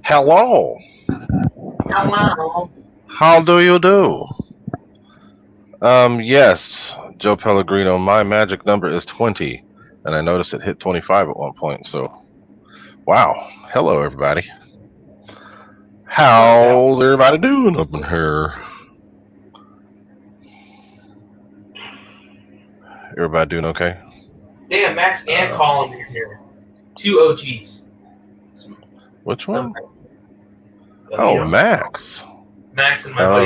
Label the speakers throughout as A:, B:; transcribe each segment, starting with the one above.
A: Hello.
B: Hello.
A: How do you do? Yes, Joe Pellegrino, my magic number is 20, and I noticed it hit 25 at one point, so wow. Hello, everybody. How's everybody doing up in here? Everybody doing okay?
B: Damn, Max and Colin are here. Two OGs.
A: Which one?
B: Oh,
A: Max.
B: Max and my
A: I
B: buddy.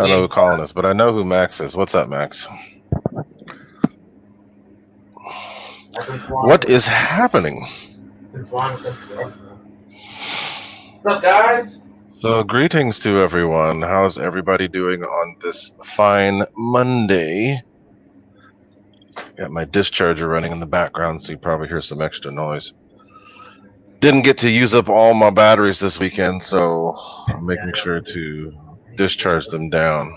A: know who Colin is, but I know who Max is. What's up, Max? What is happening?
B: What's up, guys?
A: So, greetings to everyone. How's everybody doing on this fine Monday? Got my discharger running in the background, so you probably hear some extra noise. Didn't get to use up all my batteries this weekend, so I'm making sure to discharge them down.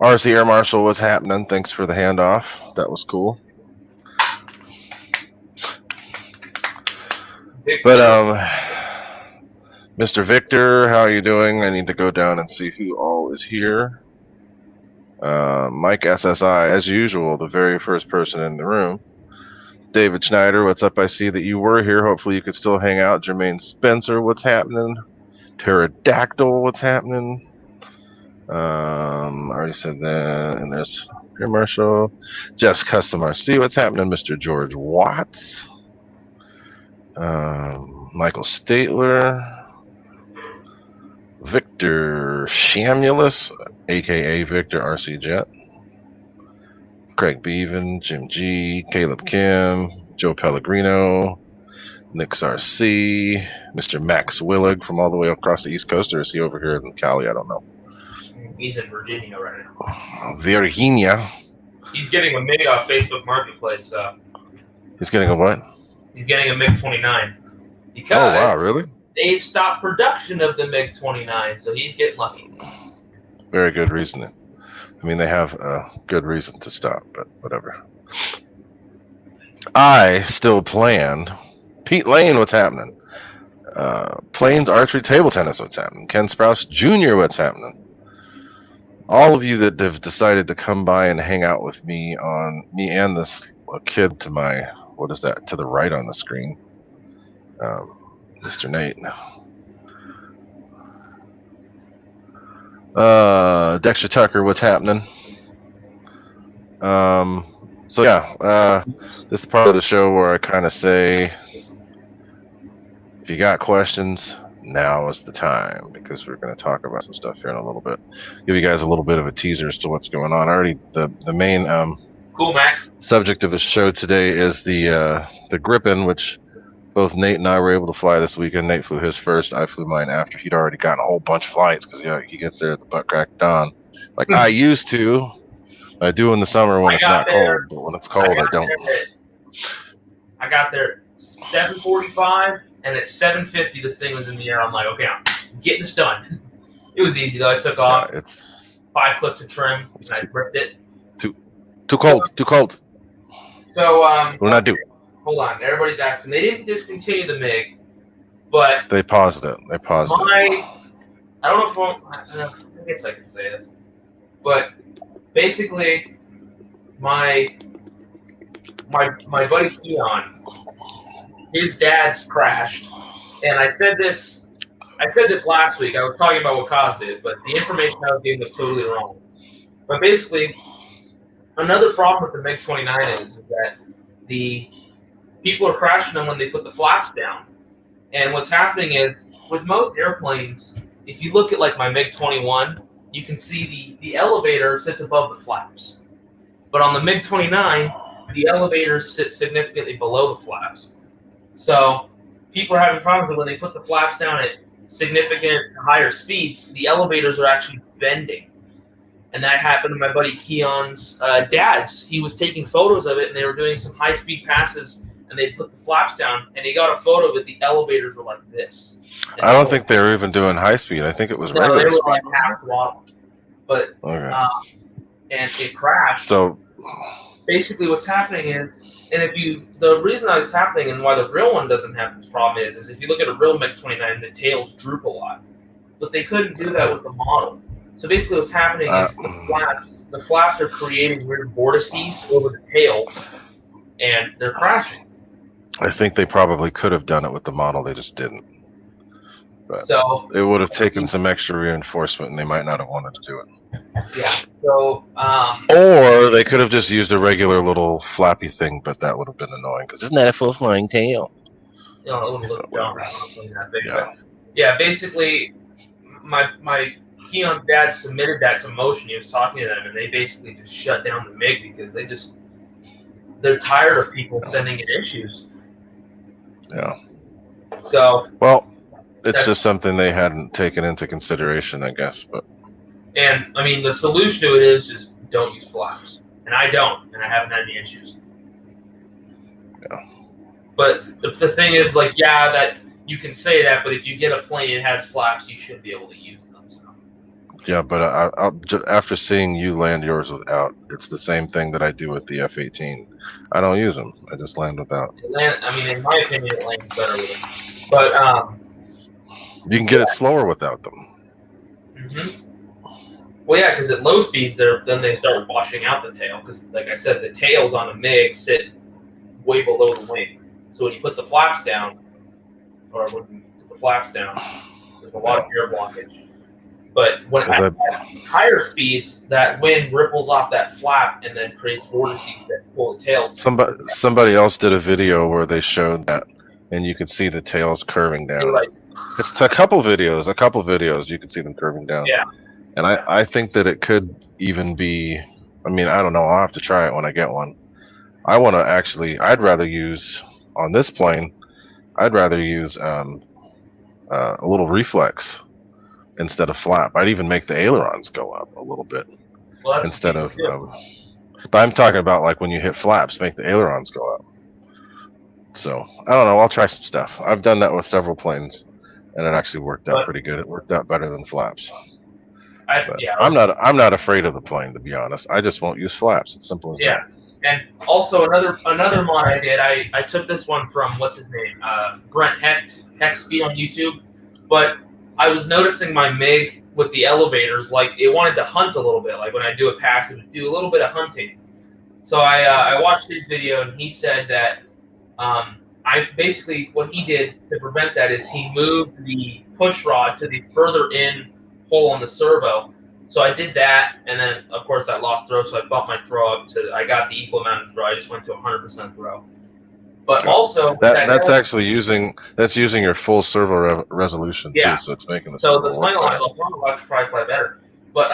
A: RC Air Marshal, what's happening? Thanks for the handoff. That was cool. But Mr. Victor, how are you doing? I need to go down and see who all is here. Mike SSI, as usual, the very first person in the room. David Schneider, what's up? I see that you were here. Hopefully you could still hang out. Jermaine Spencer, what's happening? Pterodactyl, what's happening? I already said that. And there's Air Marshal. Jeff's Custom RC, what's happening? Mr. George Watts. Michael Statler. Victor Shamulus, aka Victor RC Jet. Craig Beaven, Jim G, Caleb Kim, Joe Pellegrino, Nick's RC, Mr. Max Willig from all the way across the East Coast, or is he over here in Cali? I don't know.
B: He's in Virginia right now.
A: Virginia.
B: He's getting a MiG off Facebook Marketplace.
A: He's getting a what?
B: He's getting a MiG-29. Because
A: oh, wow, really?
B: They've stopped production of the MiG-29, so he's getting lucky.
A: Very good reasoning. I mean, they have a good reason to stop, but whatever. I still planned. Pete Lane, what's happening? Plains Archery Table Tennis, what's happening? Ken Sprouse Jr., what's happening? All of you that have decided to come by and hang out with me and this kid to my, what is that, to the right on the screen? Mr. Nate. Dexter Tucker, what's happening? So yeah, this is part of the show where I kind of say, if you got questions, now is the time, because we're going to talk about some stuff here in a little bit. Give you guys a little bit of a teaser as to what's going on. Already, the main
B: cool, Max.
A: Subject of the show today is the Gripen, which both Nate and I were able to fly this weekend. Nate flew his first. I flew mine after he'd already gotten a whole bunch of flights, because he gets there at the butt crack of dawn. Like I used to. I do in the summer when it's not cold, but when it's cold, I don't.
B: I got there at 7:45, and at 7:50, this thing was in the air. I'm like, okay, I'm getting this done. It was easy, though. I took off.
A: Yeah, it's
B: 5 clips of trim, and I ripped it.
A: Too cold.
B: So,
A: what did I do?
B: Hold on. Everybody's asking. They didn't discontinue the MiG, but
A: they paused it.
B: I don't know if I guess I can say this, but basically, my buddy Keon, his dad's crashed, and I said this last week. I was talking about what caused it, but the information I was giving was totally wrong. But basically, another problem with the MiG-29 is that the people are crashing them when they put the flaps down. And what's happening is, with most airplanes, if you look at like my MiG-21, you can see the elevator sits above the flaps. But on the MiG-29, the elevators sit significantly below the flaps. So people are having problems with when they put the flaps down at significant higher speeds, the elevators are actually bending. And that happened to my buddy Keon's dad's. He was taking photos of it, and they were doing some high-speed passes, and they put the flaps down, and he got a photo of it. The elevators were like this.
A: I don't think they were even doing high speed. I think it was regular speed.
B: No, they were like half throttle. But,
A: okay.
B: And it crashed.
A: So
B: basically what's happening is, the reason that it's happening and why the real one doesn't have this problem is if you look at a real MiG-29, the tails droop a lot, but they couldn't do that with the model. So basically, what's happening is the flaps are creating weird vortices over the tails, and they're crashing.
A: I think they probably could have done it with the model, they just didn't. But
B: so
A: it would have taken some extra reinforcement, and they might not have wanted to do it.
B: Yeah. So.
A: Or they could have just used a regular little flappy thing, but that would have been annoying because isn't that a full flying tail?
B: You know, a little look down. That big, yeah. Yeah. Basically, my Keon's dad submitted that to Motion. He was talking to them, and they basically just shut down the MiG because they're tired of people sending in issues.
A: Yeah.
B: So.
A: Well, it's just something they hadn't taken into consideration, I guess. But.
B: And I mean, the solution to it is just don't use flaps, and I don't, and I haven't had any issues.
A: Yeah.
B: But the thing is, like, yeah, that you can say that, but if you get a plane that has flaps, you should be able to use them. So.
A: Yeah, but after seeing you land yours without, it's the same thing that I do with the F-18. I don't use them. I just land without.
B: I mean, in my opinion, it lands better with them. But
A: you can get it slower without them.
B: Mm-hmm. Well, yeah, because at low speeds, then they start washing out the tail. Because, like I said, the tails on a MiG sit way below the wing. So when you put the flaps down, there's a lot of air blockage. But when at higher speeds, that wind ripples off that flap and then creates vortices that pull the tails.
A: Somebody else did a video where they showed that, and you could see the tails curving down.
B: Like,
A: it's a couple videos. You can see them curving down.
B: Yeah.
A: And I think that it could even be, I mean, I don't know. I'll have to try it when I get one. I'd rather use, on this plane, a little reflex instead of flap. I'd even make the ailerons go up a little bit instead of, but I'm talking about like when you hit flaps, make the ailerons go up. So, I don't know. I'll try some stuff. I've done that with several planes, and it actually worked out pretty good. It worked out better than flaps. I'm not afraid of the plane, to be honest. I just won't use flaps. It's simple as that.
B: And also another mod I did. I took this one from what's his name, Brent Hexby on YouTube. But I was noticing my MiG with the elevators, like it wanted to hunt a little bit. Like when I do a pass, it would do a little bit of hunting. So I watched his video, and he said that I basically what he did to prevent that is he moved the push rod to the further in hole on the servo. So I did that, and then of course I lost throw, so I bumped my throw up to. I got the equal amount of throw. I just went to 100% throw. But also
A: that's using your full servo resolution too, so it's making the
B: so the plane will probably fly better. But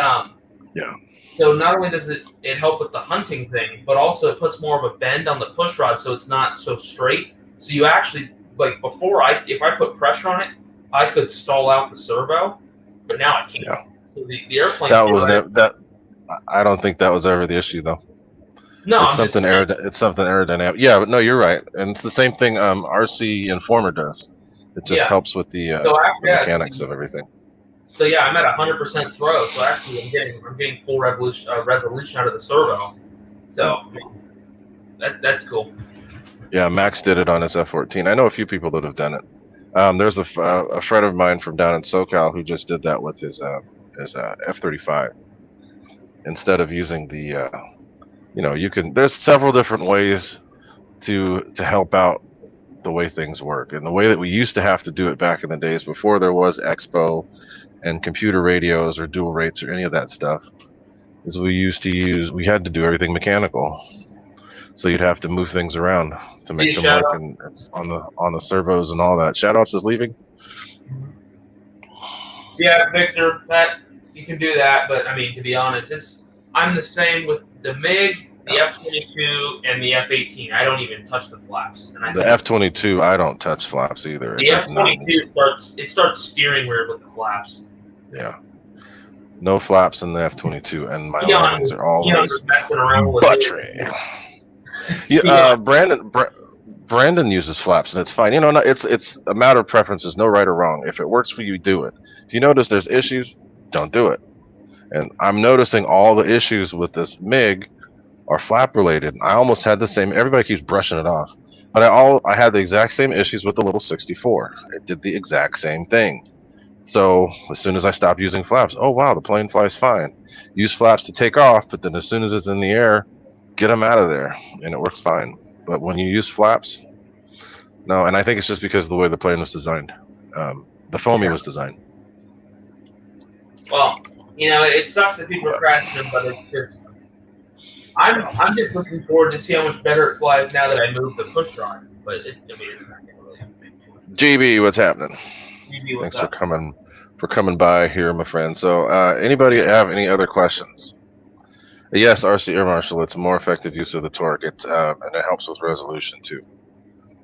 A: yeah.
B: So not only does it help with the hunting thing, but also it puts more of a bend on the push rod, so it's not so straight. So you actually like before if I put pressure on it, I could stall out the servo, but now I can't. Yeah. So the airplane.
A: I don't think that was ever the issue though.
B: No,
A: it's something aerodynamic. Yeah, but no, you're right, and it's the same thing. RC Informer does. It just helps with the mechanics of everything.
B: So yeah, I'm at 100% throw. So actually, I'm getting full resolution out of the servo. So that's cool.
A: Yeah, Max did it on his F-14. I know a few people that have done it. There's a friend of mine from down in SoCal who just did that with his F-35. Instead of using the, there's several different ways to help out the way things work. And the way that we used to have to do it back in the days before there was Expo and computer radios or dual rates or any of that stuff, is we had to do everything mechanical. So you'd have to move things around to make them work, and it's on the servos and all that. Shadowps is leaving.
B: Yeah, Victor, that you can do that, but I mean, to be honest, I'm the same with the MiG, the F-22, and the F-18. I don't even touch the flaps. And
A: the F-22, I don't touch flaps either.
B: The F-22 starts steering weird with the flaps.
A: Yeah. No flaps in the F-22, and my landings are always buttery. Brandon uses flaps, and it's fine. It's a matter of preference. There's no right or wrong. If it works for you, do it. If you notice there's issues, don't do it. And I'm noticing all the issues with this MiG are flap related. I almost had the same. Everybody keeps brushing it off, but I had the exact same issues with the little 64. It did the exact same thing. So as soon as I stopped using flaps, oh wow, the plane flies fine. Use flaps to take off, but then as soon as it's in the air, get them out of there, and it works fine. But when you use flaps, no. And I think it's just because of the way the plane was designed. The foamy was designed.
B: Well, it sucks that people are crashing them, but it's just. I'm just looking forward to see how much better it flies now that I moved the push rod. But it's not going to really make too much.
A: GB, what's happening?
B: GB,
A: Thanks for coming by here, my friend. So, anybody have any other questions? Yes, RC Air Marshal. It's a more effective use of the torque. And it helps with resolution too.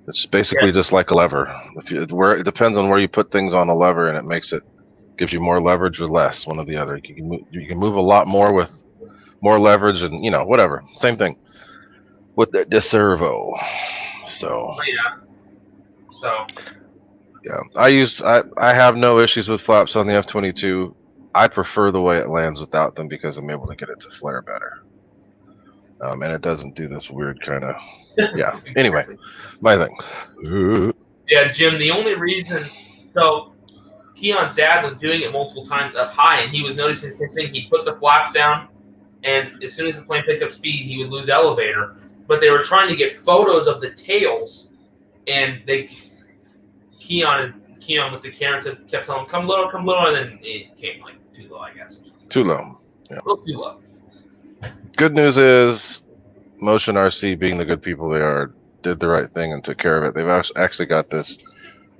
A: It's basically just like a lever. It depends on where you put things on a lever, and it gives you more leverage or less, one or the other. You can move a lot more with more leverage, and whatever. Same thing with the servo. So. Yeah, I have no issues with flaps on the F-22. I prefer the way it lands without them because I'm able to get it to flare better. And it doesn't do this weird kind of, yeah.
B: Exactly.
A: Anyway, my thing.
B: Yeah, Jim, the only reason, so Keon's dad was doing it multiple times up high, and he was noticing the same thing. He'd put the flaps down, and as soon as the plane picked up speed, he would lose elevator. But they were trying to get photos of the tails, and Keon with the camera kept telling him, come low, and then it came like too low, I guess.
A: Too low. Yeah.
B: A little too low.
A: Good news is, Motion RC, being the good people they are, did the right thing and took care of it. They've actually got this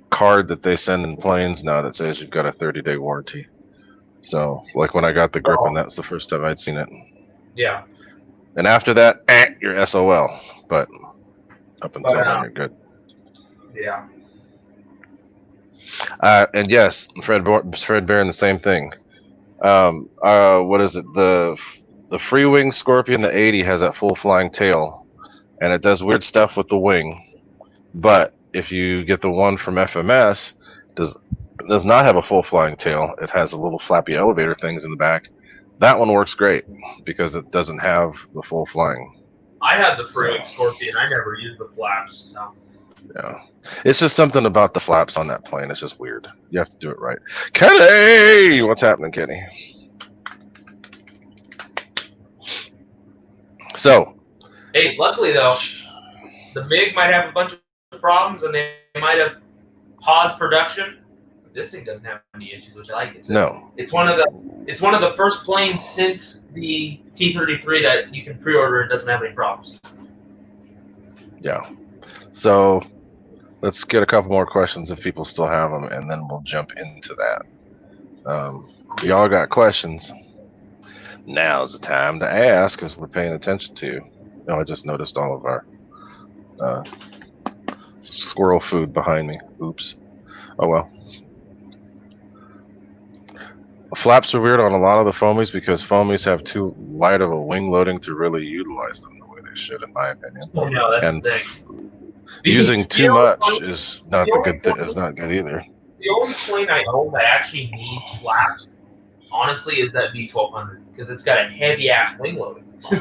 A: card that they send in planes now that says you've got a 30-day warranty. So, like when I got the Gripen, that's the first time I'd seen it.
B: Yeah.
A: And after that, you're SOL. But up until then, you're good.
B: Yeah.
A: And yes, Fred Barron, the same thing. What is it? The Freewing Scorpion, the 80, has that full flying tail, and it does weird stuff with the wing. But if you get the one from FMS, it does not have a full flying tail. It has a little flappy elevator things in the back. That one works great because it doesn't have the full flying.
B: I had the Freewing Scorpion. I never used the flaps. So.
A: Yeah, it's just something about the flaps on that plane. It's just weird. You have to do it right. Kenny, what's happening, Kenny? So,
B: hey, luckily though, the MiG might have a bunch of problems, and they might have paused production. This thing doesn't have any issues, which I like.
A: No,
B: it's one of the first planes since the T-33 that you can pre-order and doesn't have any problems.
A: Yeah. So, let's get a couple more questions if people still have them, and then we'll jump into that. Y'all got questions? Now's the time to ask because we're paying attention to. I just noticed all of our squirrel food behind me. Oops. Oh well. Flaps are weird on a lot of the foamies because foamies have too light of a wing loading to really utilize them the way they should, in my opinion.
B: Oh, no, that's the thing.
A: Using too much is not the good thing. Is not good either.
B: The only plane I own that actually needs flaps, honestly, is that V1200 because it's got a heavy ass wing loading, so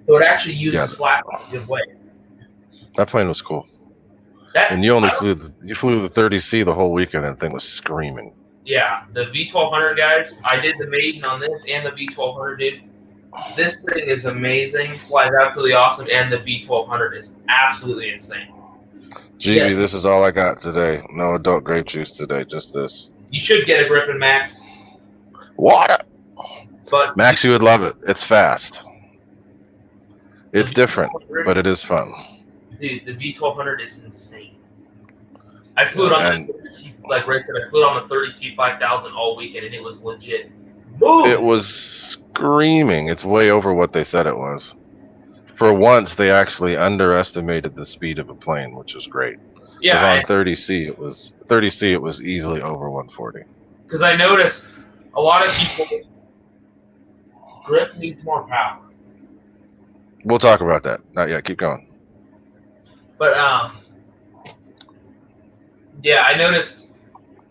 B: it actually uses flaps in a good way. That
A: plane was cool. And you only flew the 30C the whole weekend, and the thing was screaming.
B: Yeah, the V1200 guys. I did the maiden on this and the V1200, dude. This thing is amazing. Flies absolutely awesome, and the V1200 is absolutely insane.
A: GB, this is all I got today. No adult grape juice today, just this.
B: You should get a Gripen Max.
A: Water.
B: But
A: Max, you would love it. It's fast. It's different, but it is fun.
B: Dude, the V1200 is insane. I flew it on like Ray said, I flew it on the 30C 5000 all weekend, and it was legit. Boom! It
A: was screaming. It's way over what they said it was. For once, they actually underestimated the speed of a plane, which was great.
B: Yeah.
A: Because on 30C, it was easily over 140.
B: Because I noticed a lot of people, grip needs more power.
A: We'll talk about that. Not yet. Keep going.
B: But yeah, I noticed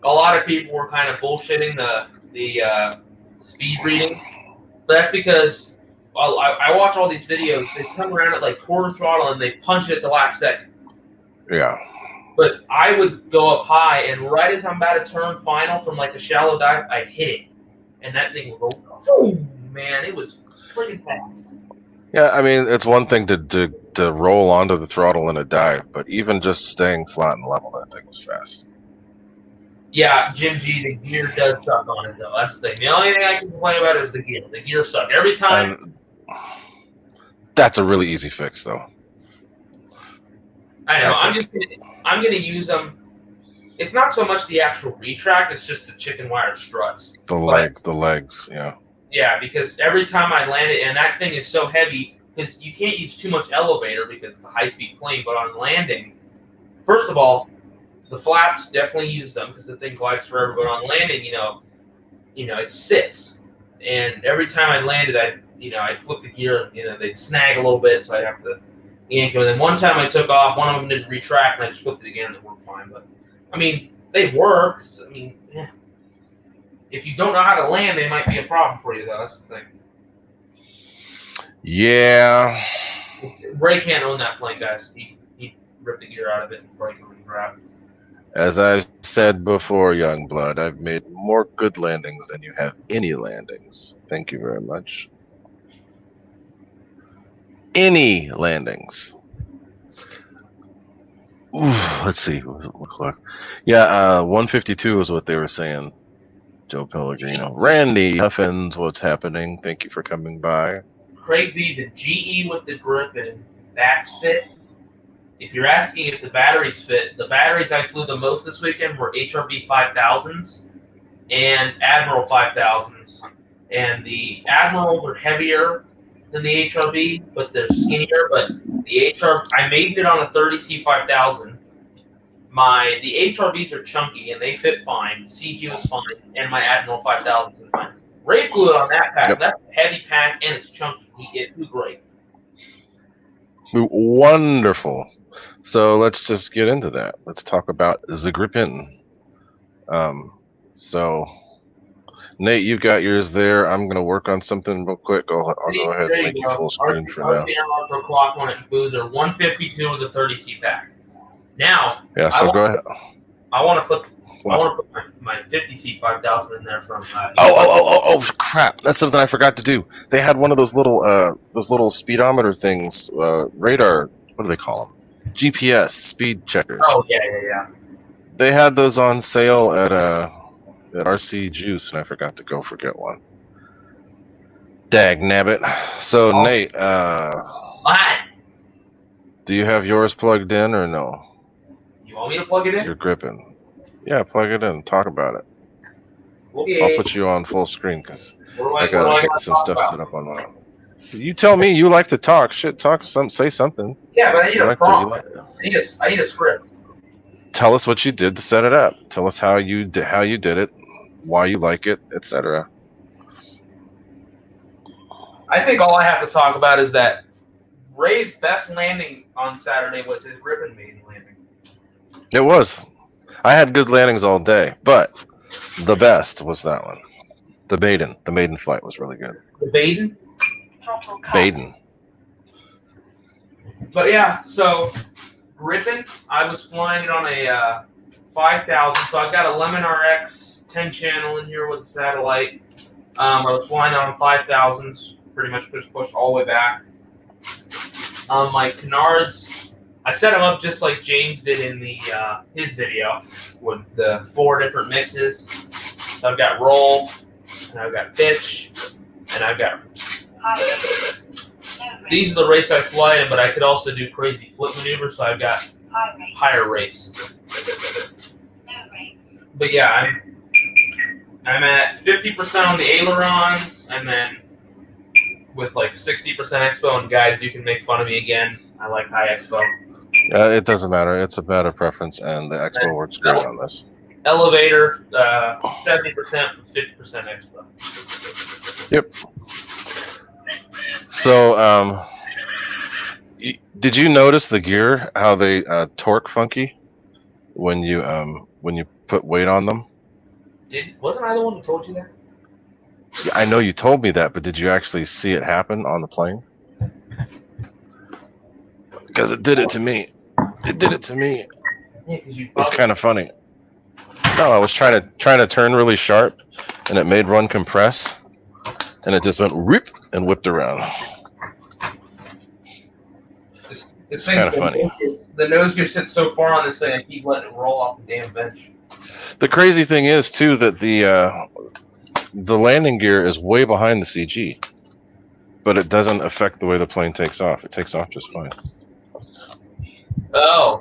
B: a lot of people were kind of bullshitting the speed reading. That's because I watch all these videos. They come around at like quarter throttle and they punch it at the last second.
A: Yeah.
B: But I would go up high, and right as I'm about to turn final from like a shallow dive, I'd hit it, and that thing would go, oh man, it was freaking fast.
A: Yeah, I mean, it's one thing to roll onto the throttle in a dive, but even just staying flat and level, that thing was fast.
B: Yeah, Jim G, the gear does suck on it though. That's the thing. The only thing I can complain about is the gear. The gear sucked every time.
A: And that's a really easy fix, though.
B: I know. I'm gonna use them. It's not so much the actual retract; it's just the chicken wire struts.
A: The legs, yeah.
B: Yeah, because every time I land it, and that thing is so heavy, because you can't use too much elevator because it's a high-speed plane. But on landing, first of all, the flaps definitely use them because the thing glides forever. But on landing, it sits, and every time I landed, I'd flip the gear, they'd snag a little bit, so I'd have to yank them. And then one time I took off, one of them didn't retract, and I just flipped it again, and it worked fine. But I mean, they work. So, I mean, yeah. If you don't know how to land, they might be a problem for you, though. That's the thing.
A: Yeah.
B: Ray can't own that plane, guys. He ripped the gear out of it and break it and grab.
A: As I've said before, Youngblood, I've made more good landings than you have any landings. Thank you very much. Any landings. Ooh, let's see. What clock? Yeah, 152 is what they were saying. Joe Pellegrino. Randy Huffins, what's happening? Thank you for coming by.
B: Craig B, the GE with the Gripen, backs fit. If you're asking if the batteries fit, the batteries I flew the most this weekend were HRB 5000s and Admiral 5000s. And the Admirals are heavier than the HRB, but they're skinnier. But the I made it on a 30C 5000. The HRBs are chunky and they fit fine. CG was fine, and my Admiral 5000 was fine. Ray flew it on that pack. Yep. That's a heavy pack and it's chunky. It flew great.
A: Wonderful. So let's just get into that. Let's talk about the Gripen. So Nate, you've got yours there. I'm going to work on something real quick. I'll go ahead and make you full screen for now.
B: RC clock on it, Boozer 152 with a 30C pack. Now,
A: yeah. So go ahead.
B: I want to put my 50C 5000 in there from.
A: Oh! Crap! That's something I forgot to do. They had one of those little speedometer things, radar. What do they call them? GPS speed checkers.
B: Oh yeah.
A: They had those on sale at RC Juice, and I forgot to go get one. Dag nabbit. So Nate,
B: what?
A: Do you have yours plugged in or no?
B: You want me to plug it in?
A: You're Gripen. Yeah, plug it in. Talk about it.
B: Okay.
A: I'll put you on full screen because I gotta get some stuff set up on my. You tell me. You like to talk. Shit, say something.
B: Yeah, but I need a prompt. I need a script.
A: Tell us what you did to set it up. Tell us how you did it, why you like it, etc.
B: I think all I have to talk about is that Ray's best landing on Saturday was his Gripen maiden landing.
A: It was. I had good landings all day, but the best was that one. The maiden flight was really good.
B: The maiden?
A: Maiden.
B: But yeah, so Gripen, I was flying it on a 5000, so I've got a Lemon RX 10 channel in here with a satellite. I was flying it on 5000s, pretty much pushed all the way back. My canards, I set them up just like James did in the his video with the 4 different mixes. So I've got roll, and I've got pitch, and I've got. These are the rates I fly in, but I could also do crazy flip maneuvers, so I've got higher rates. But yeah, I'm at 50% on the ailerons, and then with like 60% expo. And guys, you can make fun of me again. I like high expo.
A: It doesn't matter. It's a matter of preference, and the expo works great on this.
B: Elevator, 70%, 50% expo.
A: Yep. So, did you notice the gear, how they torque funky when you put weight on them?
B: Wasn't I the one who told you that?
A: Yeah, I know you told me that, but did you actually see it happen on the plane? Because it did it to me. It did it to me.
B: Yeah, because you
A: It's
B: probably.
A: kind of funny. No, I was trying to turn really sharp, and it made run compress, and it just went rip and whipped around.
B: This
A: It's
B: thing,
A: kind of funny.
B: the nose gear sits so far on this thing, I keep letting it roll off the damn bench.
A: The crazy thing is too that the landing gear is way behind the CG, but it doesn't affect the way the plane takes off. It takes off just fine.
B: Oh,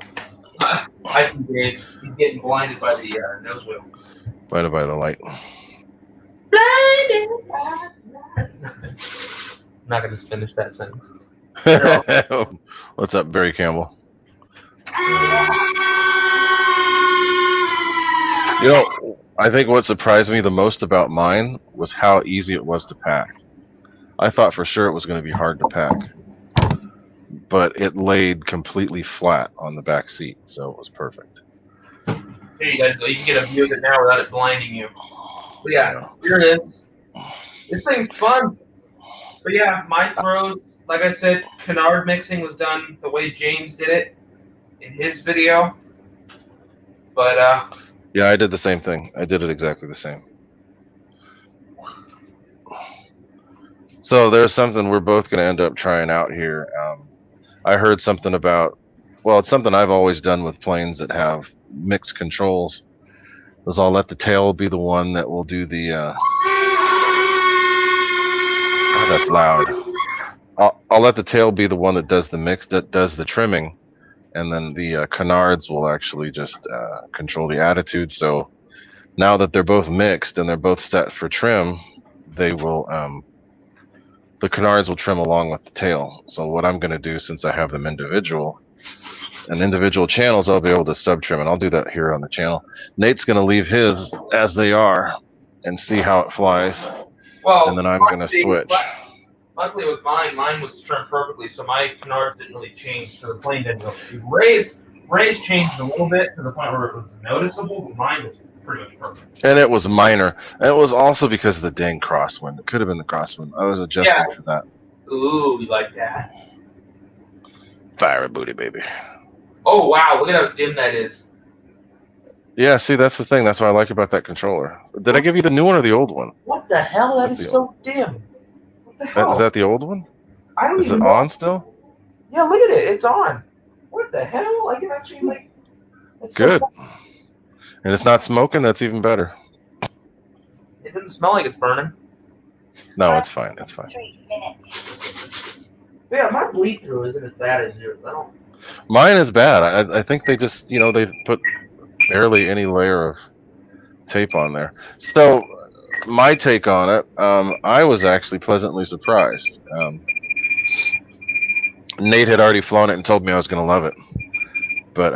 B: I see, Dave. He's getting blinded by the nose wheel.
A: Blinded by the light.
B: Blinded by the light. I'm not going to finish that sentence.
A: What's up, Barry Campbell? You know, I think what surprised me the most about mine was how easy it was to pack. I thought for sure it was going to be hard to pack, but it laid completely flat on the back seat, so it was perfect.
B: Here you guys go. You can get a view of it now without it blinding you. But yeah, here it is. This thing's fun. But yeah, my throws, like I said, canard mixing was done the way James did it in his video. But
A: yeah, I did the same thing. I did it exactly the same. So there's something we're both going to end up trying out here. I heard something about, well, it's something I've always done with planes that have mixed controls, is I'll let the tail be the one that will do the, oh, that's loud. I'll let the tail be the one that does the mix, that does the trimming, and then the canards will actually just control the attitude. So now that they're both mixed and they're both set for trim, they will, the canards will trim along with the tail. So what I'm going to do, since I have them individual channels, I'll be able to sub trim, and I'll do that here on the channel. Nate's going to leave his as they are and see how it flies, and then I'm going to switch.
B: Luckily with mine was trimmed perfectly, so my canards didn't really change, so the plane didn't really. Ray's changed a little bit to the point where it was noticeable, but mine was pretty much perfect.
A: And it was minor. And it was also because of the dang crosswind. It could have been the crosswind. I was adjusting for that.
B: Ooh, we like that.
A: Fire a booty, baby.
B: Oh, wow, look at how dim that is.
A: Yeah, see, that's the thing. That's what I like about that controller. Did I give you the new one or the old one?
B: What the hell? That is so dim. What the hell?
A: Is that the old one?
B: I don't
A: Is
B: even
A: it
B: know.
A: on still?
B: Yeah, look at it. It's on. What the hell? I can actually, like...
A: Good. And it's not smoking? That's even better.
B: It doesn't smell like it's burning.
A: No, it's fine. It's fine.
B: Yeah, my bleed through isn't as bad as yours. I don't...
A: Mine is bad. I think they just, they've put barely any layer of tape on there. So my take on it, I was actually pleasantly surprised. Nate had already flown it and told me I was going to love it, but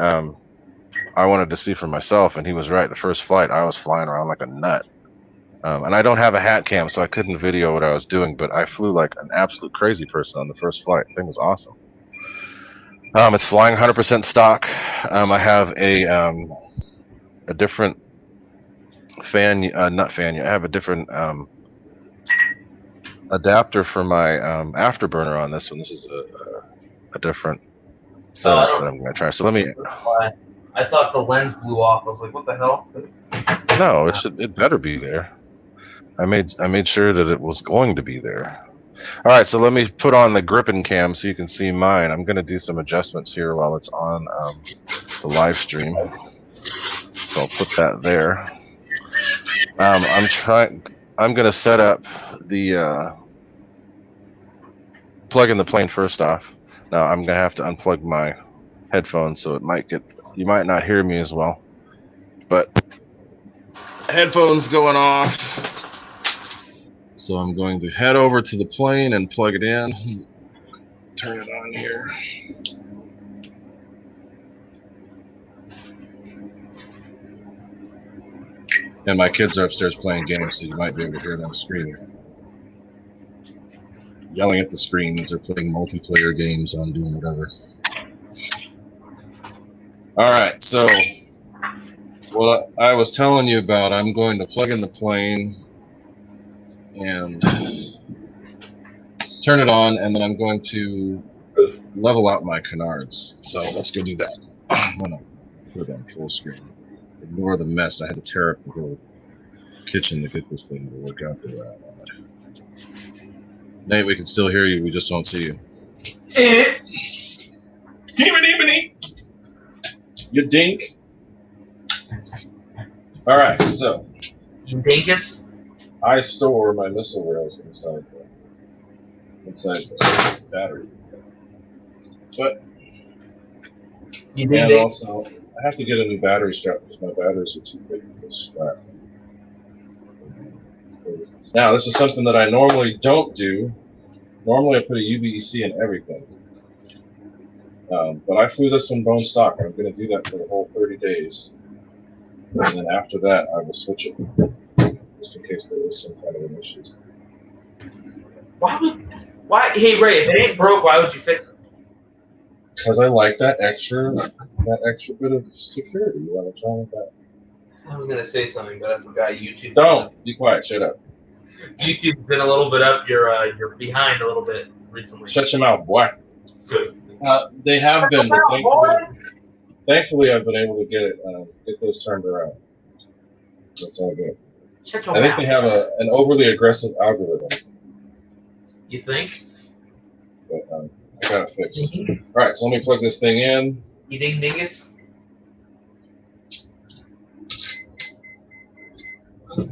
A: I wanted to see for myself, and he was right. The first flight, I was flying around like a nut, and I don't have a hat cam, so I couldn't video what I was doing, but I flew like an absolute crazy person on the first flight. The thing was awesome. It's flying 100% stock. I have a different fan, not fan. I have a different adapter for my afterburner on this one. This is a different setup that I'm going to try. So let me.
B: I thought the lens blew off. I was like, what the hell?
A: No, it better be there. I made sure that it was going to be there. All right, so let me put on the Gripen cam so you can see mine. I'm going to do some adjustments here while it's on the live stream. So I'll put that there. I'm going to set up the plug in the plane first off. Now I'm going to have to unplug my headphones, so you might not hear me as well. But headphones going off. So I'm going to head over to the plane and plug it in. Turn it on here. And my kids are upstairs playing games, so you might be able to hear them screaming. Yelling at the screens. They're playing multiplayer games on doing whatever. Alright, so what I was telling you about, I'm going to plug in the plane and turn it on, and then I'm going to level out my canards. So let's go do that. I'm gonna put it on full screen. Ignore the mess. I had to tear up the whole kitchen to get this thing to work out the way I want it. Nate, we can still hear you. We just won't see you. You dink. All right, so
B: You dinkus?
A: I store my missile rails inside the battery. But
B: You
A: and
B: dink?
A: also, I have to get a new battery strap because my batteries are too big for this strap. Now, this is something that I normally don't do. Normally, I put a UBEC in everything. But I flew this one bone stock, and I'm going to do that for the whole 30 days. And then after that, I will switch it, just in case there is some kind of an issue.
B: Why? Hey, Ray, if it ain't broke, why would you fix it?
A: Because I like that extra bit of security. You want to try with that?
B: I was gonna say something, but I forgot. YouTube.
A: Don't be quiet. Shut up.
B: YouTube's been a little bit up. You're behind a little bit recently.
A: Shut your mouth, boy. They have been, but thankfully, I've been able to get those turned around. That's all good.
B: Shut your
A: I think
B: mouth.
A: they have an overly aggressive algorithm.
B: You think?
A: But I got it fixed. All right, so let me plug this thing in.
B: You ding dingus?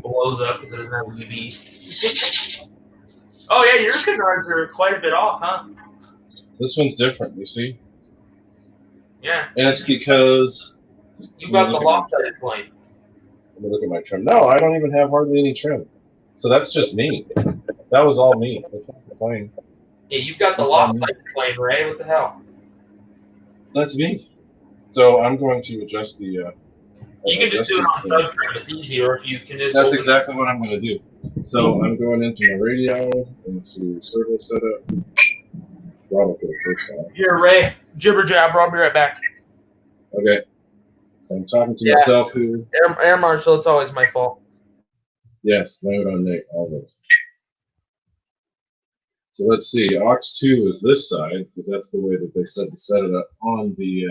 B: Blows up because it doesn't have UVs. Oh yeah, your canards are quite a bit off, huh?
A: This one's different, you see?
B: Yeah.
A: And it's because
B: You got the lopsided plane.
A: Let me look at my trim. No, I don't even have hardly any trim. So that's just me. That was all me. That's not the plane.
B: Yeah, you've got the lopsided plane, Ray. What the hell?
A: That's me. So I'm going to adjust the.
B: You can just do it on sub trim. It's easier if you can just.
A: That's exactly what I'm going to do. So I'm going into my radio, into servo setup. Throttle for the first time.
B: Here, Ray. Jibber jabber. I'll be right back.
A: Okay. So I'm talking to myself who.
B: Air Marshal, it's always my fault.
A: Yes, blame it on Nick, always. So let's see. Aux 2 is this side, because that's the way that they said to set it up on the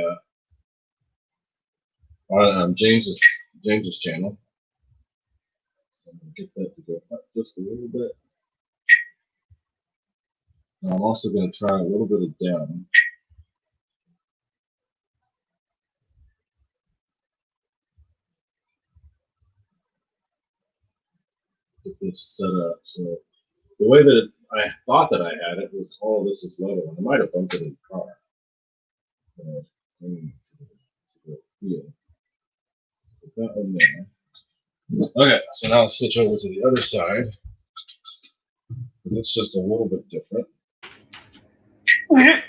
A: on James's channel. So I'm going to get that to go up just a little bit. And I'm also going to try a little bit of down. Get this set up. So the way that I thought that I had it was all this is level. I might have bumped it in the car. To the field. Put that one there. Okay, so now I'll switch over to the other side. Because it's just a little bit different. What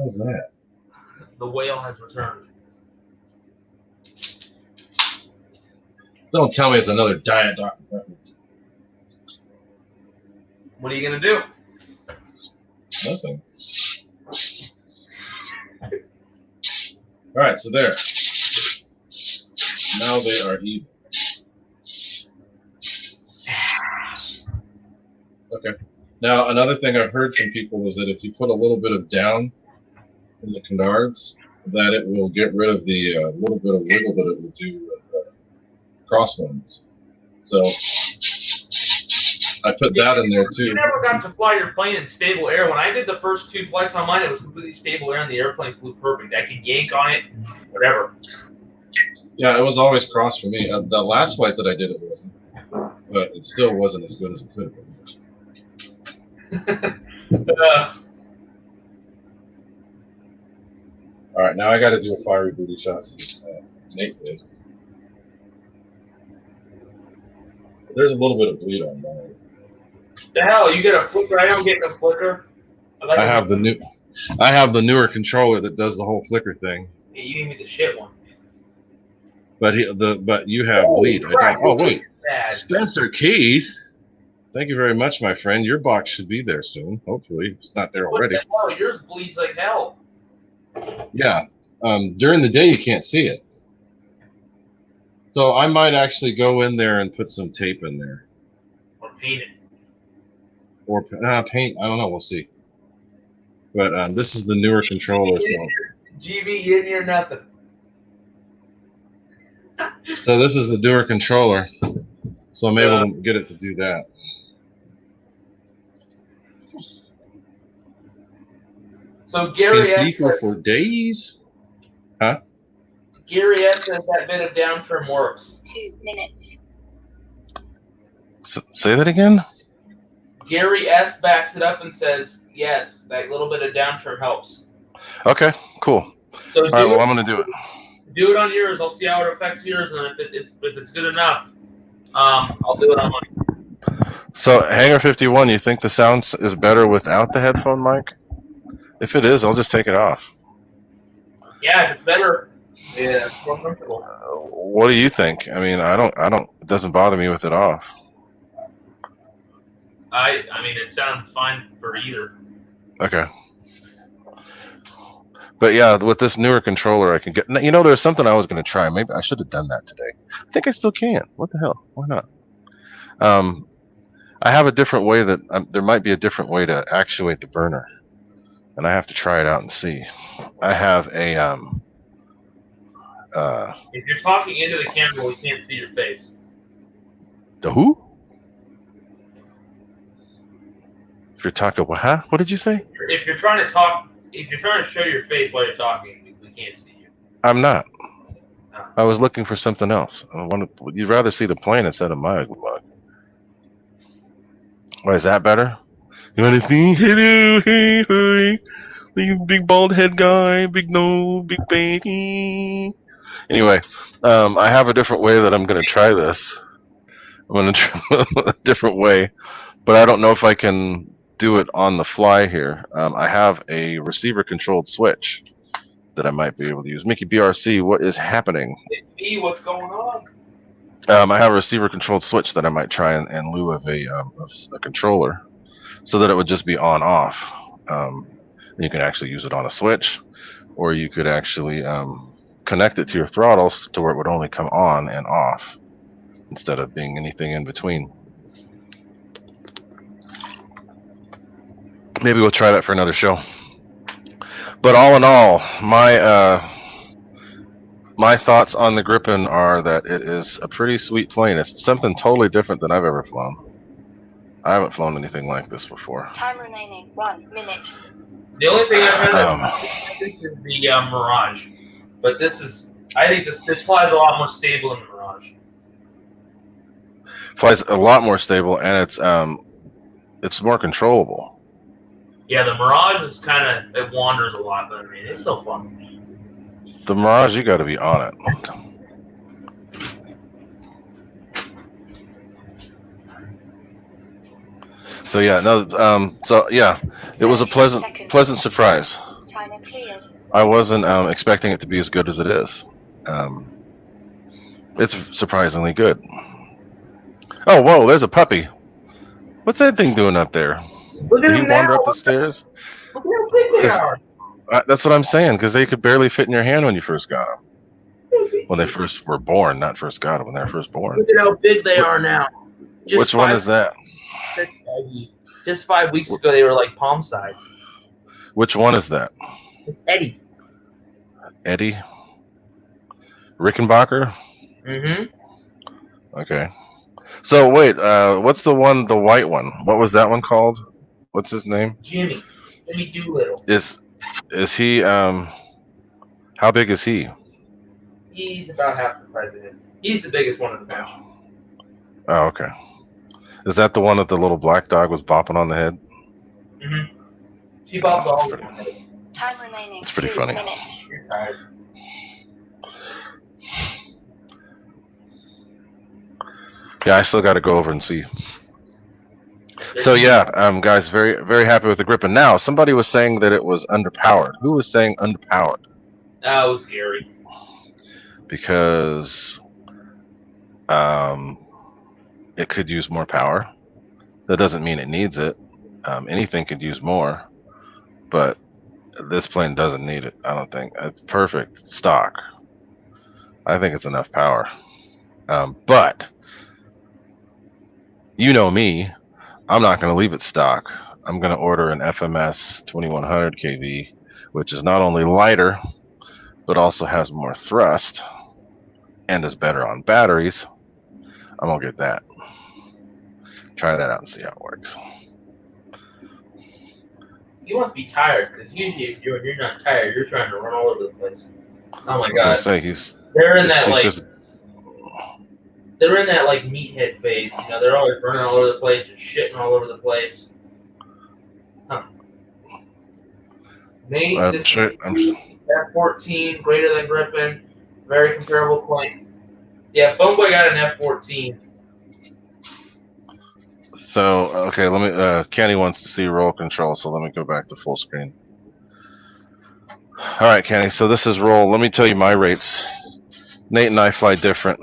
A: is that?
B: The whale has returned.
A: Don't tell me it's another Diet Dr. Pepper.
B: What are you gonna do?
A: Nothing. Alright, so there. Now they are even. Okay. Now, another thing I've heard from people is that if you put a little bit of down in the canards, that it will get rid of the little bit of wiggle that it will do with crosswinds. So I put that in there too.
B: You never got to fly your plane in stable air. When I did the first 2 flights on mine, it was completely stable air and the airplane flew perfect. I could yank on it, whatever.
A: Yeah, it was always cross for me. The last flight that I did, it wasn't. But it still wasn't as good as it could have been. All right, now I got to do a fiery booty shot since Nate did. There's a little bit of bleed on mine.
B: The hell, you get a flicker? I don't get a flicker.
A: I have the newer controller that does the whole flicker thing.
B: Yeah, you gave me the shit one.
A: But you have bleed. Oh wait, Spencer Keith. Thank you very much, my friend. Your box should be there soon. Hopefully, it's not there already.
B: What the hell? Yours bleeds like hell.
A: Yeah. During the day, you can't see it. So I might actually go in there and put some tape in there.
B: Or paint it.
A: Or paint. I don't know. We'll see. But this is the newer controller.
B: GB in here, nothing.
A: So this is the newer controller. So I'm able to get it to do that.
B: So Gary S.
A: for days? Huh?
B: Gary S. says that bit of down trim works.
C: 2 minutes.
A: Say that again?
B: Gary S. backs it up and says, yes, that little bit of down trim helps.
A: Okay, cool.
B: So
A: All right, well, I'm going to do it.
B: Do it on yours. I'll see how it affects yours, and if it's good enough, I'll do it on mine.
A: So, Hangar 51, you think the sound is better without the headphone mic? If it is, I'll just take it off.
B: Yeah, if it's better. Yeah, it's more comfortable.
A: What do you think? I mean, I don't. It doesn't bother me with it off.
B: I mean, it sounds fine for either.
A: Okay. But yeah, with this newer controller, I can get. You know, there's something I was going to try. Maybe I should have done that today. I think I still can. What the hell? Why not? I have a different way that there might be a different way to actuate the burner, and I have to try it out and see. I have a
B: If you're talking into the camera, we can't see your face.
A: The who? If you're talking, huh? What did you say?
B: If you're trying to talk, if you're trying to show your face while you're talking, we can't see you.
A: I'm not.
B: No.
A: I was looking for something else. You'd rather see the plane instead of my mug. Why, is that better? You want to see? Hello, hey, hi. Big bald head guy, big nose, big baby. Anyway, I have a different way that I'm going to try this. I'm going to try a different way, but I don't know if I can do it on the fly here. I have a receiver-controlled switch that I might be able to use. Mickey BRC, what is happening?
B: Hey, what's going on?
A: I have a receiver-controlled switch that I might try in lieu of a controller, so that it would just be on-off. You can actually use it on a switch, or you could actually connect it to your throttles to where it would only come on and off, instead of being anything in between. Maybe we'll try that for another show. But all in all, my thoughts on the Gripen are that it is a pretty sweet plane. It's something totally different than I've ever flown. I haven't flown anything like this before.
C: Time remaining 1 minute.
B: The only thing I've had I think is the Mirage, but I think this flies a lot more stable than the Mirage.
A: Flies a lot more stable, and it's more controllable.
B: Yeah, the Mirage is it wanders a lot, but I mean, it's still fun.
A: The Mirage, you got to be on it. So yeah, no. So yeah, it was a pleasant surprise.
C: Timer cleared.
A: I wasn't expecting it to be as good as it is. It's surprisingly good. Oh, whoa! There's a puppy. What's that thing doing up there?
B: Look at
A: Did he
B: him
A: wander
B: now.
A: up the stairs?
B: Look how big they are.
A: That's what I'm saying, because they could barely fit in your hand when you first got them. When they first were born, not first got them, when they were first born.
B: Look at how big they are now.
A: Which one is that?
B: Just 5 weeks ago, they were like palm size.
A: Which one is that?
B: It's Eddie.
A: Eddie? Rickenbacker?
B: Mm-hmm.
A: Okay. So wait, what's the white one? What was that one called? What's his name?
B: Jimmy Doolittle.
A: Is he, how big is he?
B: He's about half the size of him. He's the biggest one of the bunch.
A: Oh, okay. Is that the one that the little black dog was bopping on the head?
B: Mm-hmm. She bopped all the time.
C: Time remaining.
A: It's pretty
C: 2
A: funny.
C: minutes.
B: You're tired.
A: Yeah, I still got to go over and see. So yeah, guys, very, very happy with the Gripen. Now, somebody was saying that it was underpowered. Who was saying underpowered?
B: That was Gary.
A: Because it could use more power. That doesn't mean it needs it. Anything could use more, but this plane doesn't need it. I don't think. It's perfect stock. I think it's enough power. But you know me, I'm not going to leave it stock. I'm going to order an FMS 2100 kV, which is not only lighter, but also has more thrust and is better on batteries. I'm going to get that. Try that out and see how it works.
B: You must be tired, because usually if you're not tired, you're trying to run all over the place. Oh my
A: I was
B: god.
A: going to say,
B: They're in that
A: just,
B: meathead phase, you know, they're always running all over the place and shitting all over the place. Huh. Nate, this is F-14, greater than Gripen, very comparable plane. Yeah, Phoneboy got an F-14.
A: So, okay, let me, Kenny wants to see roll control, so let me go back to full screen. All right, Kenny, so this is roll. Let me tell you my rates. Nate and I fly different.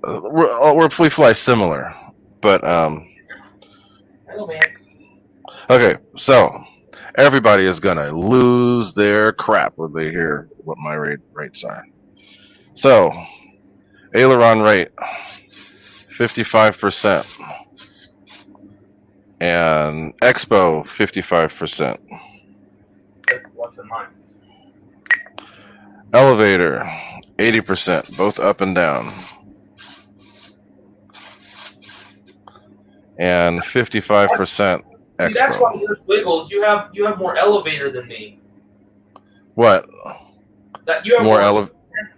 A: We fly similar, but,
B: Hello, man.
A: okay, so everybody is gonna lose their crap when they hear what my rates are. So, aileron rate, 55%. And expo, 55%.
B: That's less than mine.
A: Elevator, 80%, both up and down. And 55%
B: See, that's why
A: expo.
B: there's wiggles. You have more elevator than me.
A: What?
B: That you have
A: More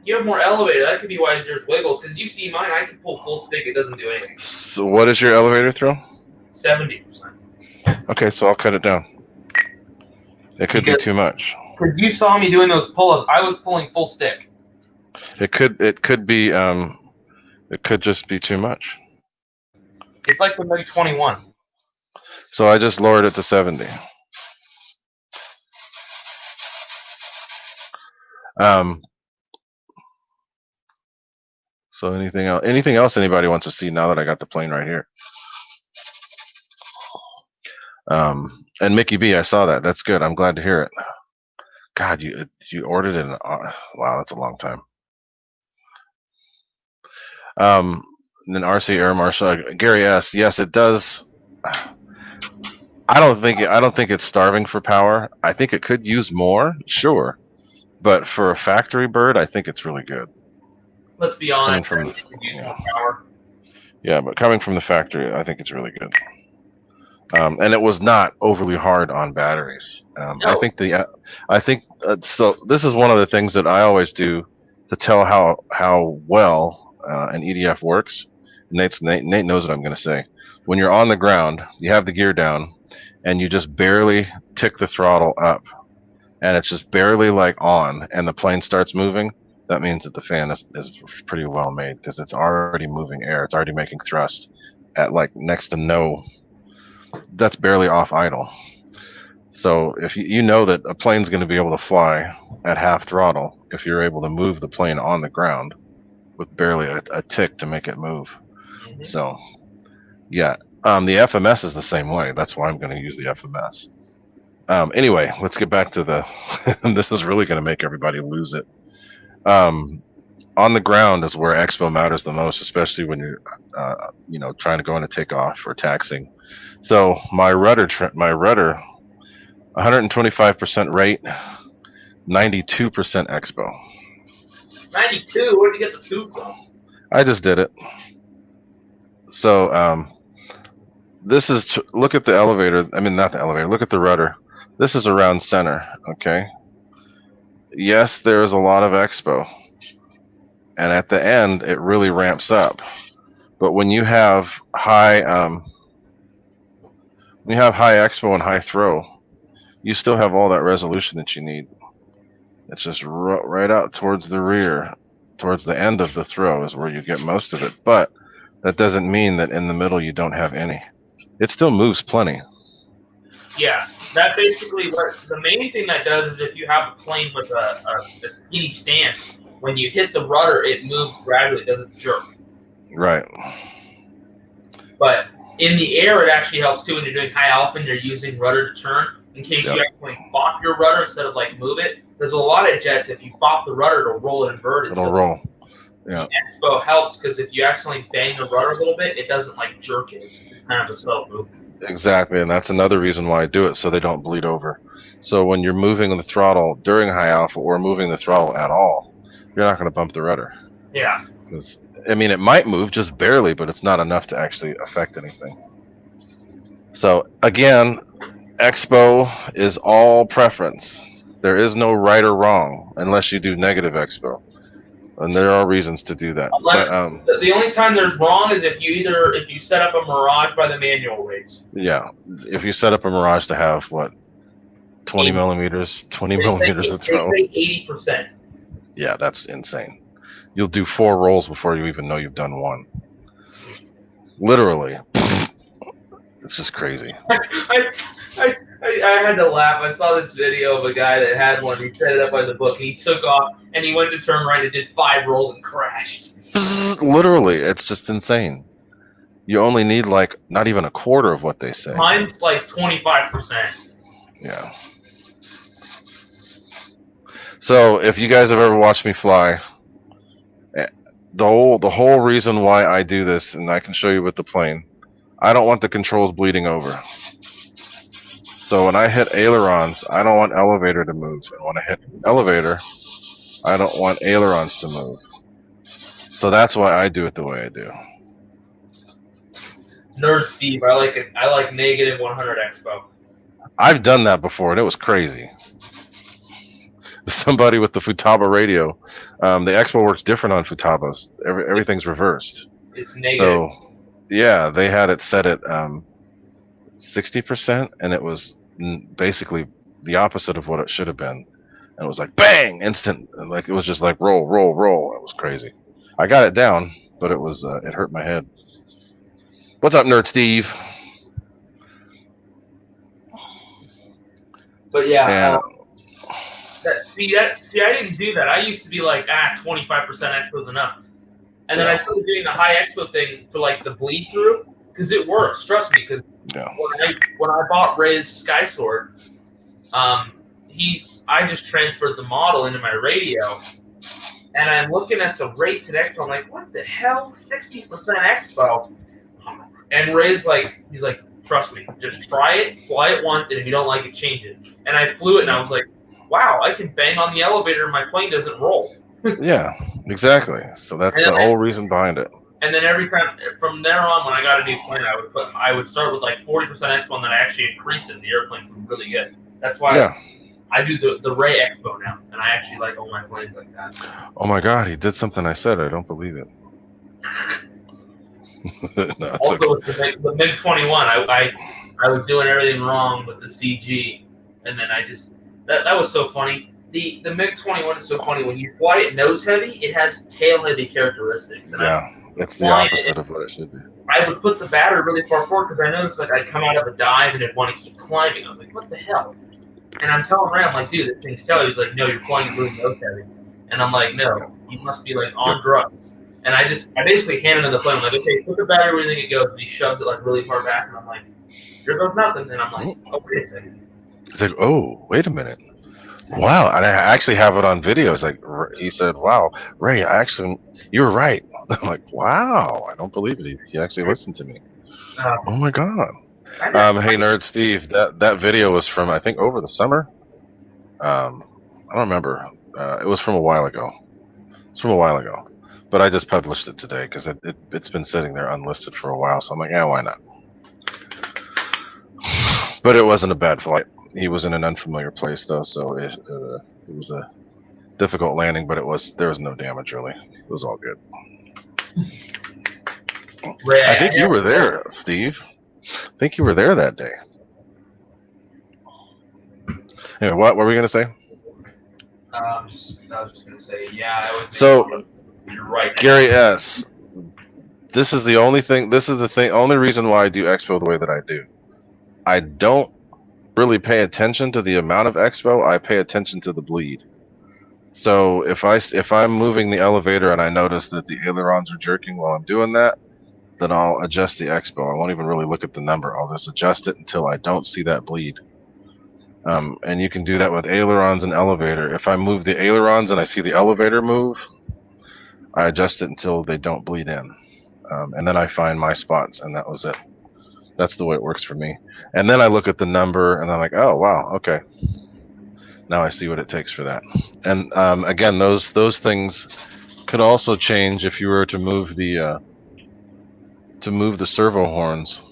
B: you have more elevator. That could be why there's wiggles. Because you see mine, I can pull full stick. It doesn't do anything.
A: So what is your elevator throw?
B: 70%.
A: Okay, so I'll cut it down. It could be too much.
B: Because you saw me doing those pull-ups, I was pulling full stick.
A: It could be it could just be too much.
B: It's like the Meg 21.
A: So I just lowered it to 70. So anything else anybody wants to see now that I got the plane right here? And Mickey B, I saw that. That's good. I'm glad to hear it. God, you ordered it. Wow, that's a long time. And then RC Air Marshal Gary S. Yes, it does. I don't think it's starving for power. I think it could use more, sure, but for a factory bird, I think it's really good.
B: Let's be honest.
A: Yeah, but coming from the factory, I think it's really good. And it was not overly hard on batteries.
B: No.
A: I think so. This is one of the things that I always do to tell how well an EDF works. Nate knows what I'm going to say. When you're on the ground, you have the gear down, and you just barely tick the throttle up, and it's just barely like on, and the plane starts moving. That means that the fan is pretty well made because it's already moving air. It's already making thrust at like next to no. That's barely off idle. So if you know that a plane's going to be able to fly at half throttle if you're able to move the plane on the ground with barely a tick to make it move. Mm-hmm. So yeah, the FMS is the same way. That's why I'm going to use the FMS. Anyway, let's get back to the this is really going to make everybody lose it. On the ground is where expo matters the most, especially when you're trying to go into takeoff or taxing. So my rudder 125% rate, 92% expo.
B: 92? Where did you get the 2 from?
A: I just did it. So this is look at the elevator. I mean, not the elevator. Look at the rudder. This is around center. Okay. Yes, there is a lot of expo, and at the end it really ramps up. But when you have high expo and high throw, you still have all that resolution that you need. It's just right out towards the rear, towards the end of the throw is where you get most of it. But that doesn't mean that in the middle you don't have any. It still moves plenty.
B: Yeah, that basically what the main thing that does is if you have a plane with a skinny stance, when you hit the rudder, it moves gradually. It doesn't jerk.
A: Right.
B: But in the air, it actually helps too when you're doing high alpha and you're using rudder to turn in case you actually bop your rudder instead of like move it. There's a lot of jets, if you bop the rudder, it'll roll it inverted.
A: It'll roll. Yeah.
B: The expo helps because if you accidentally bang the rudder a little bit, it doesn't like jerk it. It's kind of a self movement.
A: Exactly, and that's another reason why I do it, so they don't bleed over. So when you're moving the throttle during high alpha or moving the throttle at all, you're not going to bump the rudder.
B: Yeah.
A: Because I mean, it might move just barely, but it's not enough to actually affect anything. So again, expo is all preference. There is no right or wrong unless you do negative expo, and there are reasons to do that. But
B: the only time there's wrong is if you set up a Mirage by the manual rates.
A: yeah, if you set up a Mirage to have what 20 millimeters of throttle,
B: they say 80%.
A: Yeah, that's insane. You'll do 4 rolls before you even know you've done 1. Literally. It's just crazy.
B: I had to laugh. I saw this video of a guy that had one. He set it up by the book, and he took off, and he went to turn right and did 5 rolls and crashed.
A: Literally, it's just insane. You only need like not even a quarter of what they say.
B: Mine's like 25%.
A: Yeah. So if you guys have ever watched me fly, the whole reason why I do this, and I can show you with the plane, I don't want the controls bleeding over. So when I hit ailerons, I don't want elevator to move. And when I hit elevator, I don't want ailerons to move. So that's why I do it the way I do.
B: Nerd Steve, I like it. I like negative 100 expo.
A: I've done that before, and it was crazy. Somebody with the Futaba radio, the expo works different on Futabas. Everything's reversed.
B: It's negative.
A: So, yeah, they had it set at 60%, and it was basically the opposite of what it should have been. And it was like bang, instant, like it was just like roll, roll, roll. It was crazy. I got it down, but it was it hurt my head. What's up, Nerd Steve?
B: But yeah, see, I didn't do that. I used to be like, 25% expo is enough, and then I started doing the high expo thing for like the bleed through because it works. Trust me, because when I bought Ray's Sky Sword, I just transferred the model into my radio, and I'm looking at the rates at expo. I'm like, what the hell, 60% expo? And Ray's like, he's like, trust me, just try it, fly it once, and if you don't like it, change it. And I flew it, and I was like, wow, I can bang on the elevator, and my plane doesn't roll.
A: Yeah, exactly. So that's the whole reason behind it.
B: And then every time from there on, when I got a new plane, I would start with like 40% expo, and then I actually increase it. The airplane's really good. That's why I do the Ray expo now, and I actually like all my planes like that.
A: Oh my God, he did something I said. I don't believe it. No,
B: also,
A: okay.
B: the MiG-21, I was doing everything wrong with the CG, and then I just that was so funny. The MiG-21 is so funny. When you fly it nose heavy, it has tail heavy characteristics. And
A: it's the opposite of what it should be.
B: I would put the battery really far forward because I noticed like I'd come out of a dive and it'd want to keep climbing. I was like, what the hell? And I'm telling Ray, I'm like, dude, this thing's tail. He's like, no, you're flying really nose heavy. And I'm like, no, you must be like on drugs. And I basically handed him the plane. I'm like, okay, put the battery where you think it goes. And he shoves it like really far back. And I'm like, here goes nothing. And I'm like, oh, wait a second.
A: It's like, oh, wait a minute. Wow. And I actually have it on video. It's like, he said, wow, Ray, you were right. I'm like, wow, I don't believe it. He actually listened to me. Oh my God. Hey, Nerd Steve, that video was from, I think, over the summer. I don't remember. It was from a while ago. But I just published it today because it's been sitting there unlisted for a while. So I'm like, why not? But it wasn't a bad flight. He was in an unfamiliar place, though, so it was a difficult landing. But there was no damage really. It was all good.
B: Ray,
A: I think you were there, Steve. I think you were there that day. Anyway, what were we gonna say?
B: I was just gonna say,
A: So,
B: you're right,
A: Gary S. This is the only reason why I do expo the way that I do. I don't really pay attention to the amount of expo. I pay attention to the bleed. So if I'm moving the elevator and I notice that the ailerons are jerking while I'm doing that, then I'll adjust the expo. I won't even really look at the number. I'll just adjust it until I don't see that bleed. And you can do that with ailerons and elevator. If I move the ailerons and I see the elevator move, I adjust it until they don't bleed in. And then I find my spots, and that was it. That's the way it works for me. And then I look at the number, and I'm like, oh, wow, okay. Now I see what it takes for that. And again, those things could also change if you were to move the servo horns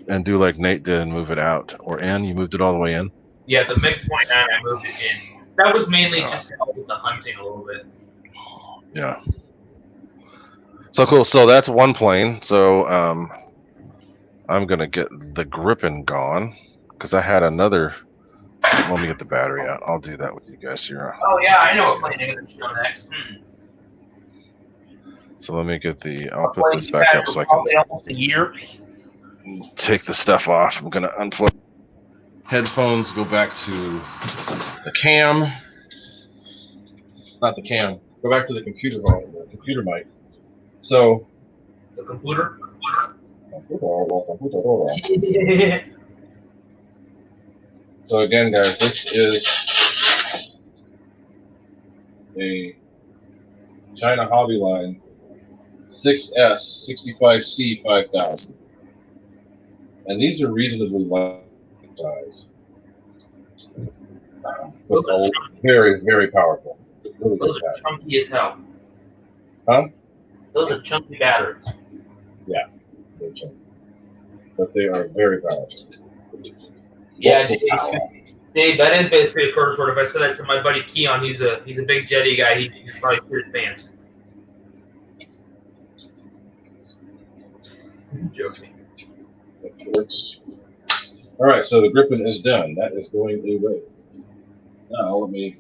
A: and do like Nate did and move it out or in. You moved it all the way in.
B: Yeah, the MiG-29, I moved it in. That was mainly just to help with the hunting a little bit.
A: Yeah. So cool. So that's one plane. So I'm gonna get the Gripen gone because I had another. Let me get the battery out. I'll do that with you guys here.
B: Oh yeah, I know what plane you're gonna show next.
A: So let me get the. I'll put this back up so I
B: can. Almost a year.
A: Take the stuff off. I'm gonna unplug headphones. Go back to the cam. Not the cam. Go back to the computer volume. The computer mic. So.
B: The computer.
A: So again, guys, this is a China Hobby Line 6S 65C 5000, and these are reasonably light size, but very, very powerful. Really
B: Those are chunky as hell.
A: Huh?
B: Those are chunky batteries.
A: Yeah, they're chunky, but they are very powerful.
B: Yeah, Dave, that is basically a curse word. If I said that to my buddy Keon, he's a big jetty guy. He'd probably shoot his pants. I'm joking.
A: All right, so the Gripen is done. That is going away. Now let me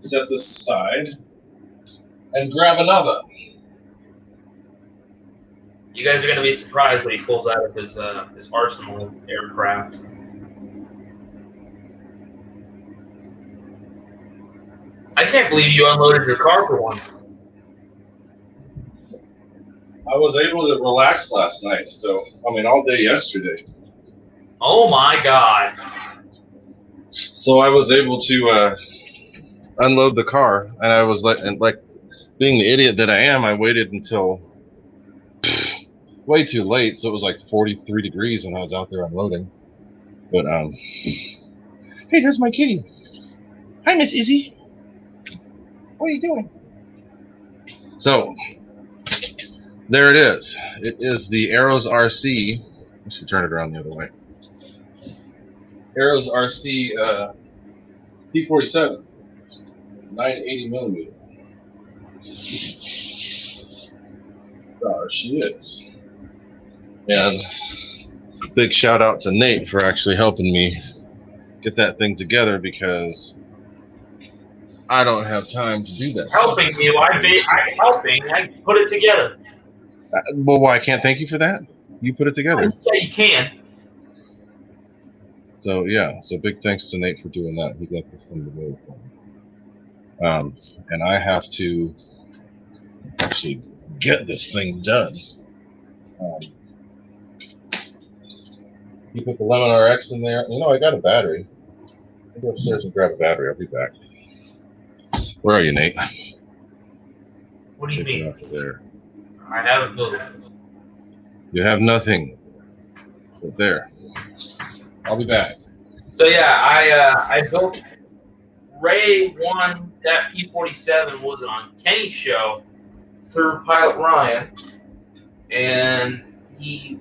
A: set this aside and grab another.
B: You guys are going to be surprised when he pulls out of his arsenal of aircraft. I can't believe you unloaded your car for once.
A: I was able to relax last night, so, I mean, all day yesterday.
B: Oh my God.
A: So I was able to unload the car, and I was like, being the idiot that I am, I waited until way too late, so it was like 43 degrees when I was out there unloading. But, hey, there's my kitty. Hi, Miss Izzy. What are you doing? So, there it is. It is the Arrows RC. I should turn it around the other way. Arrows RC P47, 980 millimeter. There she is. And big shout out to Nate for actually helping me get that thing together because I don't have time to do that.
B: Helping you, I'm helping. I put it together.
A: Well, why? I can't thank you for that. You put it together.
B: Yeah, you can.
A: So yeah, so big thanks to Nate for doing that. He got this thing together for me. And I have to actually get this thing done. You put the Lemon RX in there. You know, I got a battery. I'll go upstairs and grab a battery. I'll be back. Where are you, Nate?
B: What do you mean?
A: After there.
B: I haven't moved.
A: You have nothing. But there. I'll be back.
B: So yeah, I built Ray won that P47 was on Kenny's show through Pilot Ryan, and he's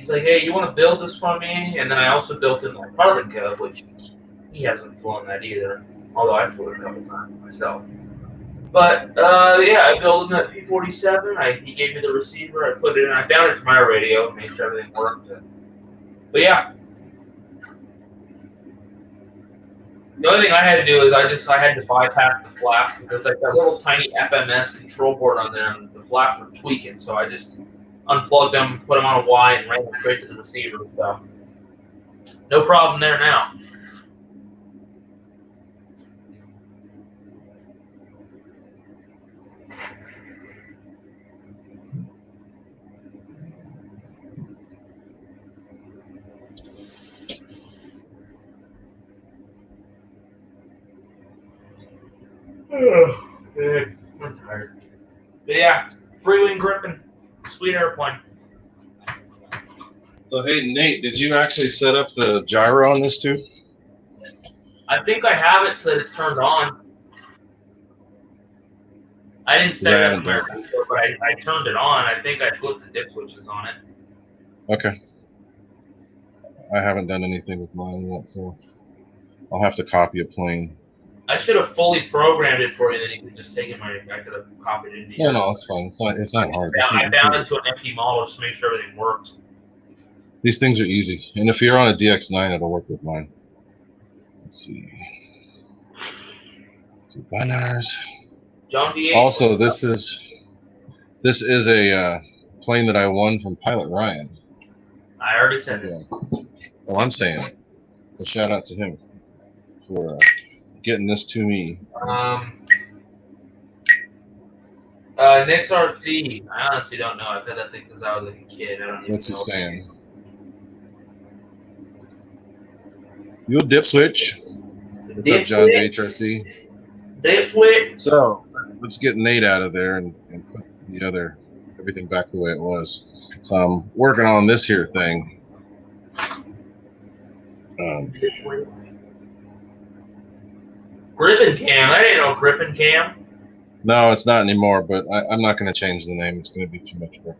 B: like, hey, you want to build this for me? And then I also built in my Carbon Cub, which he hasn't flown that either, although I flew it a couple times myself. But yeah, I built in that P47. He gave me the receiver. I put it in. I bound it to my radio, made sure everything worked. But yeah. The only thing I had to do is I had to bypass the flaps because like that little tiny FMS control board on there, and the flaps were tweaking. So I just unplugged them, put them on a Y, and ran them straight to the receiver. So no problem there now. Oh, man. I'm tired. But yeah, Freewing Gripen, sweet airplane.
A: So hey Nate, did you actually set up the gyro on this too?
B: I think I have it so that it's turned on. I didn't set it up in my computer, but I turned it on. I think I flipped the dip switches on it.
A: Okay. I haven't done anything with mine yet, so I'll have to copy a plane.
B: I should have fully programmed it for you, then you could just take it. I could have copied it into
A: No, it's fine. It's not hard.
B: I bound it to an empty model just to make sure everything works.
A: These things are easy, and if you're on a DX9, it'll work with mine. Let's see. 2 binaries.
B: John D8.
A: Also, this is a plane that I won from Pilot Ryan.
B: I already said it.
A: Well, I'm saying it. So shout out to him for getting this to me.
B: Nick's RC. I honestly don't know. I've had that thing since I was a kid. I don't even
A: What's he
B: know.
A: saying? You dip switch. What's up, John HRC?
B: Dip switch.
A: So let's get Nate out of there and put everything back the way it was. So I'm working on this here thing.
B: Gripen Cam. I didn't know Gripen Cam.
A: No, it's not anymore, but I'm not going to change the name. It's going to be too much work.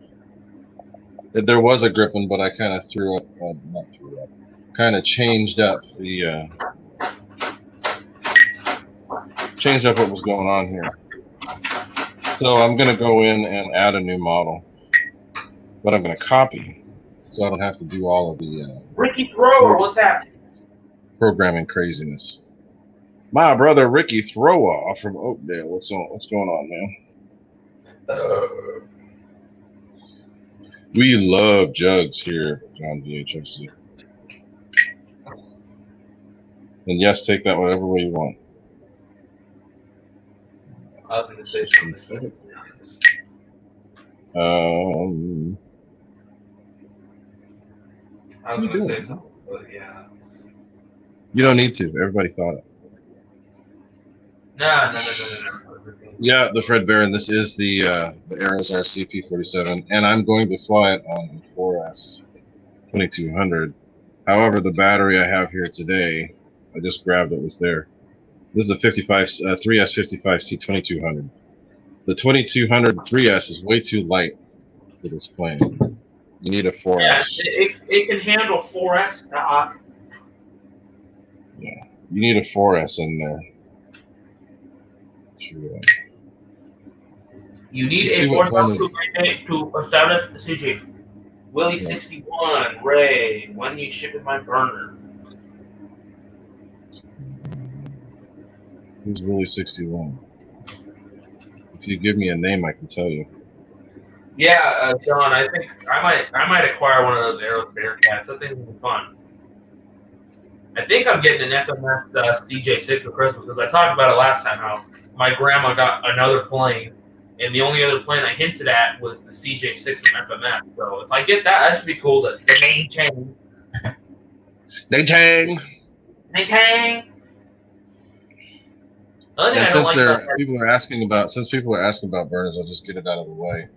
A: There was a Gripen, but I kind of kind of changed up changed up what was going on here. So I'm going to go in and add a new model, but I'm going to copy, so I don't have to do all of the
B: Ricky Thrower, what's happening?
A: Programming craziness. My brother Ricky Thrower from Oakdale. What's going on, man? We love jugs here, John VHFC. And yes, take that whatever way you want.
B: I was going to say something. I was going to say something, but yeah.
A: You don't need to. Everybody thought it.
B: No.
A: Yeah, the Fred Baron. This is the Aeros RCP-47, and I'm going to fly it on the 4S 2200. However, the battery I have here today, I just grabbed it, was there. This is the 3S55C 2200. The 2200 3S is way too light for this plane. You need a 4S.
B: Yeah, it can handle 4S.
A: Yeah, you need a 4S in there.
B: You need a 4S to establish the CG. Willie 61, Ray, when you shipping my burner?
A: Who's Willie 61? If you give me a name, I can tell you.
B: Yeah, John, I think I might acquire one of those Aeros Bearcats. That thing will be fun. I think I'm getting an FMS CJ6 for Christmas because I talked about it last time how my grandma got another plane, and the only other plane I hinted at was the CJ6 from FMS. So if I get that, that should be cool. The name change. Name change.
A: And since people are asking about burners, I'll just get it out of the way.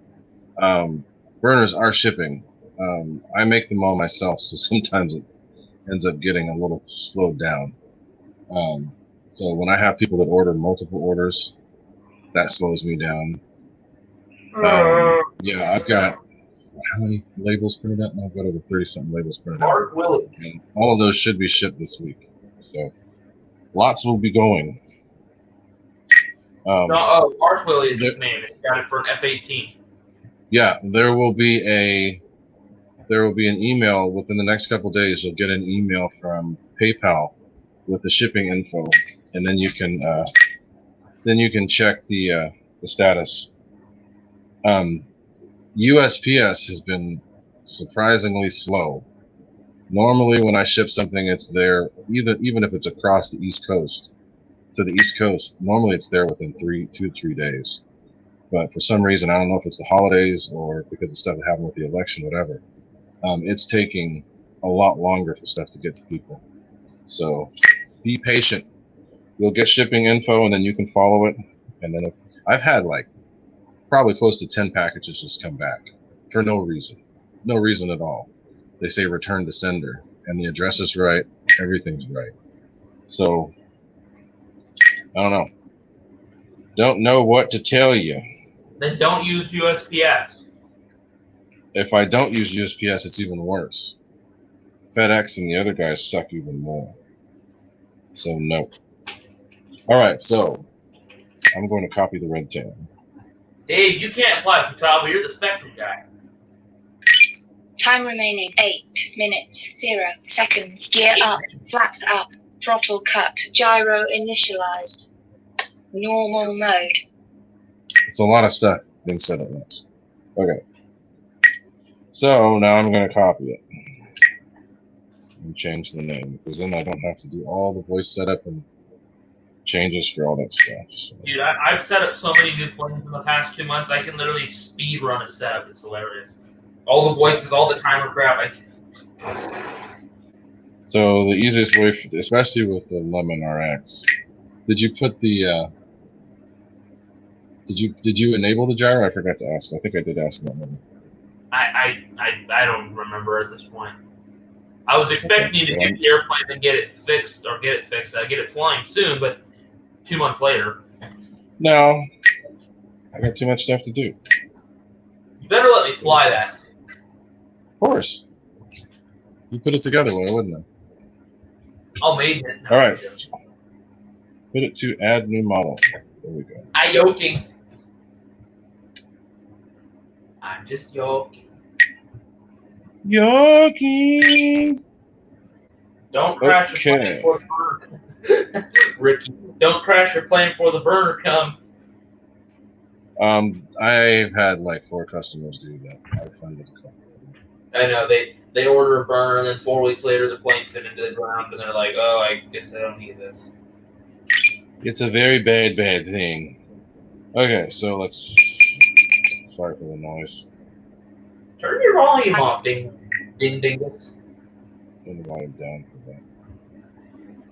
A: Burners are shipping. I make them all myself, so sometimes it ends up getting a little slowed down. So when I have people that order multiple orders, that slows me down. Yeah, I've got how many labels printed out? I've got over 30-something labels printed out. And all of those should be shipped this week. So lots will be going.
B: Mark Willie is his name. He got it for an F-18.
A: Yeah, there will be an email within the next couple days. You'll get an email from PayPal with the shipping info, and then you can check the status. USPS has been surprisingly slow. Normally, when I ship something, it's there even if it's across the East Coast to the East Coast. Normally, it's there within 2 to 3 days. But for some reason, I don't know if it's the holidays or because of stuff that happened with the election, whatever. It's taking a lot longer for stuff to get to people. So be patient. You'll get shipping info, and then you can follow it. And then I've had like probably close to 10 packages just come back for no reason. No reason at all. They say return to sender, and the address is right, everything's right. So, I don't know. Don't know what to tell you.
B: Then don't use USPS.
A: If I don't use USPS, it's even worse. FedEx and the other guys suck even more. So, no. Alright, so, I'm going to copy the red tab.
B: Dave, you can't fly Futaba. You're the Spectrum guy.
C: Time remaining 8 minutes 0 seconds. Gear up, flaps up, throttle cut, gyro initialized. Normal mode.
A: It's a lot of stuff being said at once. Okay. So now I'm going to copy it and change the name, because then I don't have to do all the voice setup and changes for all that stuff. So.
B: Dude, I've set up so many new planes in the past 2 months. I can literally speed run a setup. It's hilarious. All the voices, all the timer crap.
A: So the easiest way, especially with the Lemon RX, did you put the did you enable the gyro? I forgot to ask. I think I did ask that one.
B: I don't remember at this point. I was expecting you to get the airplane and get it fixed, get it flying soon, but 2 months later.
A: No, I got too much stuff to do.
B: You better let me fly that.
A: Of course. You put it together, why wouldn't I?
B: I'll maiden it.
A: All right. Put it to add new model. There we go.
B: I'm yoking. I'm just yoking.
A: Yoking.
B: Don't crash your plane before the burner. Ricky, don't crash your plane before the burner come.
A: I've had like 4 customers do that. I've funded a couple.
B: I know they order a burner and then 4 weeks later the plane's been into the ground and they're like, oh, I guess I don't need this.
A: It's a very bad thing. Okay, so let's. Sorry for the noise.
B: Turn your volume off, ding dingus.
A: Turn the volume down for that.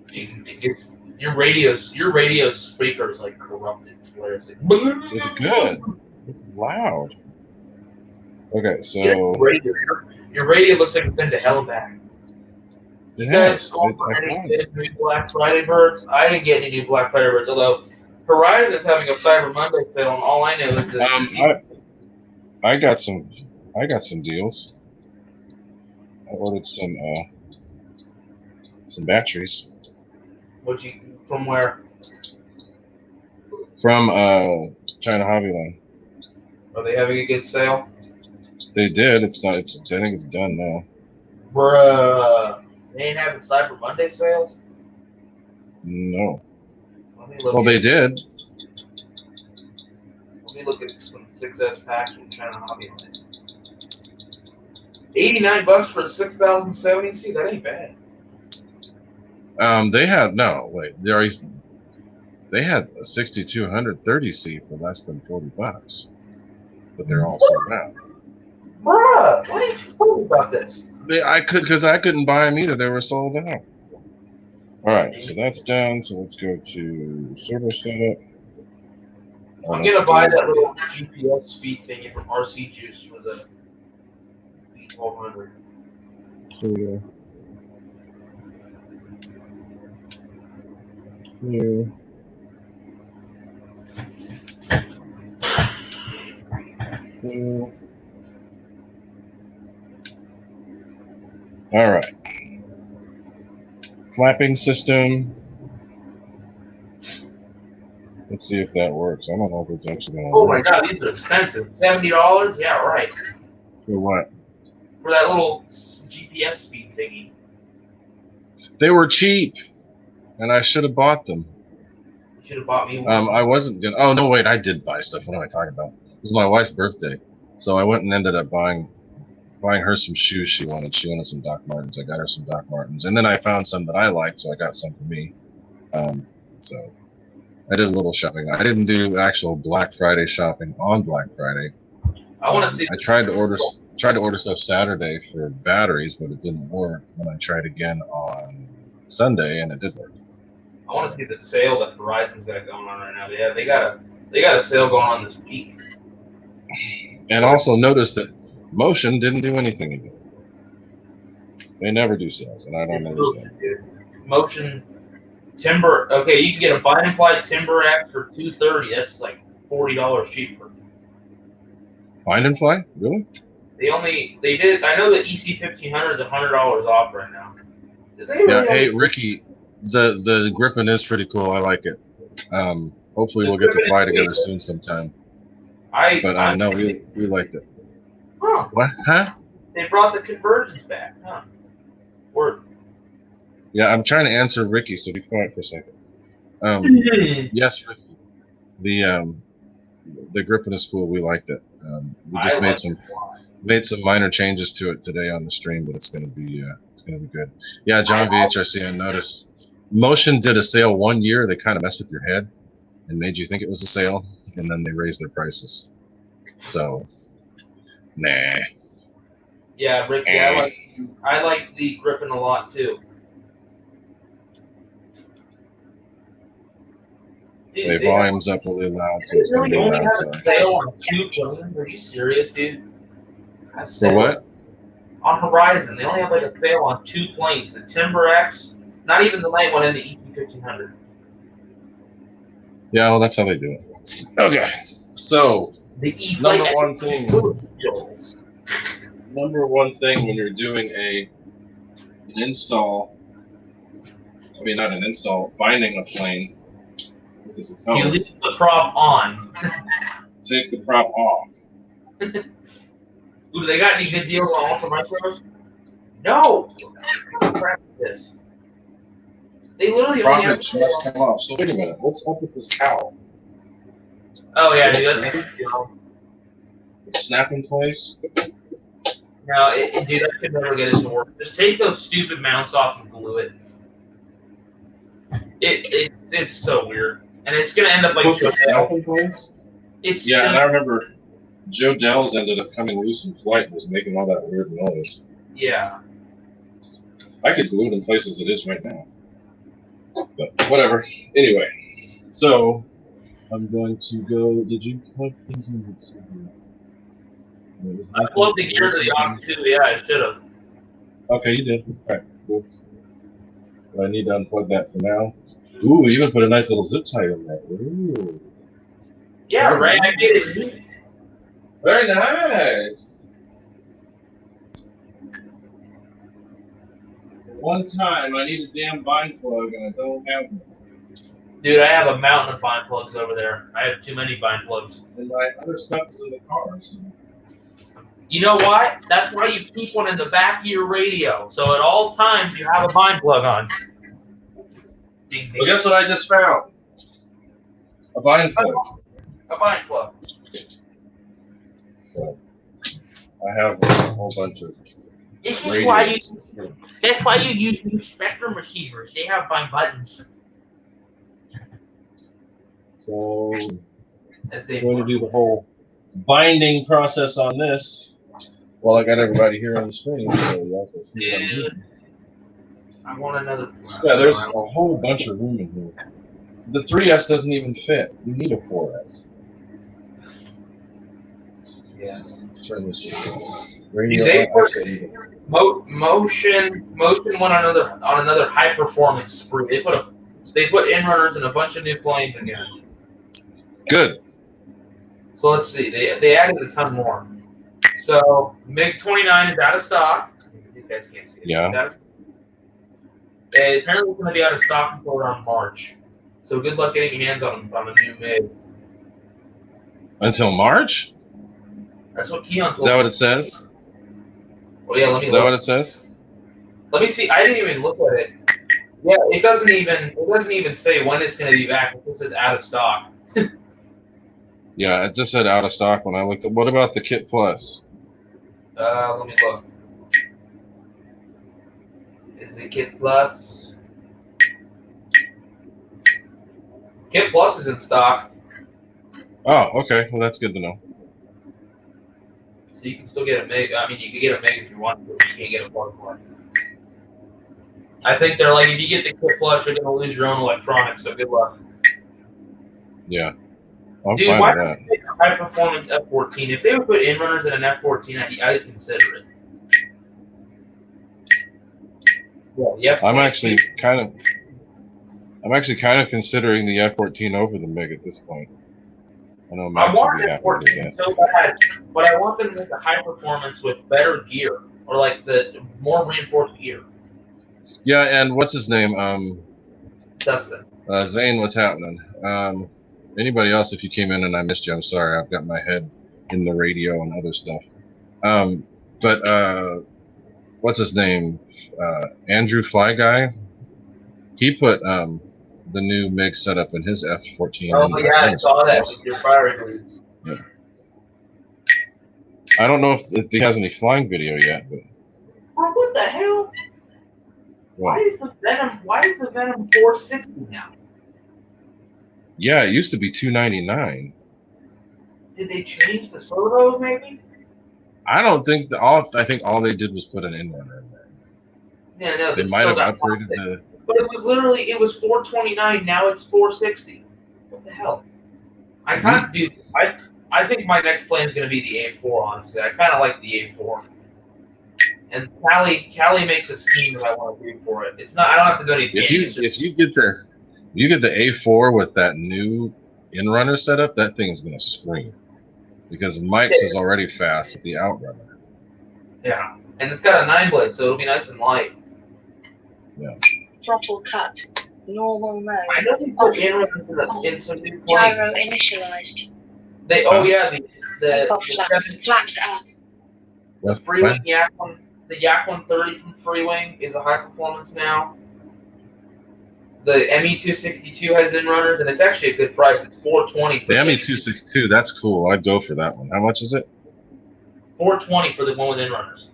B: Ding dingus. Your radio speaker is like corrupted. It's
A: It's good. It's loud. Okay, so
B: your radio looks like it's been to hell and back.
A: it
B: You guys
A: has.
B: saw any new Black Friday birds? I didn't get any new Black Friday birds, although Horizon is having a Cyber Monday sale, and all I know is that
A: I got some deals. I ordered some batteries.
B: From where?
A: From China Hobby Line.
B: Are they having a good sale?
A: They did. It's not. I think it's done now.
B: Bruh, they ain't having Cyber Monday sales.
A: No.
B: Well,
A: they did.
B: Let me look at some 6S packs from China Hobby Line. $89 for a 6070C. That ain't bad.
A: They had They had a 6200 30C for less than $40, but they're all sold out.
B: Bruh, what are you talking about this?
A: I couldn't buy them either. They were sold out. All right, so that's done. So let's go to server setup.
B: I'm gonna buy that little GPS speed thingy from RC Juice for the B1200.
A: Clear. All right. Flapping system. Let's see if that works. I don't know if it's actually going to
B: Oh
A: work.
B: my god, these are expensive. $70? Yeah, right.
A: For what?
B: For that little GPS speed thingy.
A: They were cheap, and I should have bought them.
B: You should have bought me one.
A: I wasn't gonna. Oh no, wait! I did buy stuff. What am I talking about? It was my wife's birthday, so I went and ended up buying her some shoes she wanted. She wanted some Doc Martens. I got her some Doc Martens, and then I found some that I liked, so I got some for me. So I did a little shopping. I didn't do actual Black Friday shopping on Black Friday.
B: I want to see.
A: I tried to order stuff Saturday for batteries, but it didn't work. And I tried again on Sunday, and it did work.
B: I want to see the sale that Horizon's got going on right now. Yeah, they got a sale going on this week.
A: And also notice that Motion didn't do anything again. They never do sales, and I don't understand.
B: Motion Timber. Okay, you can get a bind and fly Timber X for $230. That's like $40 cheaper.
A: Find and fly? Really?
B: They did. I know the EC 1500 is $100 off right now. Did they really
A: Hey Ricky, the Gripen is pretty cool. I like it. Hopefully we'll get to fly together soon sometime. No, we liked it.
B: Huh?
A: What? Huh?
B: They brought the conversions back, huh? Word.
A: Yeah, I'm trying to answer Ricky, so be quiet for a second. Yes, Ricky. The Gripen is cool. We liked it. We just made some minor changes to it today on the stream, but it's gonna be good. Yeah, John VHRC, I noticed. Motion did a sale 1 year. They kind of messed with your head and made you think it was a sale, and then they raised their prices. So, nah.
B: Yeah, Ricky, I like the Gripen a lot too. Dude,
A: The volume's up really loud, so it's gonna be
B: only
A: loud.
B: have a sale on 2 planes. Are you serious, dude?
A: For what?
B: On Horizon, they only have like a sale on 2 planes: the Timber X, not even the light one, and the EC 1500.
A: Yeah, well, that's how they do it. Okay, so
B: The E
A: number one thing when you're doing an install, not an install, binding a plane.
B: You leave the prop on.
A: Take the prop off.
B: Ooh, they got any good deals on Ultra Micros? No! Crap this. They literally only have...
A: Profit must come off. So wait a minute, what's up with this cow?
B: Oh yeah, dude,
A: It's snap in place?
B: No, dude, I could never get it to work. Just take those stupid mounts off and glue it. It's so weird. And it's gonna end up like
A: snap in place? And I remember Joe Dell's ended up coming loose in flight and was making all that weird noise.
B: Yeah.
A: I could glue it in place as it is right now. But whatever. Anyway, so I'm going to go. Did you plug things in?
B: I plugged the gear to the aux too. Yeah, I should have.
A: Okay, you did. All right, cool. But I need to unplug that for now. Ooh, you even put a nice little zip tie in there. Ooh.
B: Yeah, right. I did it.
A: Very nice. One time I need a damn bind plug and I don't have one.
B: Dude, I have a mountain of bind plugs over there. I have too many bind plugs.
A: And my other stuff is in the car. So.
B: You know why? That's why you keep one in the back of your radio. So at all times you have a bind plug on. Ding, ding.
A: Well, guess what I just found? A bind plug.
B: A bind plug.
A: So I have a whole bunch of.
B: This is why that's why you use new Spectrum receivers. They have bind buttons.
A: So I'm going to do the whole binding process on this. Well, I got everybody here on the screen, so y'all can see what I'm doing.
B: I want another.
A: Yeah, there's a whole bunch of room in here. The 3S doesn't even fit. You need a 4S.
B: Yeah.
A: Let's turn this shit on.
B: Motion went on another high performance spree. They put in-runners in a bunch of new planes again.
A: Good.
B: So let's see. They added a ton more. So MiG-29 is out of stock. You guys can't see it.
A: Yeah.
B: Apparently it's going to be out of stock until around March. So good luck getting your hands on a new MiG.
A: Until March?
B: That's what Keon told me.
A: Is that what it says?
B: Well, yeah, let me
A: Is
B: look.
A: that what it says?
B: Let me see. I didn't even look at it. Yeah, it doesn't even say when it's going to be back. It just says out of stock.
A: Yeah, it just said out of stock when I looked at. What about the Kit Plus?
B: Let me look. Is it Kit Plus? Kit Plus is in stock.
A: Oh, okay. Well, that's good to know.
B: So you can still get a MiG. I mean, you can get a MiG if you want to, but you can't get a plug for it. I think they're like, if you get the Kit Plus, you're going to lose your own electronics, so good luck.
A: Yeah. I'm
B: Dude,
A: fine
B: why
A: with
B: don't
A: that.
B: you make a high performance F14? If they would put in runners in an F14, I'd consider it. Well, the F22,
A: I'm actually kind of considering the F14 over the MiG at this point. I know
B: I
A: Max would
B: want
A: be
B: an
A: happy with
B: F14
A: that.
B: so bad, but I want them to make a high performance with better gear or like the more reinforced gear.
A: Yeah, and what's his name?
B: Dustin.
A: Zane, what's happening? Anybody else, if you came in and I missed you, I'm sorry. I've got my head in the radio and other stuff. But what's his name? Andrew Fly Guy. He put the new MiG setup in his F14.
B: Oh yeah, I saw that with your fire groups.
A: Yeah. I don't know if he has any flying video yet, but
B: Bro, what the hell? Why is the Venom 460 now?
A: Yeah, it used to be 299.
B: Did they change the servos maybe?
A: I don't think I think all they did was put an in-runner in there.
B: Yeah, no,
A: They might have upgraded the.
B: But it was 429. Now it's 460. What the hell? I can't do. I think my next plan is going to be the A4. Honestly, I kind of like the A4. And Callie makes a scheme that I want to do for it. It's not. I don't have to do any.
A: If you get the A4 with that new in-runner setup, that thing's going to scream. Because Mike's is already fast with the outrunner.
B: Yeah, and it's got a 9-blade, so it'll be nice and light.
A: Yeah.
C: Throttle cut. Normal mode.
B: I know they put in-runners in some new planes.
C: Gyro initialized.
B: The
C: Flaps up.
B: The Freewing Yak 130 from Freewing is a high performance now. The ME262 has in-runners, and it's actually a good price. It's $420.
A: The ME262, that's cool. I'd go for that one. How much is it?
B: $420 for the one with in-runners.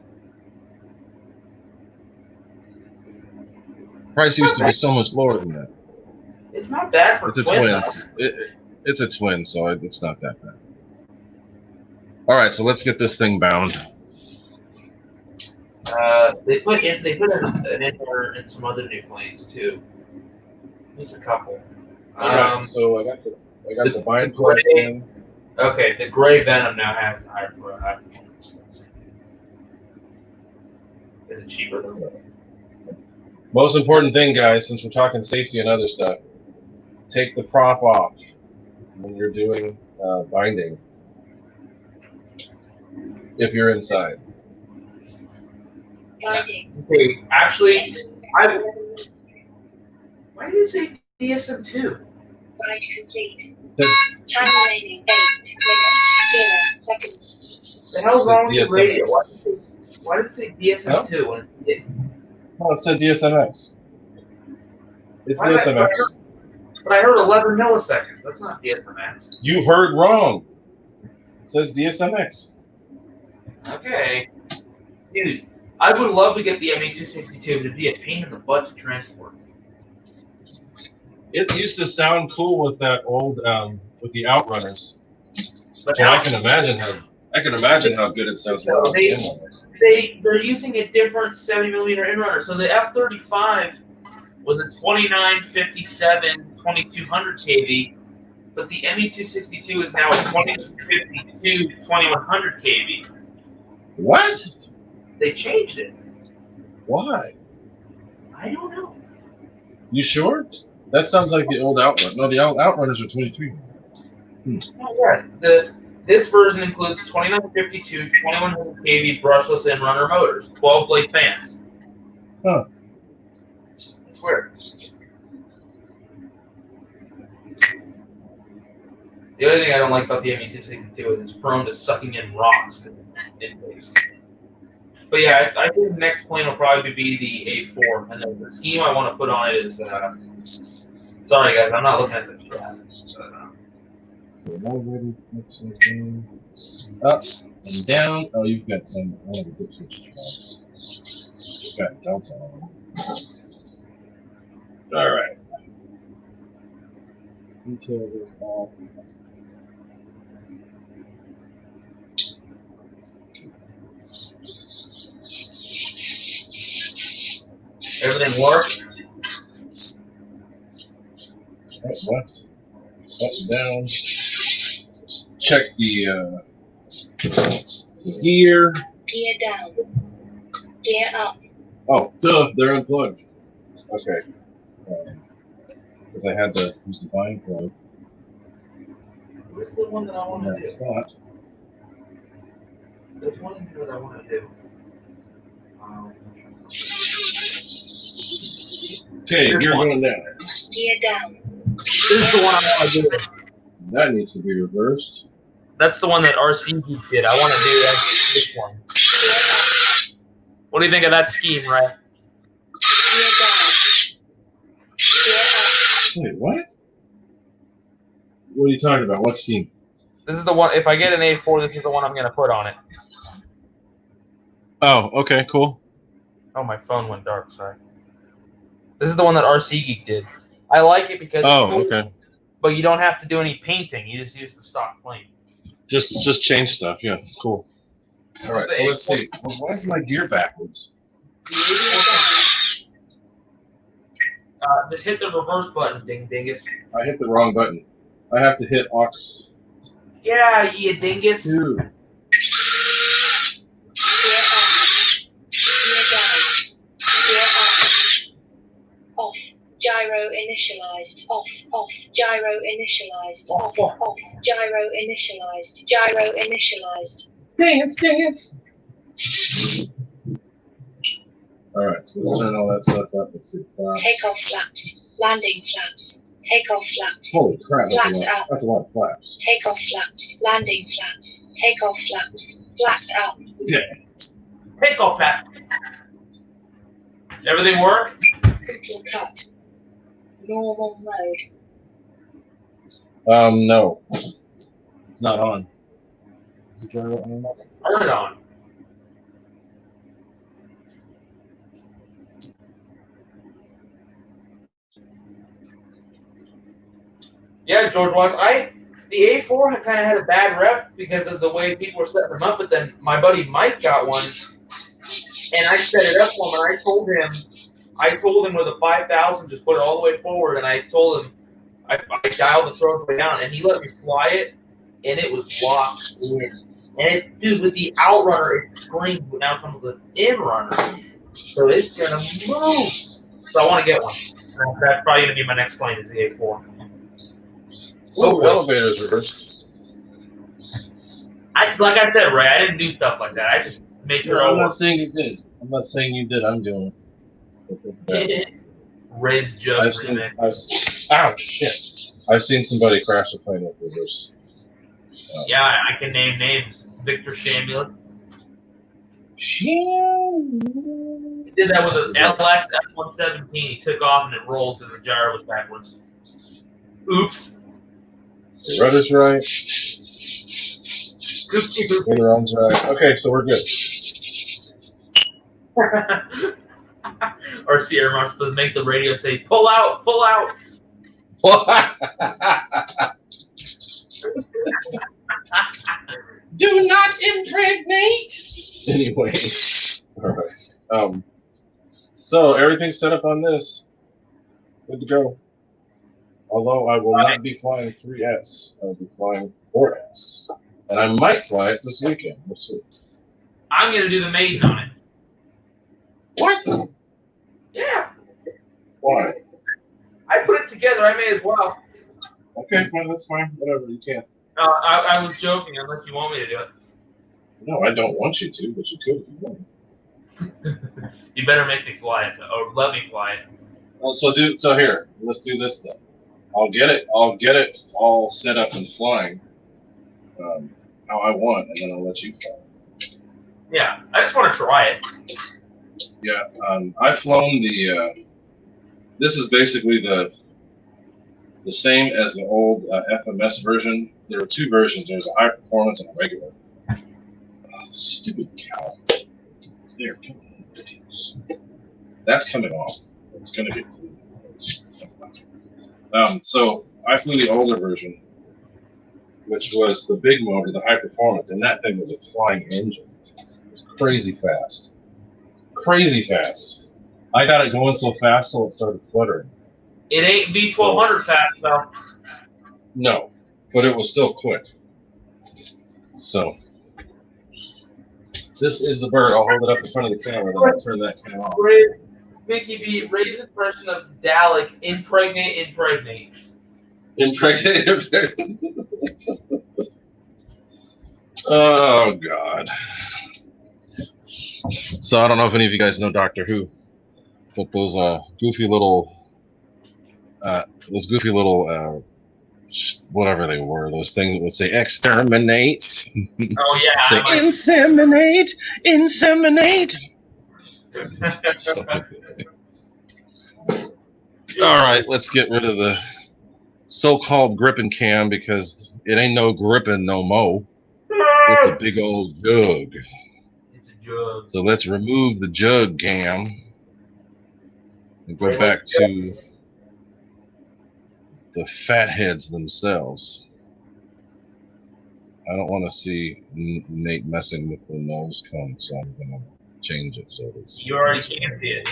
A: Price used to be so much lower than that.
B: It's not bad for
A: It's a
B: twin.
A: It's a twin, so it's not that bad. All right, so let's get this thing bound.
B: They put an in-runner in some other new planes too. Just a couple.
A: All right, so I got the bind plus in.
B: Okay, the gray Venom now has high performance. Is it cheaper though?
A: Most important thing, guys, since we're talking safety and other stuff, take the prop off when you're doing binding. If you're inside.
B: Okay, actually, why did it say DSM-2?
C: Bind complete.
A: Said,
C: Time remaining 8 minutes 0 seconds.
B: The hell's wrong with
A: DSM.
B: the radio? Why did it say DSM-2 when
A: it said DSMX. It's
B: Why
A: DSMX.
B: But I heard 11 milliseconds. That's not DSMX.
A: You heard wrong. It says DSMX.
B: Okay. Dude, I would love to get the ME262, but it'd be a pain in the butt to transport.
A: It used to sound cool with that old with the outrunners.
B: But
A: So
B: now,
A: I can imagine how good it sounds now with the inrunners.
B: they're using a different 70mm in-runner. So the F-35 was a 2957 2200 kV, but the ME262 is now a 2052 2100 kV.
A: What?
B: They changed it.
A: Why?
B: I don't know.
A: You sure? That sounds like the old outrunner. No, the old outrunners are 23.
B: Oh, yeah. This version includes 2952 2100 kV brushless in-runner motors, 12-blade fans.
A: Huh.
B: It's weird. The other thing I don't like about the ME262 is it's prone to sucking in rocks in place. But yeah, I think the next plane will probably be the A4, and then the scheme I want to put on it is. Sorry guys, I'm not looking at the chat.
A: Up and down. Oh, you've got one of the dip switch tracks. You've got Delta on. All right. Until this off.
B: Everything worked?
A: Right, left. Up and down. check the gear.
C: Gear down. Gear up.
A: Oh, duh, they're unplugged. Okay. Because I had to use the bind plug
B: Where's the one that I
A: in
B: want to
A: that
B: do?
A: spot.
B: There's one here that I want to do.
A: Okay,
B: Here's
A: gear
B: one.
A: going down.
C: Gear down.
B: This is the one I want to do.
A: That needs to be reversed.
B: That's the one that RC did. I want to do this one.
C: Gear up.
B: What do you think of that scheme, Ray?
C: Gear down. Gear up.
A: Wait, what? What are you talking about? What scheme?
B: This is the one. If I get an A4, this is the one I'm going to put on it.
A: Oh, okay, cool.
B: Oh, my phone went dark. Sorry. This is the one that RC Geek did. I like it because
A: Oh,
B: it's cool,
A: okay.
B: but you don't have to do any painting. You just use the stock plane.
A: Just change stuff. Yeah, cool. All right, so let's see. Well, why is my gear backwards?
B: Just hit the reverse button, dingus.
A: I hit the wrong button. I have to hit aux
B: Yeah, you dingus.
A: 2.
C: Gear up. Gear down. Gear up. Off. Gyro initialized. Off. Off. Gyro initialized. Off. Off. Gyro initialized. Gyro initialized.
A: Dance. All right, so let's turn all that stuff up. Let's see.
C: Takeoff flaps. Landing flaps. Takeoff flaps.
A: Holy crap,
C: Flaps up.
A: that's a lot of flaps.
C: Takeoff flaps. Landing flaps. Takeoff flaps. Flaps up.
A: Yeah.
B: Take off that. Everything work?
C: Throttle cut. Normal mode.
A: No. It's not on. Is it gyro on?
B: Turn it on. Yeah, George Washington. The A4 had kind of had a bad rep because of the way people were setting them up, but then my buddy Mike got one, and I set it up for him, and I told him with a 5,000, just put it all the way forward, and I told him, I dialed the throttle way down, and he let me fly it, and it was locked in. And it, dude, with the outrunner, it screams, but now it comes with an in-runner. So it's going to move. So I want to get one. And that's probably going to be my next plane is the A4.
A: Oh, elevator's reversed.
B: Like I said, Ray, I didn't do stuff like that. I just made sure
A: I'm not saying you did. I'm doing it.
B: Ray's joke.
A: Ouch, shit. I've seen somebody crash a plane with reverse.
B: Yeah, I can name names. Victor Shamula. He did that with an LX F-117. He took off and it rolled because the gyro was backwards. Oops.
A: The rudder's right. Aileron's right. Okay, so we're good.
B: Our Sierra Marshall says, make the radio say, pull out, pull out.
A: Do not impregnate. Anyway, all right. So everything's set up on this. Good to go. Although I will not be flying 3S, I'll be flying 4S, and I might fly it this weekend. We'll see.
B: I'm gonna do the maiden on it.
A: What?
B: Yeah.
A: Why?
B: I put it together. I may as well.
A: Okay, well, that's fine. Whatever, you can.
B: I was joking, unless you want me to do it.
A: No, I don't want you to, but you could if you want.
B: You better make me fly it, or let me fly it.
A: Well, so here, let's do this then. I'll get it all set up and flying how I want, and then I'll let you fly.
B: Yeah, I just want to try it.
A: Yeah, I've flown the. This is basically the same as the old FMS version. There were two versions. There's a high performance and a regular. Oh, stupid cow. There, come on. That's coming off. It's going to get clean. So I flew the older version, which was the big motor, the high performance, and that thing was a flying engine. It was crazy fast. Crazy fast. I got it going so fast so it started fluttering.
B: It ain't V1200 fast, though.
A: No, but it was still quick. So this is the bird. I'll hold it up in front of the camera, then I'll turn that camera off.
B: Mickey B, raise impression of Dalek, impregnate.
A: Impregnated. Oh God. So I don't know if any of you guys know Doctor Who, but those goofy little whatever they were, those things that would say exterminate.
B: Oh yeah.
A: Say inseminate. So, all right, let's get rid of the so-called Gripen cam because it ain't no Gripen no mo. It's a big old jug.
B: It's a jug.
A: So let's remove the jug cam and go back to the fatheads themselves. I don't want to see Nate messing with the nose cone, so I'm going to change it so it's...
B: You already can't see it.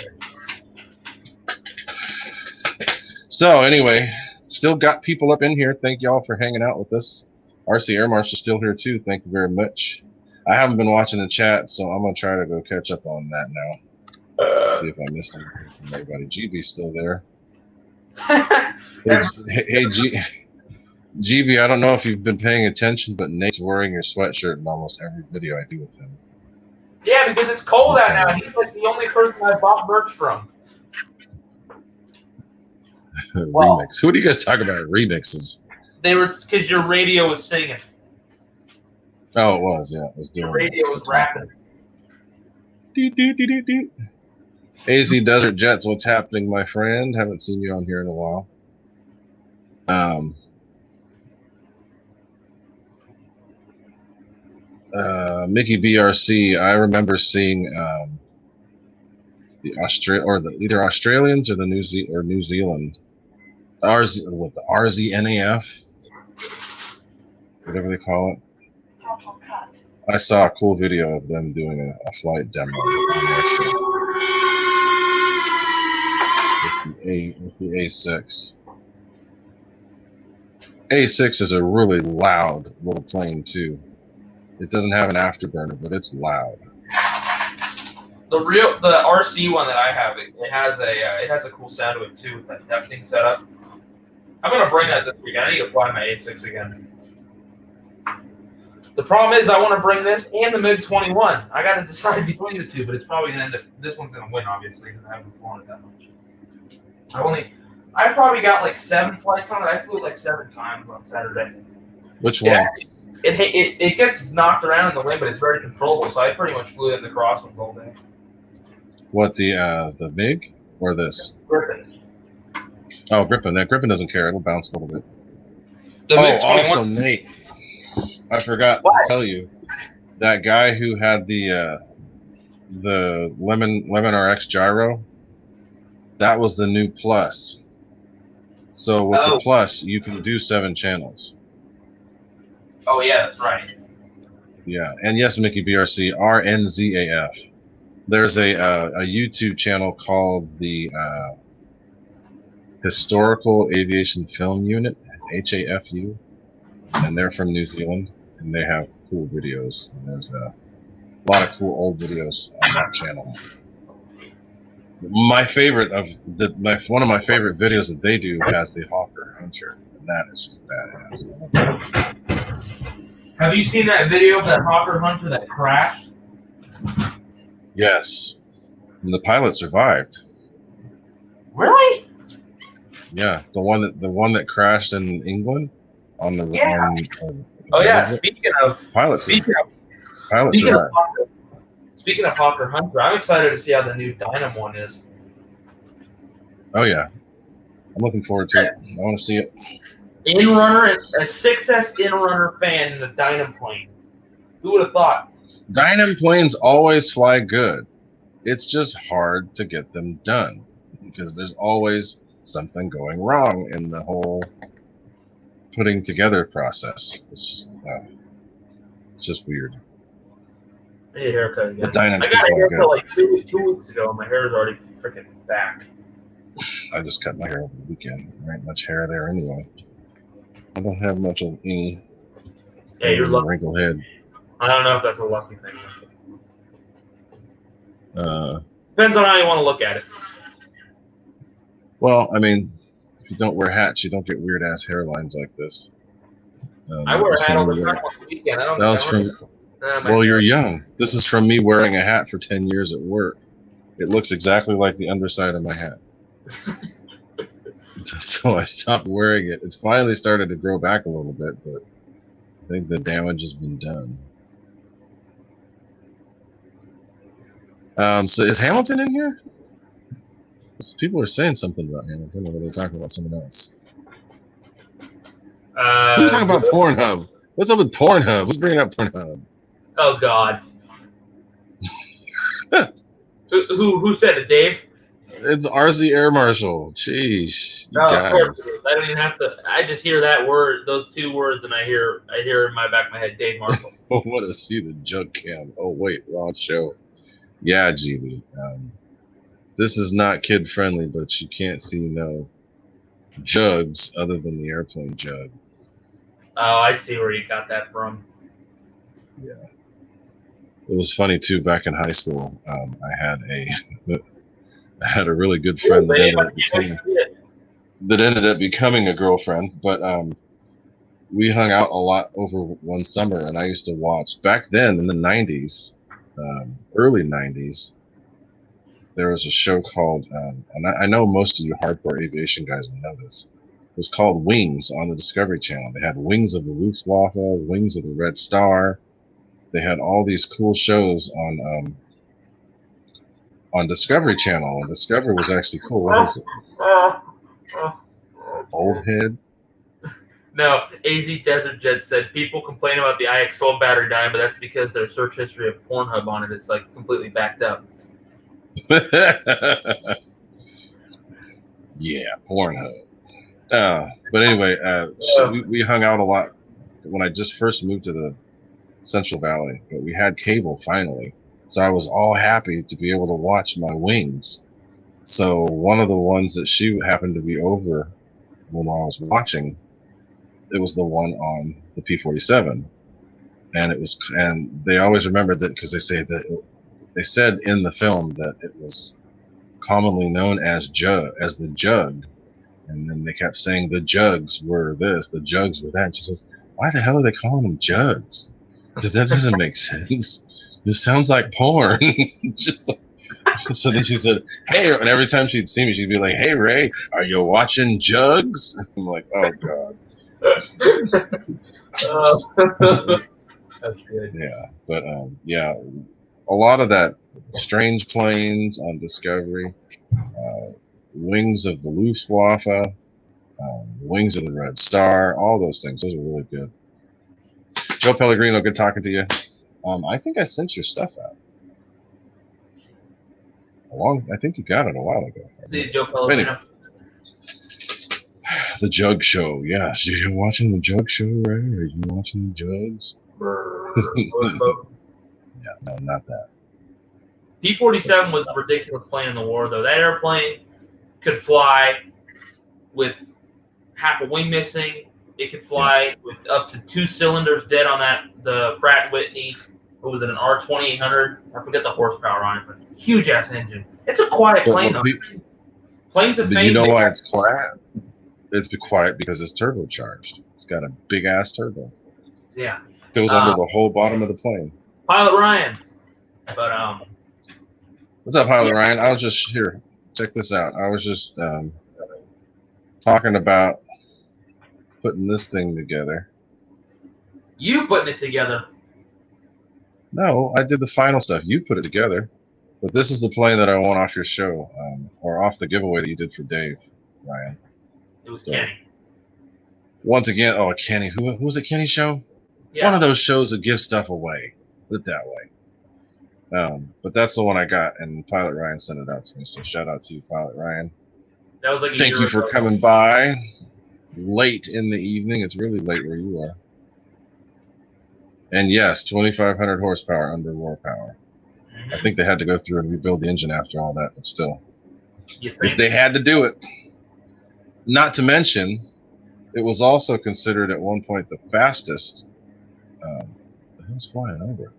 A: So anyway, still got people up in here. Thank y'all for hanging out with us. RC Air Marshal's still here too. Thank you very much. I haven't been watching the chat, so I'm going to try to go catch up on that now. See if I missed anything from everybody. GB's still there. Hey, GB, I don't know if you've been paying attention, but Nate's wearing your sweatshirt in almost every video I do with him.
B: Yeah, because it's cold out now. He's like the only person I bought merch from.
A: Remix. Who do you guys talk about remixes?
B: They were because your radio was singing.
A: Oh, it was. Yeah, it was doing.
B: Your radio was rapping.
A: AZ Desert Jets, what's happening, my friend? Haven't seen you on here in a while. Mickey BRC, I remember seeing the either Australians or the New Zealand. The RZNAF, whatever they call it. I saw a cool video of them doing a flight demo on their show with the A6. A6 is a really loud little plane too. It doesn't have an afterburner, but it's loud.
B: The RC one that I have, it has a cool sound to it too with that thing set up. I'm gonna bring that this weekend. I need to fly my A6 again. The problem is I want to bring this and the MiG-21. I got to decide between the two, but it's probably gonna end up. This one's gonna win, obviously, because I haven't flown it that much. I probably got like 7 flights on it. I flew it like 7 times on Saturday.
A: Which one?
B: It gets knocked around in the wind, but it's very controllable. So I pretty much flew it in the crosswind all day.
A: What, the MiG or this?
B: Gripen.
A: Oh, Gripen. That Gripen doesn't care. It'll bounce a little bit. Also, Nate, I forgot to tell you, that guy who had the Lemon RX gyro, that was the new Plus. So with the Plus, you can do 7 channels.
B: Oh yeah, that's right.
A: Yeah, and yes, Mickey BRC, RNZAF. There's a YouTube channel called the Historical Aviation Film Unit, HAFU, and they're from New Zealand, and they have cool videos. And there's a lot of cool old videos on that channel. My favorite one of my favorite videos that they do has the Hawker Hunter, and that is just badass.
B: Have you seen that video of that Hawker Hunter that crashed?
A: Yes, and the pilot survived.
B: Really?
A: Yeah, the one that crashed in England on the
B: Oh yeah. Speaking of Hawker Hunter, I'm excited to see how the new Dynam one is.
A: Oh yeah, I'm looking forward to it. I want to see it.
B: In-runner, a 6S in-runner fan in a Dynam plane. Who would have thought?
A: Dynam planes always fly good. It's just hard to get them done because there's always something going wrong in the whole putting together process. It's just weird.
B: I need a haircut again.
A: The Dynam's
B: I got a haircut like two weeks ago, and my hair is already freaking back.
A: I just cut my hair over the weekend. There ain't much hair there anyway. I don't have much of any.
B: Yeah, you're lucky.
A: Wrinkled head.
B: I don't know if that's a lucky thing.
A: Depends
B: on how you want to look at it.
A: Well, I mean, if you don't wear hats, you don't get weird ass hairlines like this.
B: I wear a hat all the time on the weekend. I don't.
A: That was from. Well, you're young. This is from me wearing a hat for 10 years at work. It looks exactly like the underside of my hat. So I stopped wearing it. It's finally started to grow back a little bit, but I think the damage has been done. So is Hamilton in here? People are saying something about Hamilton, or are they talking about someone else? Who's talking about Pornhub? What's up with Pornhub? Who's bringing up Pornhub?
B: Oh God. who said it, Dave?
A: It's RZ Air Marshal. Jeez, you guys.
B: Of course it is. I don't even have to. I just hear that word, those two words, and I hear in my back of my head, Dave Marshall.
A: I want to see the jug cam. Oh wait, wrong show. Yeah, GB. This is not kid friendly, but you can't see no jugs other than the airplane jug.
B: Oh, I see where you got that from.
A: Yeah. It was funny too. Back in high school, I had a really good friend that ended up becoming a girlfriend. But we hung out a lot over one summer, and I used to watch back then in the '90s, early '90s. There was a show called, and I know most of you hardcore aviation guys will know this. It was called Wings on the Discovery Channel. They had Wings of the Luftwaffe, Wings of the Red Star. They had all these cool shows on Discovery Channel, and Discovery was actually cool. What was it? Old Head?
B: No, AZ Desert Jet said people complain about the IX-12 battery dying, but that's because their search history of Pornhub on it is like completely backed up.
A: Yeah, Pornhub. But anyway, we hung out a lot when I just first moved to the Central Valley, but we had cable finally. So I was all happy to be able to watch my Wings. So one of the ones that she happened to be over when I was watching, it was the one on the P-47. And they always remembered that because they said in the film that it was commonly known as the Jug, and then they kept saying the Jugs were this, the Jugs were that. And she says, "Why the hell are they calling them Jugs? That doesn't make sense. This sounds like porn." So then she said, "Hey," and every time she'd see me, she'd be like, "Hey Ray, are you watching Jugs?" I'm like, "Oh God."
B: That's good.
A: Yeah, but yeah, a lot of that strange planes on Discovery, Wings of the Luftwaffe, Wings of the Red Star, all those things. Those are really good. Joe Pellegrino, good talking to you. I think I sent your stuff out. I think you got it a while ago.
B: See Joe Pellegrino.
A: The Jug Show, yes. Are you watching the Jug Show, Ray? Are you watching the Jugs? Yeah, no, not that.
B: P-47 was a ridiculous plane in the war, though. That airplane could fly with half a wing missing. It could fly with up to 2 cylinders dead on the Pratt & Whitney. What was it, an R2800? I forget the horsepower on it, but huge ass engine. It's a quiet plane, though. Planes of fame.
A: You know why it's quiet? It's quiet because it's turbocharged. It's got a big ass turbo.
B: Yeah.
A: Goes under the whole bottom of the plane.
B: Pilot Ryan. But
A: what's up, Pilot Ryan? I was just here. Check this out. I was just talking about putting this thing together.
B: You putting it together?
A: No, I did the final stuff. You put it together. But this is the plane that I want off your show, or off the giveaway that you did for Dave, Ryan.
B: It was Kenny.
A: Once again, Kenny. Who was it? Kenny show? Yeah. One of those shows that gives stuff away. Put it that way. But that's the one I got, and Pilot Ryan sent it out to me. So shout out to you, Pilot Ryan.
B: That was like
A: Thank you for coming by late in the evening. It's really late where you are. And yes, 2,500 horsepower under war power. Mm-hmm. I think they had to go through and rebuild the engine after all that, but still, if they had to do it. Not to mention, it was also considered at one point the fastest. It was flying over.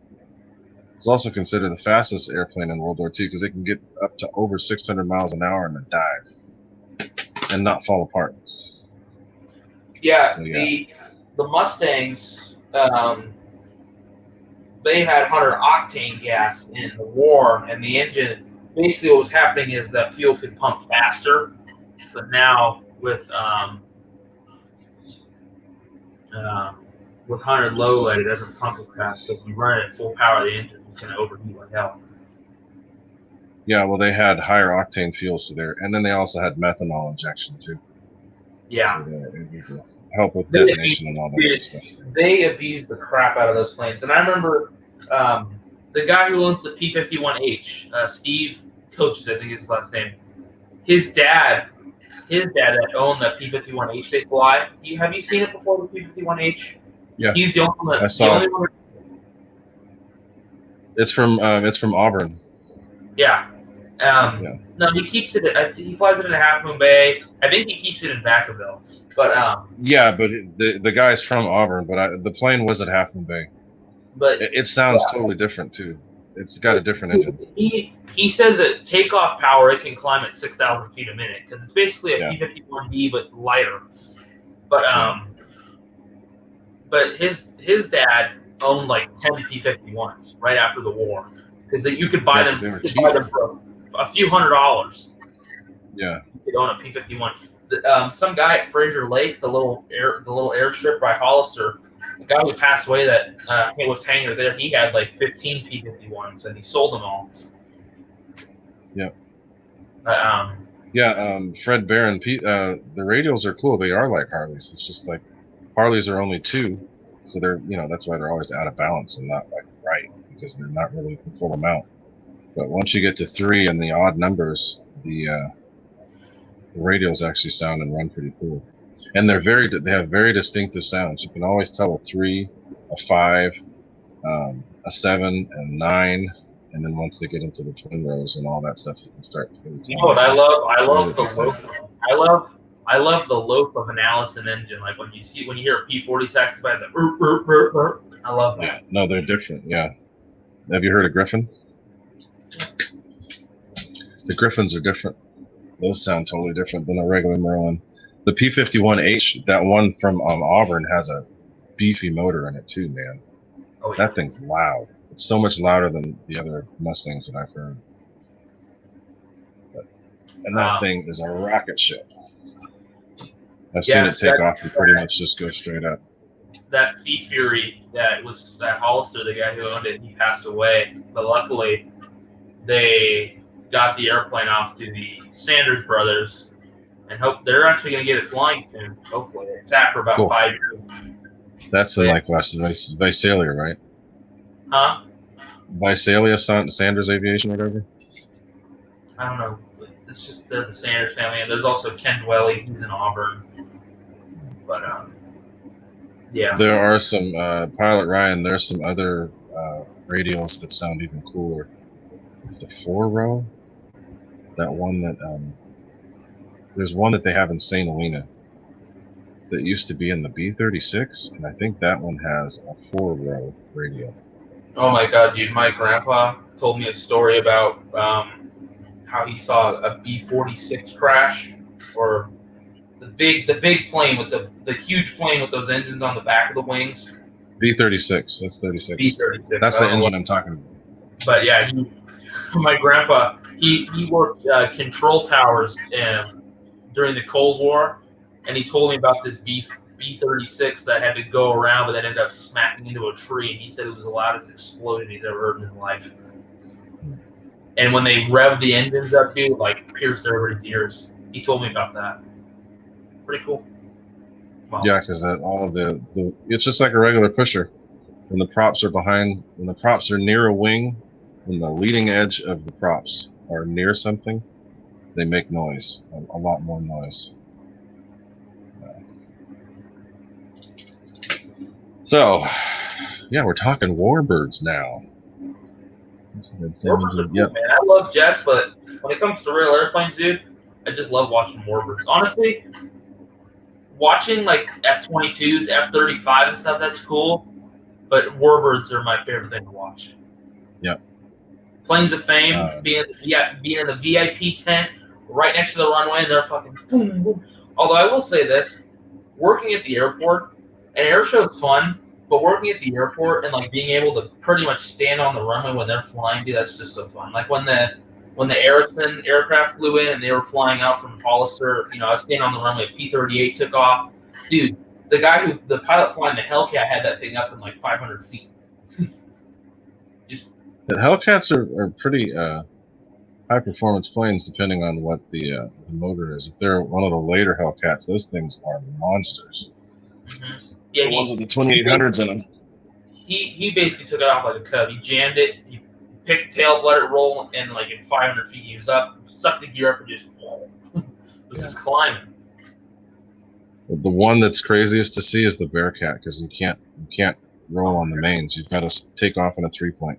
A: It's also considered the fastest airplane in World War II because it can get up to over 600 miles an hour in a dive and not fall apart.
B: Yeah,
A: So, yeah.
B: the Mustangs, they had 100 octane gas in the war, and the engine. Basically, what was happening is that fuel could pump faster, but now with 100 low lead, it doesn't pump as fast. So if you run it at full power, the engine is going to overheat like hell.
A: Yeah, well, they had higher octane fuels so there, and then they also had methanol injection too.
B: Yeah.
A: So it would help with detonation and all that other stuff.
B: They abused the crap out of those planes. And I remember the guy who owns the P-51H, Steve Coaches, I think is his last name. His dad that owned the P-51H they fly. Have you seen it before, the P-51H?
A: Yeah.
B: He's the only one.
A: I saw it.
B: One.
A: It's from Auburn.
B: Yeah. No, he keeps it. He flies it in Half Moon Bay. I think he keeps it in Vacaville. But
A: yeah, but the guy's from Auburn, but the plane was at Half Moon Bay.
B: But
A: it sounds totally different too. It's got a different engine.
B: He says at takeoff power it can climb at 6,000 feet a minute because it's basically a P-51D but lighter. But his dad owned like 10 P-51s right after the war because you could buy them. You could buy them for a few $100s.
A: Yeah,
B: you could own a P-51. Some guy at Fraser Lake, the little airstrip by Hollister, the guy who passed away that was hangar there, he had like 15 P-51s and he sold them all.
A: Yeah. Fred Barron, the radials are cool. They are like Harleys. It's just like Harleys are only 2, so they're that's why they're always out of balance and not like right because they're not really the full amount. But once you get to 3 and the odd numbers, the radials actually sound and run pretty cool. And they have very distinctive sounds. You can always tell a 3, a 5, a 7, and 9, and then once they get into the twin rows and all that stuff, you can start.
B: You know what I love? I love the I love the lope of an Allison engine. Like when you hear a P-40 taxi by the I love that.
A: Yeah, no, they're different. Yeah. Have you heard of Gripen? The Gripens are different. Those sound totally different than a regular Merlin. The P-51H, that one from Auburn, has a beefy motor in it too, man.
B: Oh, yeah.
A: That thing's loud. It's so much louder than the other Mustangs that I've heard. And that thing is a rocket ship. I've seen it take off and pretty much just go straight up.
B: That Sea Fury that Hollister, the guy who owned it, he passed away. But luckily, they got the airplane off to the Sanders brothers and hope they're actually going to get it flying soon. Hopefully, it sat for about 5 years.
A: That's in like Visalia, right?
B: Huh?
A: Visalia, Sanders Aviation, or whatever.
B: I don't know. It's just they're the Sanders family, and there's also Ken Dwelly, who's in Auburn. But yeah,
A: there are some Pilot Ryan. There's some other radios that sound even cooler. The 4-row. That one that there's one that they have in St. Helena that used to be in the B-36, and I think that one has a 4-row radio.
B: Oh my God, dude! My grandpa told me a story about how he saw a B-46 crash, or the big plane with the huge plane with those engines on the back of the wings.
A: B-36. That's 36.
B: B-36.
A: That's the engine I'm talking about.
B: But yeah, my grandpa, he worked control towers during the Cold War, and he told me about this B-36 that had to go around, but then ended up smacking into a tree. And he said it was the loudest explosion he's ever heard in his life. And when they revved the engines up, dude, like pierced everybody's ears. He told me about that. Pretty cool. Wow.
A: Yeah, because all of the it's just like a regular pusher. When the props are near a wing, when the leading edge of the props are near something, they make noise, a lot more noise. So, yeah, we're talking warbirds now.
B: Warbirds are cool, man. I love jets, but when it comes to real airplanes, dude, I just love watching warbirds. Honestly, watching like F-22s, F-35 and stuff, that's cool. But warbirds are my favorite thing to watch.
A: Yep.
B: Planes of Fame, being in the VIP tent right next to the runway, and they're fucking boom, boom. Although I will say this, working at the airport, an air show is fun, but working at the airport and like being able to pretty much stand on the runway when they're flying, dude, that's just so fun. Like when the Ericsson aircraft flew in and they were flying out from Hollister, I was standing on the runway, P-38 took off. Dude, the pilot flying the Hellcat had that thing up in like 500 feet.
A: The Hellcats are pretty high performance planes, depending on what the motor is. If they're one of the later Hellcats, those things are monsters.
B: Mm-hmm. Yeah,
A: the ones with the 2800s in them.
B: He basically took it off like a Cub. He jammed it, he picked tail, let it roll, and like in 500 feet he was up, sucked the gear up, and just climbing.
A: The one that's craziest to see is the Bearcat, because you can't roll on the mains. You've got to take off in a 3-point.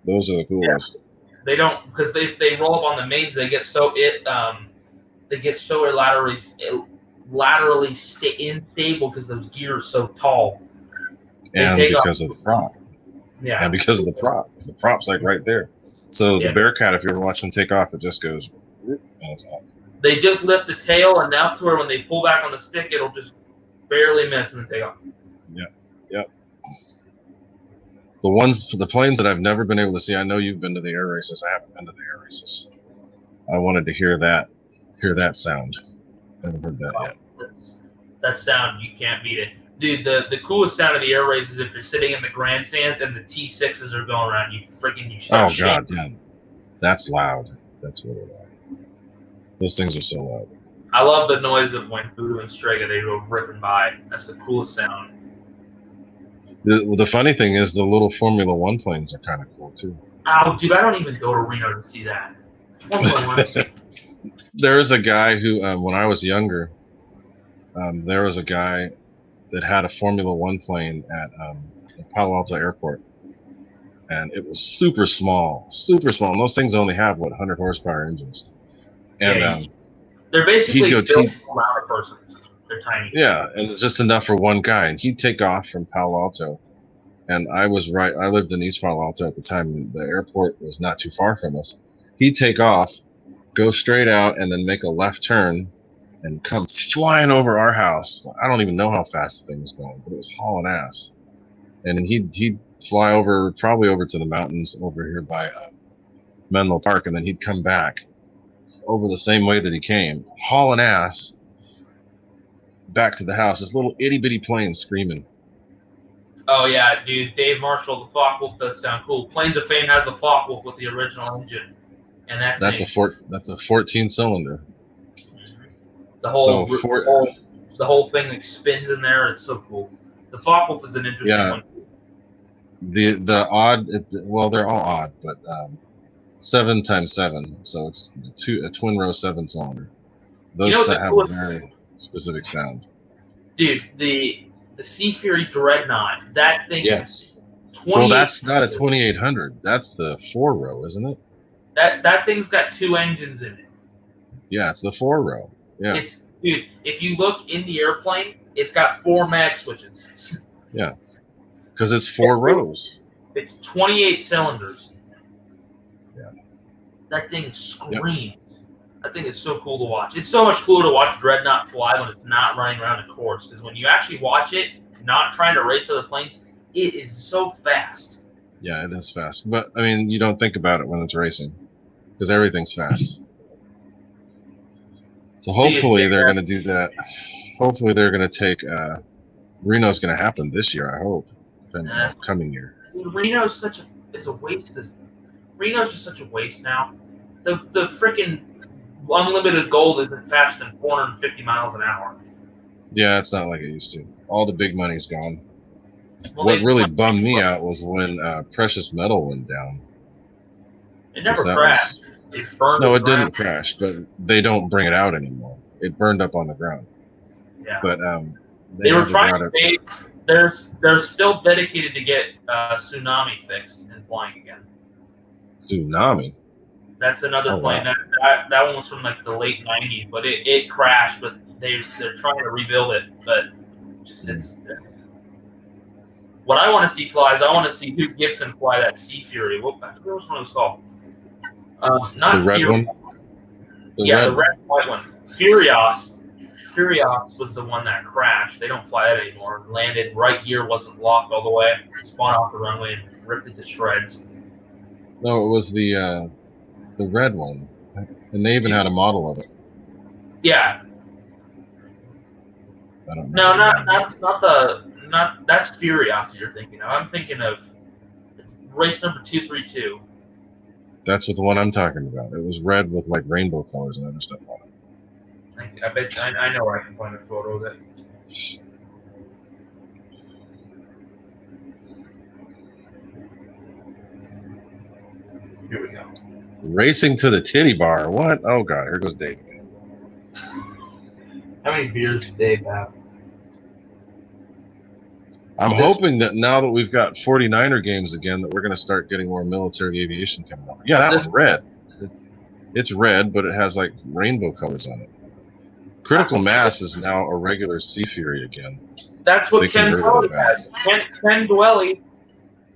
A: Those are the coolest.
B: Yeah. They don't, because they roll up on the mains. They get so laterally unstable because those gears are so tall.
A: And because of the prop.
B: Yeah.
A: And because of the prop. The prop's like right there. So the Bearcat, if you ever watch them take off, it just goes and it's off.
B: They just lift the tail enough to where when they pull back on the stick, it'll just barely miss and then take off.
A: Yep. The planes that I've never been able to see, I know you've been to the air races. I haven't been to the air races. I wanted to hear that sound. I haven't heard that yet.
B: That sound, you can't beat it. Dude, the coolest sound of the air race is if you're sitting in the grandstands and the T6s are going around. You start shaking.
A: God damn. That's loud. That's really loud. Those things are so loud.
B: I love the noise of when Voodoo and Strega, they go ripping by. That's the coolest sound.
A: The funny thing is the little Formula One planes are kind of cool too.
B: Oh, dude, I don't even go to Reno to see that. Formula One.
A: There is a guy who, when I was younger, there was a guy that had a Formula One plane at Palo Alto Airport, and it was super small. And those things only have 100 horsepower engines, and
B: they're basically built around a person. They're tiny.
A: Yeah, and it's just enough for one guy, and he'd take off from Palo Alto, and I lived in East Palo Alto at the time, and the airport was not too far from us. He'd take off, go straight out, and then make a left turn, and come flying over our house. I don't even know how fast the thing was going, but it was hauling ass. And then he'd fly probably over to the mountains over here by Menlo Park, and then he'd come back over the same way that he came, hauling ass, back to the house. This little itty bitty plane screaming.
B: Oh yeah, dude. Dave Marshall, the Focke-Wulf does sound cool. Planes of Fame has a Focke-Wulf with the original engine, and that's
A: a 14 cylinder.
B: The whole thing like spins in there. It's so cool. The Focke-Wulf is an interesting one.
A: The odd, they're all odd, but 7x7, so it's a twin row 7-cylinder. Those have a very specific sound.
B: Dude, the Sea Fury Dreadnought, that thing.
A: Yes. Well, that's not a 2800. That's the 4-row, isn't it?
B: That thing's got 2 engines in it.
A: Yeah, it's the 4-row. Yeah.
B: Dude, if you look in the airplane, it's got 4 mag switches.
A: Yeah. Because it's 4 rows.
B: It's 28 cylinders.
A: Yeah.
B: That thing screams. Yep. That thing is so cool to watch. It's so much cooler to watch Dreadnought fly when it's not running around a course. Because when you actually watch it, not trying to race other planes, it is so fast.
A: Yeah, it is fast. But, I mean, you don't think about it when it's racing. Because everything's fast. So hopefully they're going to do that. Hopefully they're going to take... Reno's going to happen this year, I hope. Coming year.
B: Reno's is a waste. Reno's just such a waste now. The freaking unlimited gold isn't faster than 450 miles an hour.
A: Yeah, it's not like it used to. All the big money's gone. Well, what really bummed me out was when precious metal went down.
B: It never crashed. It burned.
A: No, it didn't crash, but they don't bring it out anymore. It burned up on the ground.
B: Yeah.
A: But
B: they were trying. They're still dedicated to get Tsunami fixed and flying again.
A: Tsunami.
B: That's another plane. Wow. That one was from like the late '90s, but it crashed. But they're trying to rebuild it. But just it's What I want to see fly is I want to see who Gibson fly that Sea Fury. I forget which one it was called. Not
A: The red
B: Fury.
A: one?
B: The red and white one. Furios. Furios was the one that crashed. They don't fly that anymore. Landed, right gear wasn't locked all the way. Spun off the runway and ripped it to shreds.
D: No, it was the red one, and they even had a model of it.
B: Yeah.
D: I don't know.
B: Not that's Furios you're thinking of. I'm thinking of race number 232.
D: That's what the one I'm talking about. It was red with like rainbow colors and other stuff on it.
B: I bet I know where I can find a photo of it. Here we go.
D: Racing to the titty bar. What? Oh god, here goes Dave.
B: How many beers did Dave have?
D: I'm hoping that now that we've got 49er games again, that we're going to start getting more military aviation coming up. Yeah, that was red. It's red, but it has like rainbow colors on it. Critical Mass is now a regular Sea Fury again.
B: That's what Ken Dwelly has.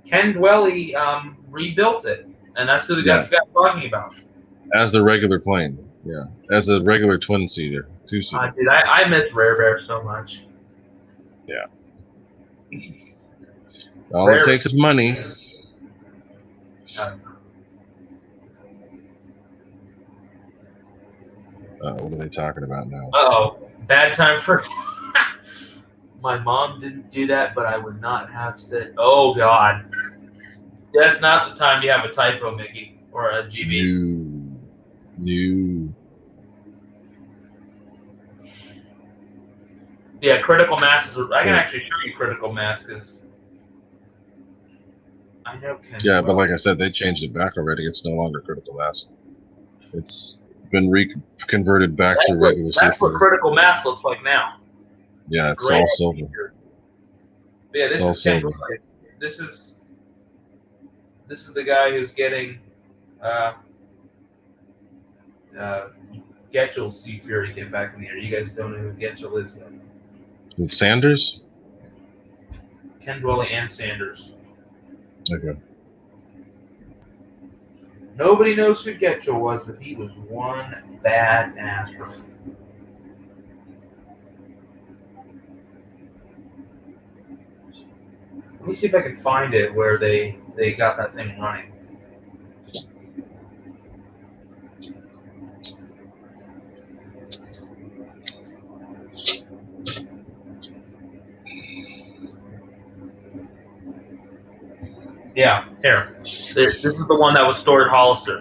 B: Ken Dwelly rebuilt it, and that's who the guy's talking about.
D: As the regular plane, yeah, as a regular twin-seater, two-seater.
B: Dude, I miss Rare Bear so much.
D: Yeah. All it takes is money. What are they talking about now?
B: Bad time for. My mom didn't do that, but I would not have said. Oh God, that's not the time you have a typo, Mickey, or a GB.
D: No.
B: Yeah, critical mass is. I can actually show you critical mass because I know.
D: Yeah, but like I said, they changed it back already. It's no longer critical mass. It's been reconverted back to regular.
B: That's what critical mass looks like now.
D: Yeah, it's all silver.
B: Yeah, this is silver. This is the guy who's getting Getchell's Sea Fury to get back in the air. You guys don't know who Getchell is yet.
D: Is it Sanders?
B: Ken Dwelly and Sanders.
D: Okay.
B: Nobody knows who Getchell was, but he was one badass person. Let me see if I can find it where they got that thing running. Yeah, here. This is the one that was stored at Hollister.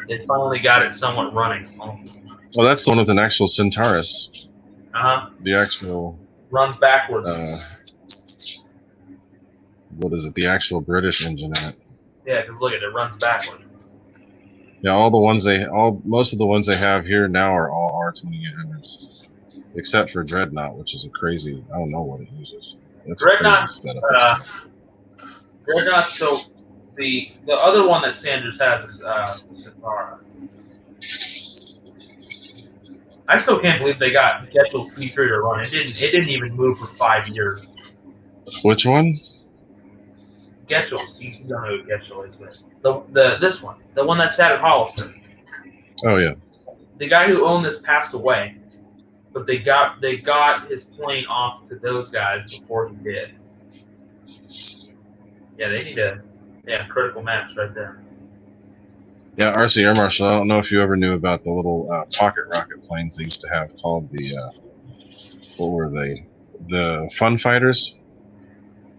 B: They finally got it somewhat running.
D: Well, that's the one with an actual Centaurus. The actual
B: runs backwards.
D: What is it? The actual British engine in it.
B: Yeah, because look at it, runs backwards.
D: Yeah, most of the ones they have here now are all R2800s, except for Dreadnought, which is a crazy. I don't know what it uses. It's
B: Dreadnought. Dreadnought. So the other one that Sanders has is Centaur. I still can't believe they got Getchell's Sea Fury to run. It didn't even move for 5 years.
D: Which one?
B: Getchell's. You don't know who Getchell is, but this one, the one that sat at Hollister.
D: Oh yeah.
B: The guy who owned this passed away, but they got his plane off to those guys before he did. Yeah, they need critical mass right there.
D: Yeah, RC Air Marshal, I don't know if you ever knew about the little pocket rocket planes they used to have called the, what were they? The Fun Fighters?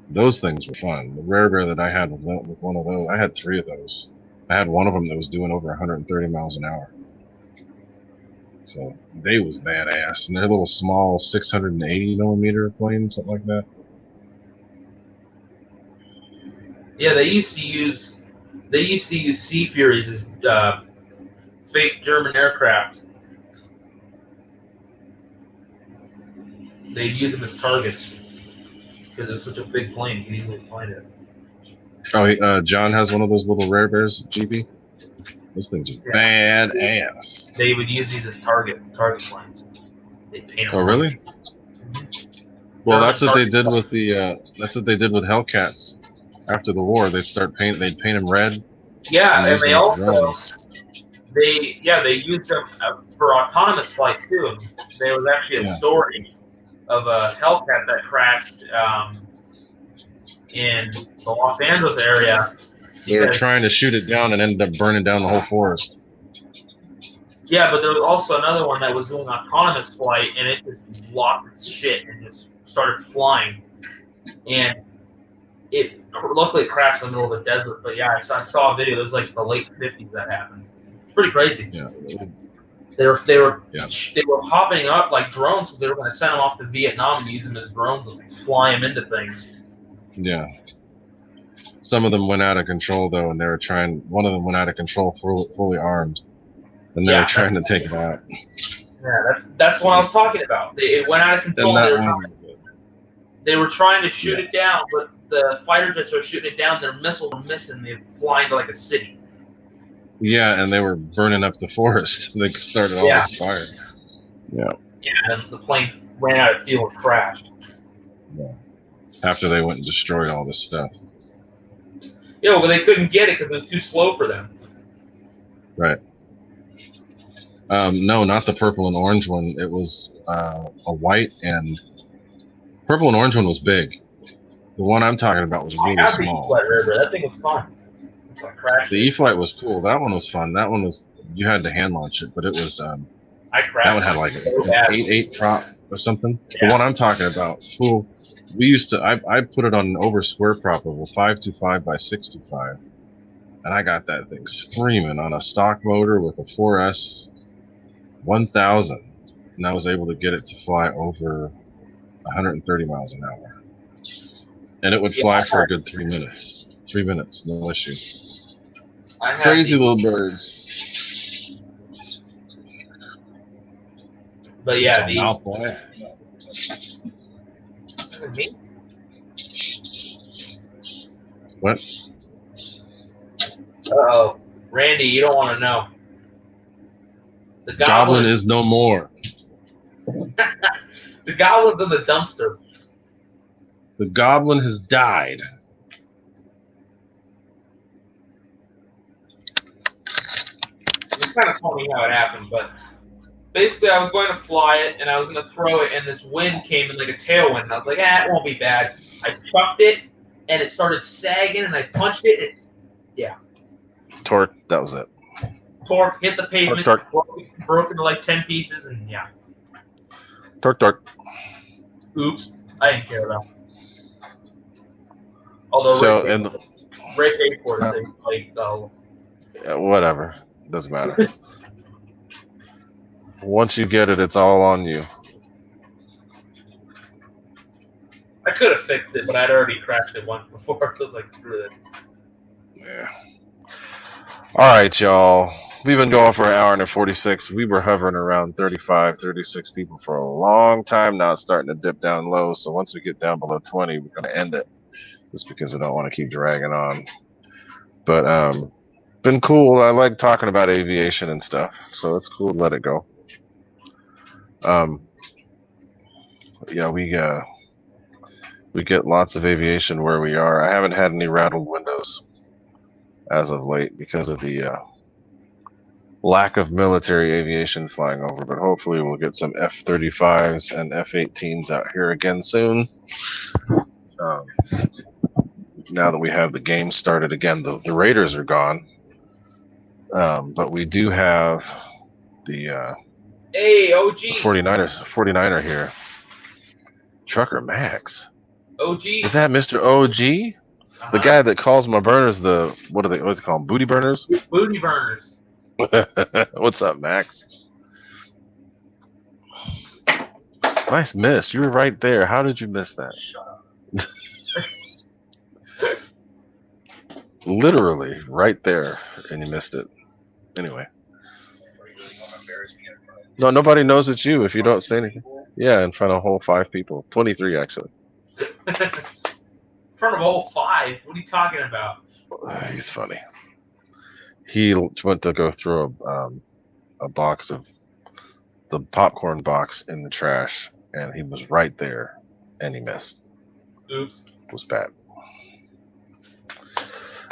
D: Those things were fun. The Rare Bear that I had with one of those, I had 3 of those. I had one of them that was doing over 130 miles an hour. So they was badass. And they're little small 680 millimeter planes, something like that.
B: Yeah, they used to use Sea Furies as fake German aircraft. They'd use them as targets because it's such a big plane, you can easily find it.
D: Oh, John has one of those little Rare Bears, GB. Those things are badass.
B: They would use these as target planes. They paint them.
D: Oh, really? Well,
B: German
D: that's what they
B: target.
D: did with the. That's what they did with Hellcats. After the war, they'd they'd paint them red
B: Yeah,
D: and
B: and
D: use
B: they
D: them as
B: also
D: drones.
B: they used them for autonomous flight too. And there was actually a
D: Yeah.
B: story of a Hellcat that crashed in the Los Angeles area
D: They were
B: because
D: trying to shoot it down and ended up burning down the whole forest.
B: yeah, but there was also another one that was doing autonomous flight and it just lost its shit and just started flying. And it luckily crashed in the middle of the desert. But yeah, I saw a video. It was like the late 50s that happened. It's pretty crazy.
D: Yeah.
B: They were
D: Yeah.
B: they were popping up like drones because they were going to send them off to Vietnam and use them as drones and fly them into things.
D: Yeah. Some of them went out of control though, and they were trying. One of them went out of control, fully armed, and they
B: Yeah,
D: were trying to take it out.
B: Yeah, that's what I was talking about. It went out of control.
D: And
B: And
D: that
B: they were trying to shoot
D: Yeah.
B: it down, but the fighter jets were shooting it down. Their missiles were missing. They were flying to like a city.
D: Yeah, and they were burning up the forest. They started all this fire. Yeah.
B: Yeah, and the plane ran out of fuel and crashed.
D: Yeah. After they went and destroyed all this stuff.
B: Yeah, but they couldn't get it because it was too slow for them.
D: Right. No, not the purple and orange one. It was a white and purple and orange one was big. The one I'm talking about was
B: I
D: really
B: have the
D: small.
B: E-Flight River. That thing was fun. So I crashed
D: The
B: it.
D: E-Flight was cool. That one was fun. That one was you had to hand launch it, but it was
B: I crashed
D: that one had
B: it
D: like
B: so
D: an
B: bad.
D: 8.8 prop or something.
B: Yeah.
D: The one I'm talking about, fool. We used to. I put it on an over square prop of a 525 by 625, and I got that thing screaming on a stock motor with a 4S 1000, and I was able to get it to fly over 130 miles an hour, and it would fly for a good 3 minutes. 3 minutes, no issue.
B: I had
D: Crazy
B: the,
D: little birds.
B: but yeah,
D: It's a mouth boy.
B: Me?
D: What?
B: Uh-oh. Randy, you don't want to know. The
D: Goblin is no more.
B: the goblin's in the dumpster.
D: The goblin has died.
B: It's kind of funny how it happened, but basically I was going to fly it and I was going to throw it and this wind came in like a tailwind. And I was like, it won't be bad. I chucked it and it started sagging and I punched it.
A: Torque. That was it.
B: Torque hit the pavement,
A: Torque.
B: broke into like 10 pieces, and yeah.
A: Torque.
B: Oops. I didn't care though. Although
A: So
B: Rick,
A: and
B: Rick paid for it. Like,
A: whatever, doesn't matter. Once you get it, it's all on you.
B: I could have fixed it, but I'd already crashed it once before, so I was like, screw this.
A: Yeah. All right, y'all. We've been going for an hour and 46. We were hovering around 35, 36 people for a long time now. It's starting to dip down low. So once we get down below 20, we're going to end it. Just because I don't want to keep dragging on. But been cool. I like talking about aviation and stuff. So it's cool to let it go. Yeah, we get lots of aviation where we are. I haven't had any rattled windows as of late because of the lack of military aviation flying over, but hopefully we'll get some F-35s and F-18s out here again soon. Now that we have the game started again, the Raiders are gone, but we do have the
B: Hey, OG.
A: 49er here. Trucker Max.
B: OG.
A: Is that Mr. OG? The guy that calls my burners what's it called? Booty burners?
B: Booty burners.
A: What's up, Max? Nice miss. You were right there. How did you miss that? Literally right there, and you missed it. Anyway. No, nobody knows it's you if you don't say anything. Yeah, in front of a whole 5 people. 23, actually.
B: In front of all 5? What are you talking about?
A: He's funny. He went to go throw a box of the popcorn box in the trash, and he was right there. and he missed.
B: Oops.
A: It was bad.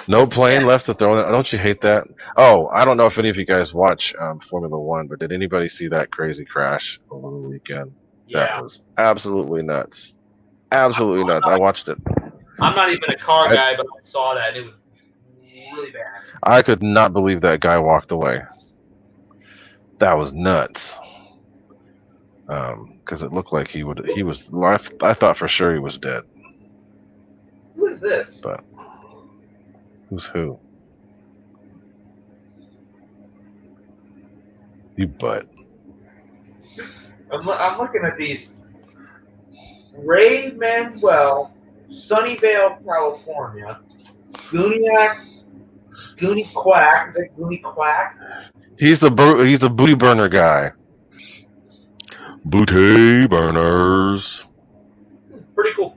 A: No plane left to throw. Don't you hate that? Oh, I don't know if any of you guys watch Formula One, but did anybody see that crazy crash over the weekend?
B: Yeah.
A: That was absolutely nuts. Absolutely nuts. I watched it.
B: I'm not even a car guy, but I saw that. It was really bad.
A: I could not believe that guy walked away. That was nuts. Because it looked like he was. I thought for sure he was dead.
B: Who is this?
A: But who's who? You butt.
B: I'm looking at these. Ray Manuel, Sunnyvale, California. Gooniac, Goonie Quack. Is that Goonie Quack?
A: He's the booty burner guy. Booty burners.
B: Pretty cool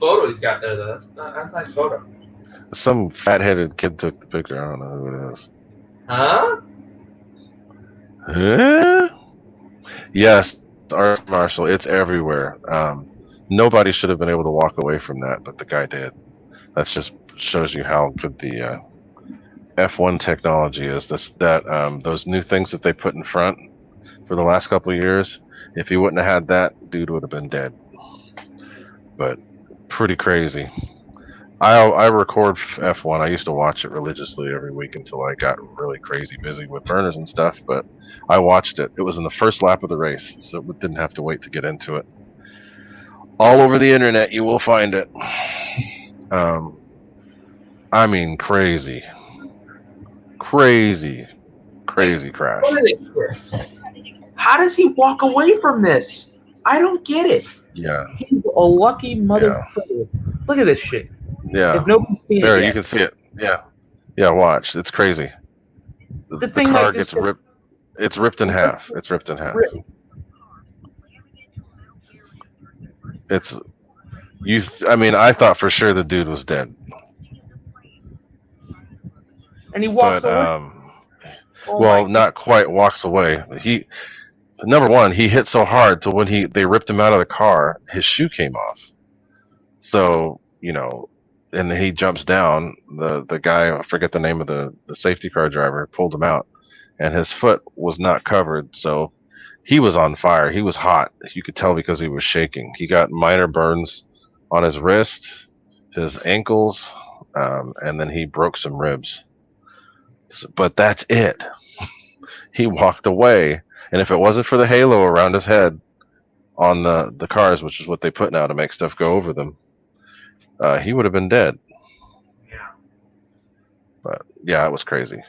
B: photo he's got there, though. That's a nice photo.
A: Some fat-headed kid took the picture. I don't know who it is.
B: Huh?
A: Huh? Yes, Art Marshall. It's everywhere. Nobody should have been able to walk away from that, but the guy did. That just shows you how good the F1 technology is. Those new things that they put in front for the last couple of years. If he wouldn't have had that, dude would have been dead. But pretty crazy. I record F1. I used to watch it religiously every week until I got really crazy busy with burners and stuff. But I watched it. It was in the first lap of the race, so we didn't have to wait to get into it. All over the internet, you will find it. I mean, crazy crash.
B: How does he walk away from this? I don't get it.
A: Yeah.
B: He's a lucky motherfucker. Look at this shit.
A: Yeah.
B: If nobody's seen
A: There,
B: it yet.
A: you can see it. Yeah. Yeah, watch. It's crazy. The
B: thing
A: car
B: like
A: gets
B: this-
A: ripped. It's ripped in half. It's ripped in half. I thought for sure the dude was dead.
B: And he walks
A: But
B: away.
A: well, not quite walks away. Number one, he hit so hard to when they ripped him out of the car, his shoe came off. So, and then he jumps down. The guy, I forget the name of the safety car driver, pulled him out, and his foot was not covered. So he was on fire. He was hot. You could tell because he was shaking. He got minor burns on his wrist, his ankles, and then he broke some ribs. But that's it. He walked away. And if it wasn't for the halo around his head on the cars, which is what they put now to make stuff go over them, he would have been dead.
B: Yeah.
A: But yeah, it was crazy.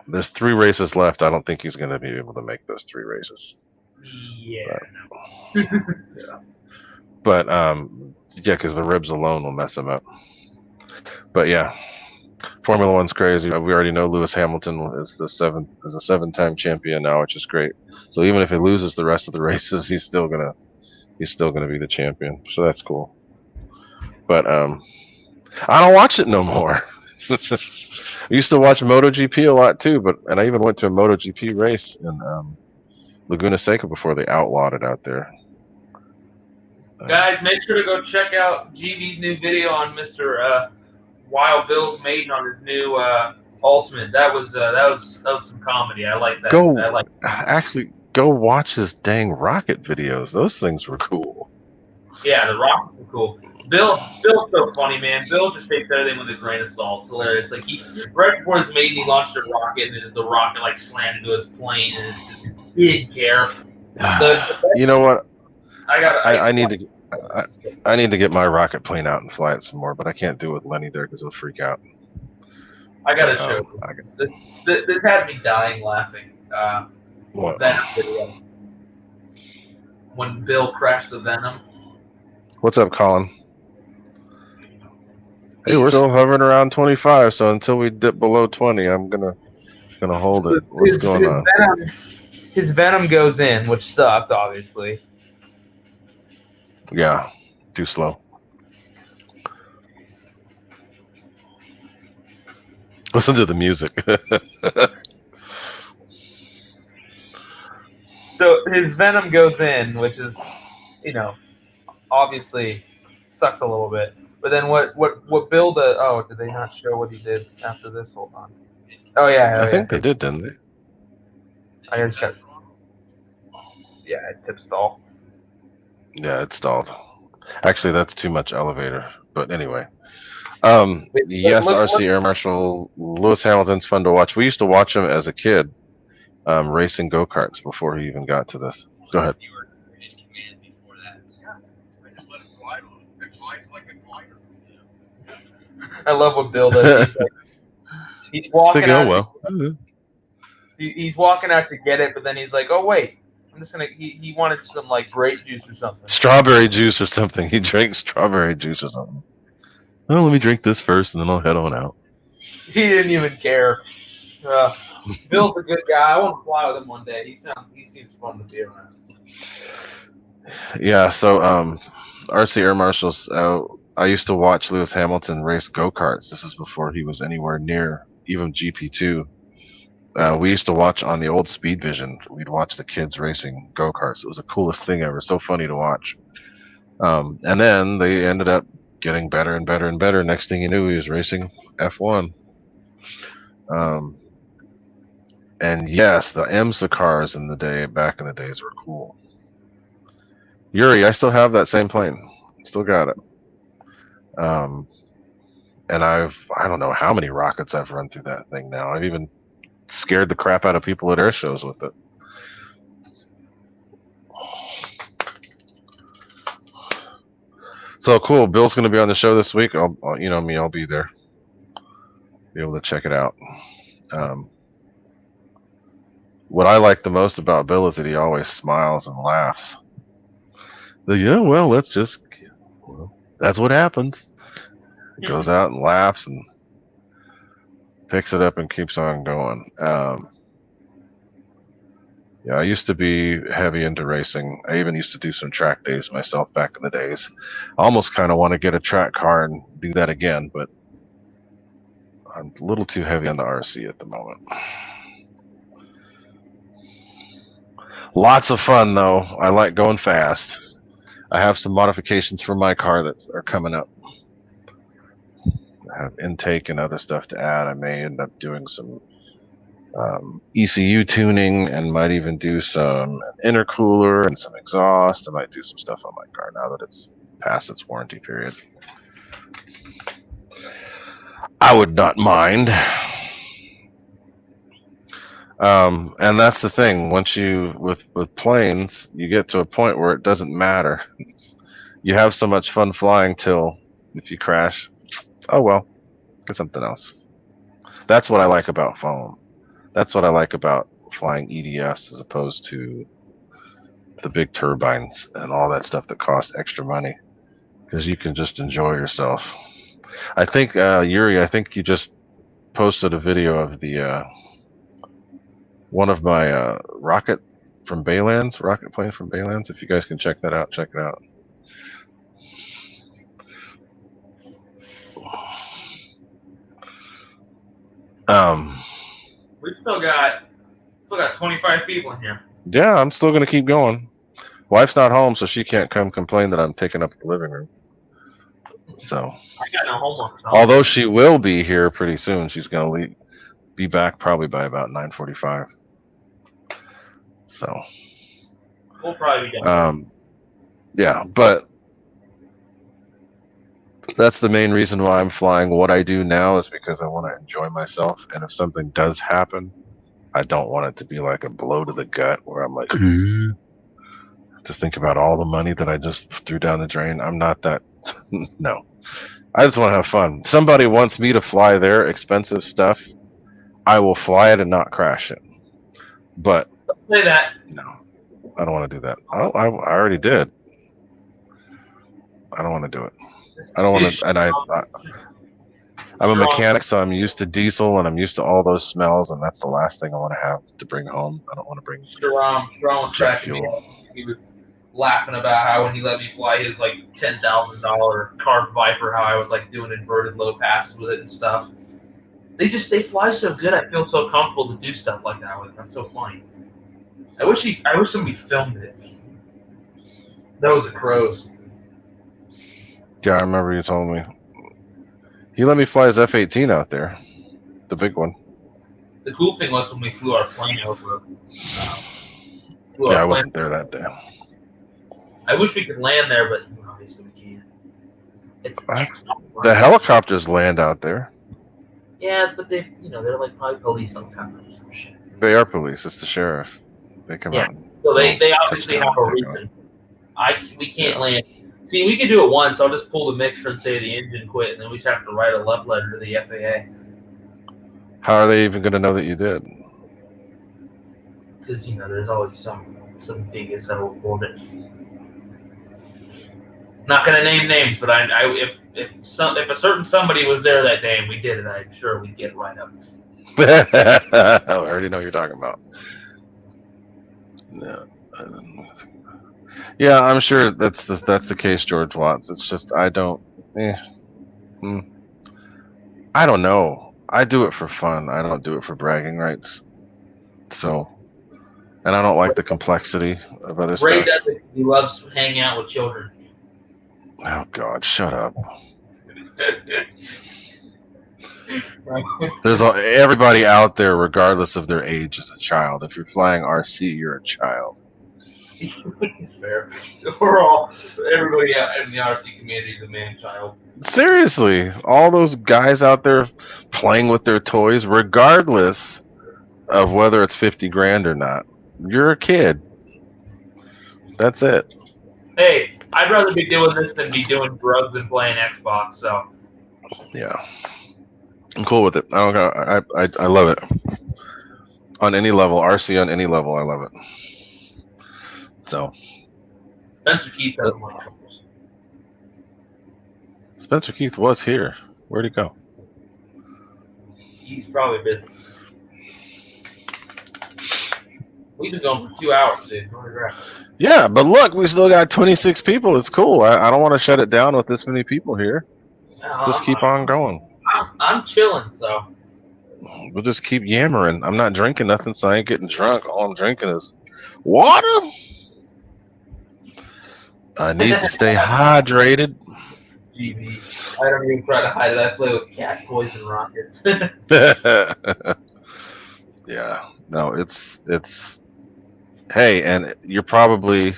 A: There's 3 races left. I don't think he's going to be able to make those 3 races.
B: Yeah.
A: But because the ribs alone will mess him up. But yeah, Formula One's crazy. We already know Lewis Hamilton is a 7-time champion now, which is great. So even if he loses the rest of the races, he's still gonna be the champion. So that's cool. But I don't watch it no more. I used to watch MotoGP a lot too, and I even went to a MotoGP race in Laguna Seca before they outlawed it out there.
B: Guys, make sure to go check out GB's new video on Mr. Wild Bill's Maiden on his new Ultimate. That was some comedy. I like that.
A: Actually, go watch his dang rocket videos. Those things were cool.
B: Yeah, the rockets were cool. Bill's so funny, man. Bill just takes everything with a grain of salt. It's hilarious. Like right before his Maiden, he launched a rocket, and the rocket slammed into his plane, and he didn't care.
A: You know what?
B: I
A: I need to get my rocket plane out and fly it some more, but I can't do it with Lenny there because he'll freak out.
B: I gotta show you. This had me dying laughing.
A: What?
B: Venom video. When Bill crashed the Venom.
A: What's up, Colin? Hey, we're still hovering around 25, so until we dip below 20, I'm gonna hold it. What's going on?
B: His Venom goes in, which sucked, obviously.
A: Yeah, too slow. Listen to the music.
B: So his venom goes in, which is, obviously sucks a little bit. But then what Bill does? Oh, did they not show what he did after this? Hold on. Oh yeah.
A: I think they did, didn't they?
B: I just got. Yeah, it tip stall.
A: Yeah, it stalled. Actually, that's too much elevator. But anyway. Yes, RC Air Marshal Lewis Hamilton's fun to watch. We used to watch him as a kid, racing go-karts before he even got to this. Go ahead.
E: You were in his command before that. Yeah. I just let it glide on him. It glides like a glider.
B: I love what Bill does. He's walking
A: Thinking,
B: out.
A: oh well.
B: He's walking out to get it, but then he's like, "Oh wait, I'm just gonna." He wanted some like grape juice or something.
A: Strawberry juice or something. He drank strawberry juice or something. Oh, let me drink this first, and then I'll head on out.
B: He didn't even care. Bill's a good guy. I want to fly with him one day. He seems fun to be around.
A: Yeah. So, RC Air Marshals. I used to watch Lewis Hamilton race go-karts. This is before he was anywhere near even GP2. We used to watch on the old Speed Vision. We'd watch the kids racing go-karts. It was the coolest thing ever. So funny to watch. And then they ended up getting better and better and better. Next thing you knew, he was racing F1. And yes, the IMSA cars back in the days were cool. Yuri, I still have that same plane. Still got it. And I don't know how many rockets I've run through that thing now. I've even scared the crap out of people at air shows with it. So cool. Bill's going to be on the show this week. I'll be there. Be able to check it out. What I like the most about Bill is that he always smiles and laughs. That's what happens. He goes out and laughs and picks it up and keeps on going. Yeah, I used to be heavy into racing. I even used to do some track days myself back in the days. I almost kind of want to get a track car and do that again, but I'm a little too heavy on the RC at the moment. Lots of fun, though. I like going fast. I have some modifications for my car that are coming up. I have intake and other stuff to add. I may end up doing some ECU tuning and might even do some intercooler and some exhaust. I might do some stuff on my car now that it's past its warranty period. I would not mind. And that's the thing. Once with planes, you get to a point where it doesn't matter. You have so much fun flying till if you crash, oh well, get something else. That's what I like about foam. That's what I like about flying EDS as opposed to the big turbines and all that stuff that costs extra money, because you can just enjoy yourself. I think Yuri, I think you just posted a video of the one of my rocket plane from Baylands. If you guys can check that out, check it out.
B: We still got 25 people in here.
A: Yeah, I'm still gonna keep going. Wife's not home, so she can't come complain that I'm taking up the living room. So,
B: I got no homework. So.
A: Although she will be here pretty soon, she's gonna be back probably by about 9:45. So,
B: we'll probably be done.
A: Yeah, but that's the main reason why I'm flying. What I do now is because I want to enjoy myself, and if something does happen, I don't want it to be like a blow to the gut where I'm like to think about all the money that I just threw down the drain. I'm not that. No, I just want to have fun. Somebody wants me to fly their expensive stuff, I will fly it and not crash it. But
B: don't say that.
A: No, I don't want to do that. I already did. I don't want to do it. I don't want to. And I'm a mechanic, so I'm used to diesel and I'm used to all those smells, and that's the last thing I want to have to bring home. I don't want to bring
B: Strong was cracking me up. He was laughing about how when he let me fly his like $10,000 Card Viper, how I was like doing inverted low passes with it and stuff. They fly so good. I feel so comfortable to do stuff like that with. That's so funny. I wish somebody filmed it. That was the crows.
A: Yeah, I remember you told me. He let me fly his F-18 out there, the big one.
B: The cool thing was when we flew our plane over.
A: Yeah, I wasn't there that day.
B: I wish we could land there, but obviously we can't. It's
A: The helicopters land out there.
B: Yeah, but they're like probably police helicopters or some shit.
A: They are police. It's the sheriff. They come out.
B: So they
A: They'll
B: obviously
A: take
B: have a
A: down,
B: reason. We can't land. See, we could do it once. I'll just pull the mixture and say the engine quit, and then we just have to write a love letter to the FAA.
A: How are they even going to know that you did?
B: Because there's always some dingus that'll report it. Not gonna name names, but if a certain somebody was there that day and we did it, I'm sure we'd get right up.
A: I already know what you're talking about. Yeah, I'm sure that's the case, George Watts. It's just I don't know. I do it for fun. I don't do it for bragging rights. So, and I don't like the complexity of other
B: Ray
A: stuff.
B: does it. He loves hanging out with children.
A: Oh God, shut up. There's everybody out there, regardless of their age, is a child. If you're flying RC, you're a child.
B: Fair. Everybody in the RC community is a man-child.
A: Seriously, all those guys out there playing with their toys, regardless of whether it's 50 grand or not, you're a kid. That's it.
B: Hey, I'd rather be doing this than be doing drugs and playing Xbox. So
A: yeah, I'm cool with it. I love it on any level. RC on any level, I love it. So
B: Spencer Keith doesn't like cars.
A: Spencer Keith was here. Where'd he go?
B: He's probably busy. We've been going for 2 hours, dude.
A: Yeah, but look, we still got 26 people. It's cool. I don't want to shut it down with this many people here. Just keep on going.
B: I'm chilling, so.
A: We'll just keep yammering. I'm not drinking nothing, so I ain't getting drunk. All I'm drinking is water. I need to stay hydrated.
B: GB. I don't even try to hide it. I play with cat toys and rockets.
A: Yeah. No, it's. Hey, and you're probably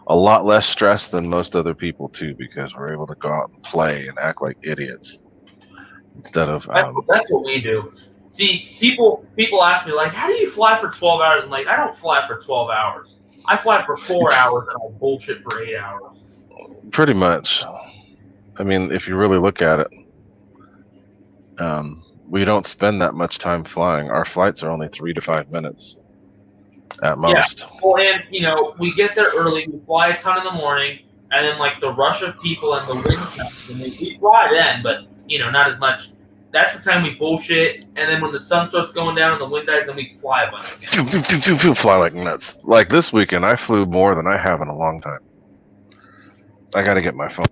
A: a lot less stressed than most other people too, because we're able to go out and play and act like idiots instead of.
B: That's what we do. See, people ask me like, "How do you fly for 12 hours?" I'm like, "I don't fly for 12 hours. I fly for 4 hours and I bullshit for 8 hours."
A: Pretty much. I mean, if you really look at it, we don't spend that much time flying. Our flights are only 3 to 5 minutes at most.
B: Yeah. Well, and we get there early. We fly a ton in the morning, and then like the rush of people and the wind comes, and we fly then, but not as much. That's the time we bullshit, and then when the sun starts going down and the wind dies, then we fly a bunch again.
A: Fly like nuts. Like this weekend, I flew more than I have in a long time. I gotta get my phone.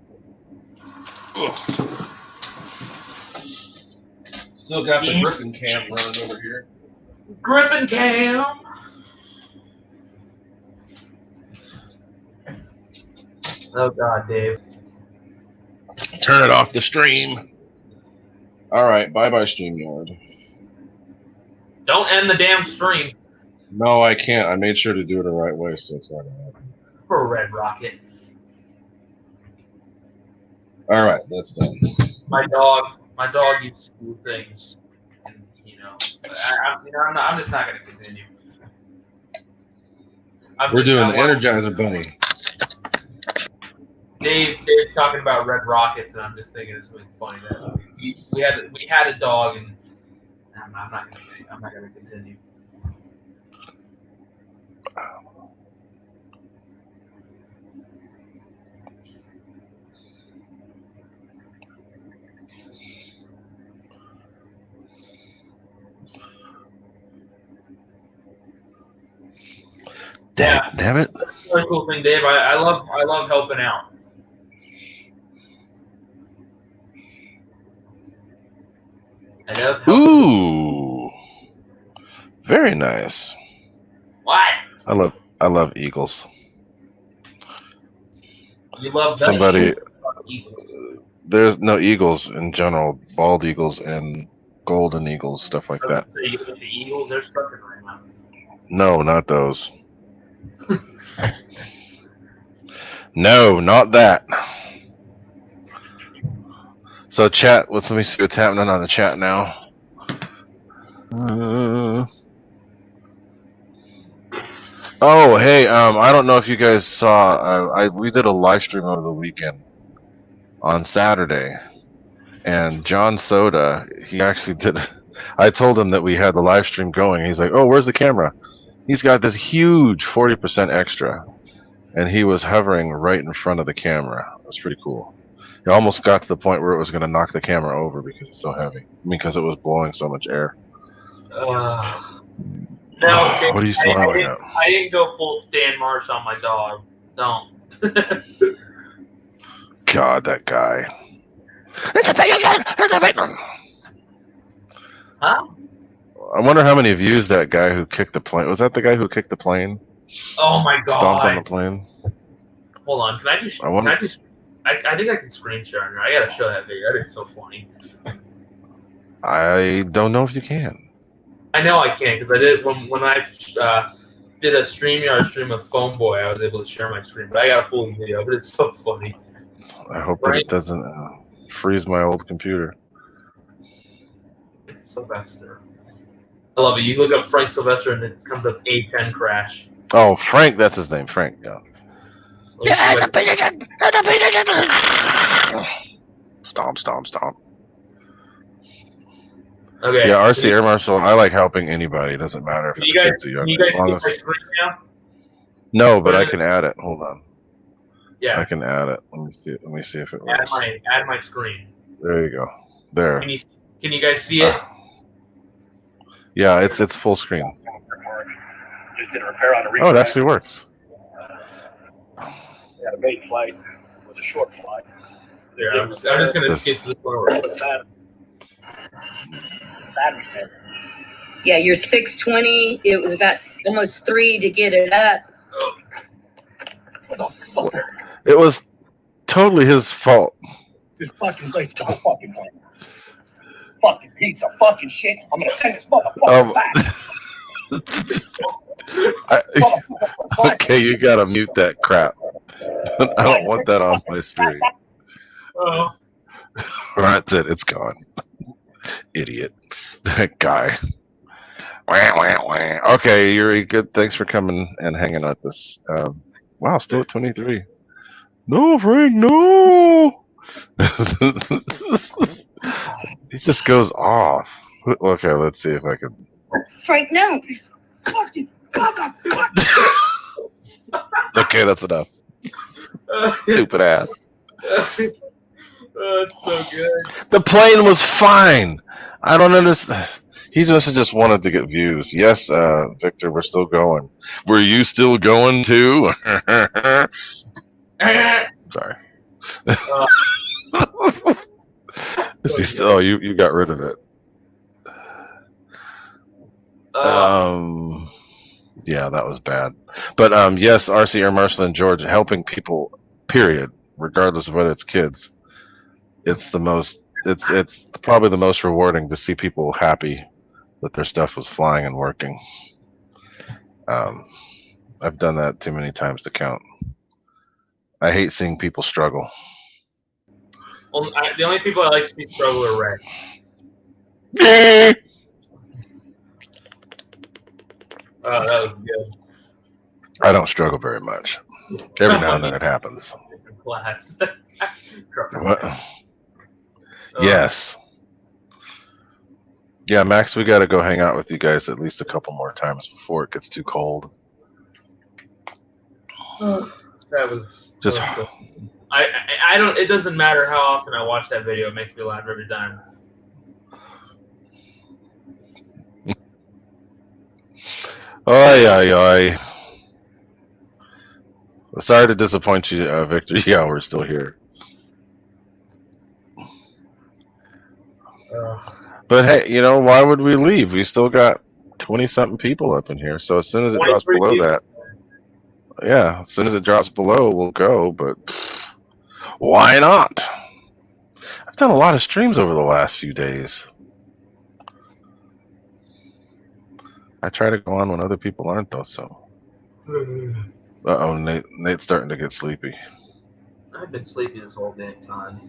A: Still got the Gripen cam running over here.
B: Gripen cam. Oh God, Dave.
A: Turn it off the stream. All right, bye StreamYard.
B: Don't end the damn stream.
A: No, I can't. I made sure to do it the right way, so it's not gonna happen.
B: For a red rocket.
A: All right, that's done.
B: My dog used to do things, and I'm just not gonna continue.
A: We're doing the Energizer Bunny.
B: Dave's talking about red rockets, and I'm just thinking of something funny that we had a dog, and I'm not gonna continue.
A: Damn it!
B: That's a really cool thing, Dave. I love helping out.
A: Ooh, very nice.
B: What?
A: I love eagles.
B: You love that?
A: Somebody,
B: Eagles.
A: there's no eagles in general, bald eagles and golden eagles, stuff like that.
B: So you look at the Eagles, they're struggling right now.
A: No, not those. No, not that. So chat, let me see what's happening on the chat now. Oh, hey, I don't know if you guys saw, we did a live stream over the weekend on Saturday, and John Soda, he actually did, I told him that we had the live stream going, he's like, oh, where's the camera? He's got this huge 40% extra, and he was hovering right in front of the camera. It was pretty cool. It almost got to the point where it was going to knock the camera over because it's so heavy, because it was blowing so much air.
B: No,
A: what are you smiling at?
B: I didn't go full Stan Marsh on my dog. Don't.
A: God, that guy.
B: Huh?
A: I wonder how many views that guy who kicked the plane. Was that the guy who kicked the plane?
B: Oh my god.
A: Stomped on the plane?
B: Hold on. Can I just? I think I can screen share on here. I gotta show that video. That is so funny.
A: I don't know if you can.
B: I know I can because I did when I did a StreamYard stream of Phone Boy. I was able to share my screen, but I gotta pull the video. But it's so funny.
A: I hope that it doesn't freeze my old computer.
B: Sylvester. I love it. You look up Frank Sylvester and it comes up A10 crash.
A: Oh, Frank, that's his name. Frank, yeah. Stomp, stomp, stomp.
B: Okay.
A: Yeah, RC Air Marshal, I like helping anybody. It doesn't matter if it's kids or young.
B: You guys
A: As long
B: see
A: as...
B: my screen now?
A: No, but I can add it. Hold on.
B: Yeah.
A: I can add it. Let me see if it works.
B: Add my screen.
A: There you go. There.
B: Can you guys see it?
A: Yeah, it's full screen.
E: Just did a repair on a
A: Oh, it actually works.
E: We had a maiden flight. It was a short flight.
B: Yeah, I'm just gonna skip to the point where
F: Yeah, you're 620. It was about almost 3 to get it up.
A: It was totally his fault.
E: This fucking place, the whole fucking plane. Fucking piece of fucking shit. I'm gonna send this motherfucker back.
A: Okay, you gotta mute that crap. I don't want that on my stream. That's it. It's gone. Idiot. That guy. Okay, Yuri, good. Thanks for coming and hanging out this. Wow, still at 23. No, Frank, no! He just goes off. Okay, let's see if I can.
F: Frank, no.
A: Okay, that's enough. Stupid ass.
B: Oh, it's so good.
A: The plane was fine. I don't understand. He just wanted to get views. Yes, Victor, we're still going. Were you still going too? Sorry. Is he still? Oh, you got rid of it. Yeah, that was bad. But yes, RC Air Marshal and George helping people. Period. Regardless of whether it's kids, it's the most. It's probably the most rewarding to see people happy that their stuff was flying and working. I've done that too many times to count. I hate seeing people struggle.
B: Well, the only people I like to see struggle are Red. Oh, that was good.
A: I don't struggle very much. Every now and then it happens.
B: Class.
A: What? Yes. Yeah, Max, we got to go hang out with you guys at least a couple more times before it gets too cold.
B: That was
A: just.
B: I don't. It doesn't matter how often I watch that video. It makes me laugh every time.
A: Oi. Sorry to disappoint you, Victor. Yeah, we're still here. But hey, why would we leave? We still got 20-something people up in here. So as soon as it drops below that, Yeah, as soon as it drops below, we'll go. But why not? I've done a lot of streams over the last few days. I try to go on when other people aren't, though. So, uh-oh, Nate's starting to get sleepy.
B: I've been sleepy this whole damn time.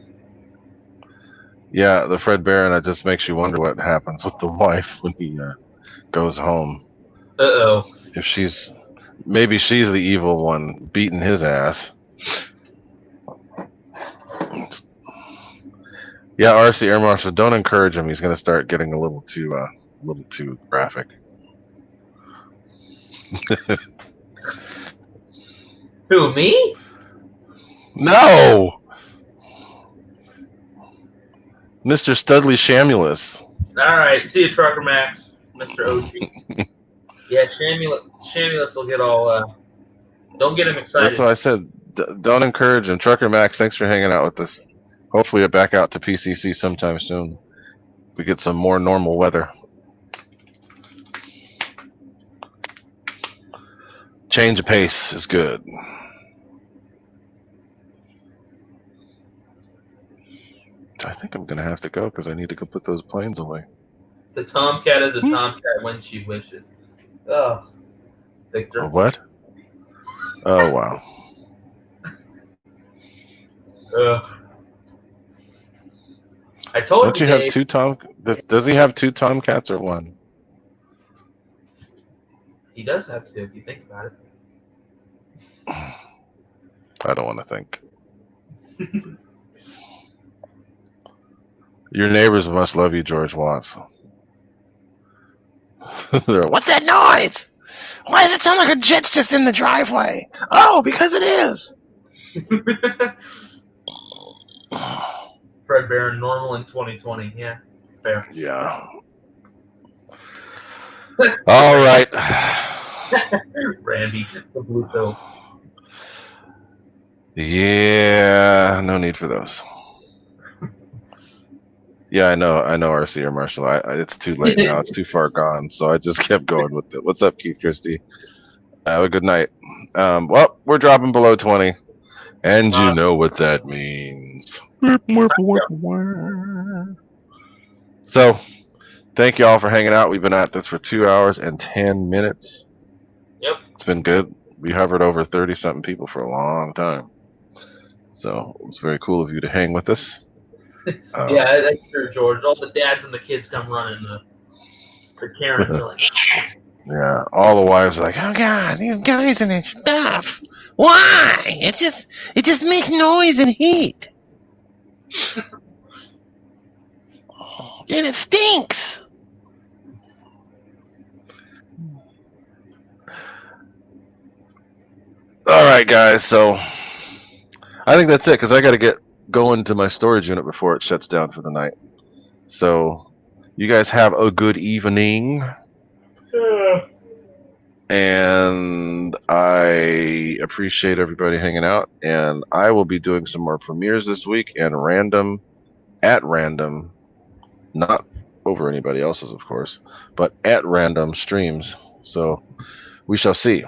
A: Yeah, the Fred Barron. It just makes you wonder what happens with the wife when he goes home.
B: Uh-oh.
A: If maybe she's the evil one beating his ass. Yeah, RC Air Marshal, don't encourage him. He's going to start getting a little too graphic.
B: Who, me?
A: No, Mr. Studley Shamulus.
B: All right, see you, Trucker Max, Mr. OG. Yeah, Shamulus will get all. Don't get him excited.
A: That's what I said. Don't encourage him. Trucker Max, thanks for hanging out with us. Hopefully, you're back out to PCC sometime soon. We get some more normal weather. Change of pace is good. I think I'm gonna have to go because I need to go put those planes away.
B: The Tomcat is a Tomcat when she wishes. Oh, Victor.
A: Oh, what? Oh, wow.
B: I told
A: Don't you
B: Dave,
A: have two Does he have two Tomcats or one?
B: He does have to, if you think about it.
A: I don't want to think. Your neighbors must love you, George Watts. What's that noise? Why does it sound like a jet's just in the driveway? Oh, because it is.
B: Fred Barron, normal in 2020. Yeah, fair.
A: Yeah. All right.
B: Randy, the blue pills.
A: Yeah, no need for those. Yeah, I know, RC or Marshall. It's too late now. It's too far gone. So I just kept going with it. What's up, Keith Christie? Have a good night. Well, we're dropping below 20, and you know what that means. So, thank you all for hanging out. We've been at this for 2 hours and 10 minutes.
B: Yep.
A: It's been good. We hovered over 30-something people for a long time. So, it was very cool of you to hang with us.
B: Yeah, that's true, George. All the dads and the kids come running. The Karens are like,
A: yeah, all the wives are like, oh God, these guys and their stuff. Why? It just makes noise and heat. And it stinks. All right, guys. So I think that's it because I got to get going to my storage unit before it shuts down for the night. So you guys have a good evening. And I appreciate everybody hanging out. And I will be doing some more premieres this week and at random, not over anybody else's, of course, but at random streams. So we shall see.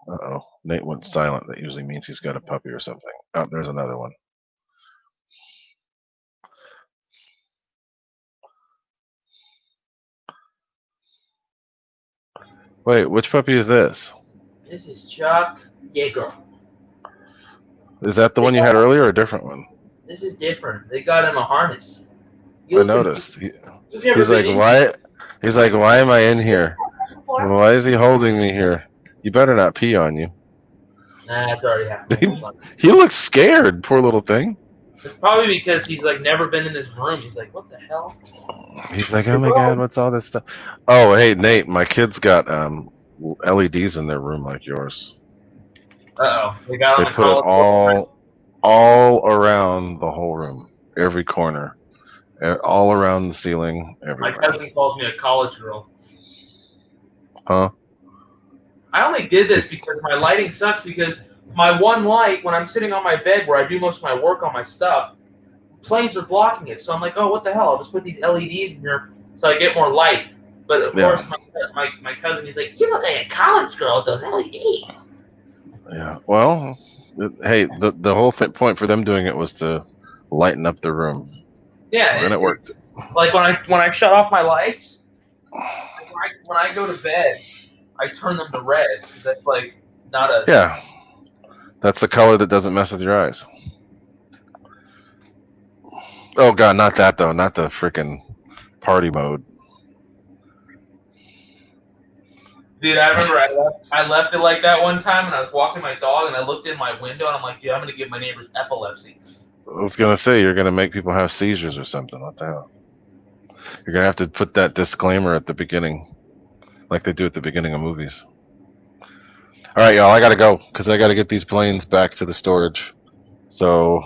A: Uh-oh, Nate went silent. That usually means he's got a puppy or something. Oh, there's another one. Wait, which puppy is this?
B: this is Chuck Yeager.
A: Is that the one you had earlier or a different one?
B: This is different. They got him a harness.
A: I noticed. He's like, why? He's like, why am I in here? Why is he holding me here? You better not pee on you.
B: Nah, it's already happened.
A: He looks scared, poor little thing.
B: It's probably because he's like never been in this room. He's like, what the hell?
A: He's like, oh my God, what's all this stuff? Oh, hey, Nate, my kids got LEDs in their room like yours.
B: Uh-oh. They got
A: They put it all around the whole room, every corner, all around the ceiling, everywhere.
B: My cousin calls me a college girl.
A: Huh?
B: I only did this because my lighting sucks because my one light, when I'm sitting on my bed where I do most of my work on my stuff, planes are blocking it. So I'm like, oh, what the hell? I'll just put these LEDs in here so I get more light. But of
A: Yeah.
B: course, my cousin, he's like, "You look like a college girl with those LEDs."
A: Yeah. Well, hey, the whole point for them doing it was to lighten up the room.
B: Yeah,
A: And it worked.
B: Like when I shut off my lights, when I go to bed, I turn them to red because that's like not a
A: Yeah. That's the color that doesn't mess with your eyes. Oh god, not that though. Not the freaking party mode.
B: dude. I remember I left it like that one time, and I was walking my dog, and I looked in my window, and I'm like, dude, I'm gonna give my neighbors epilepsy.
A: I was gonna say you're gonna make people have seizures or something. What the hell? You're gonna have to put that disclaimer at the beginning, like they do at the beginning of movies. All right, y'all. I gotta go because I gotta get these planes back to the storage. So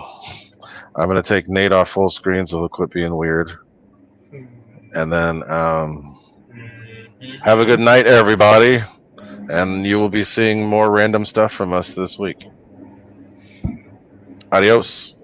A: I'm gonna take Nate off full screen so he'll quit being weird. And then have a good night, everybody. And you will be seeing more random stuff from us this week. Adios.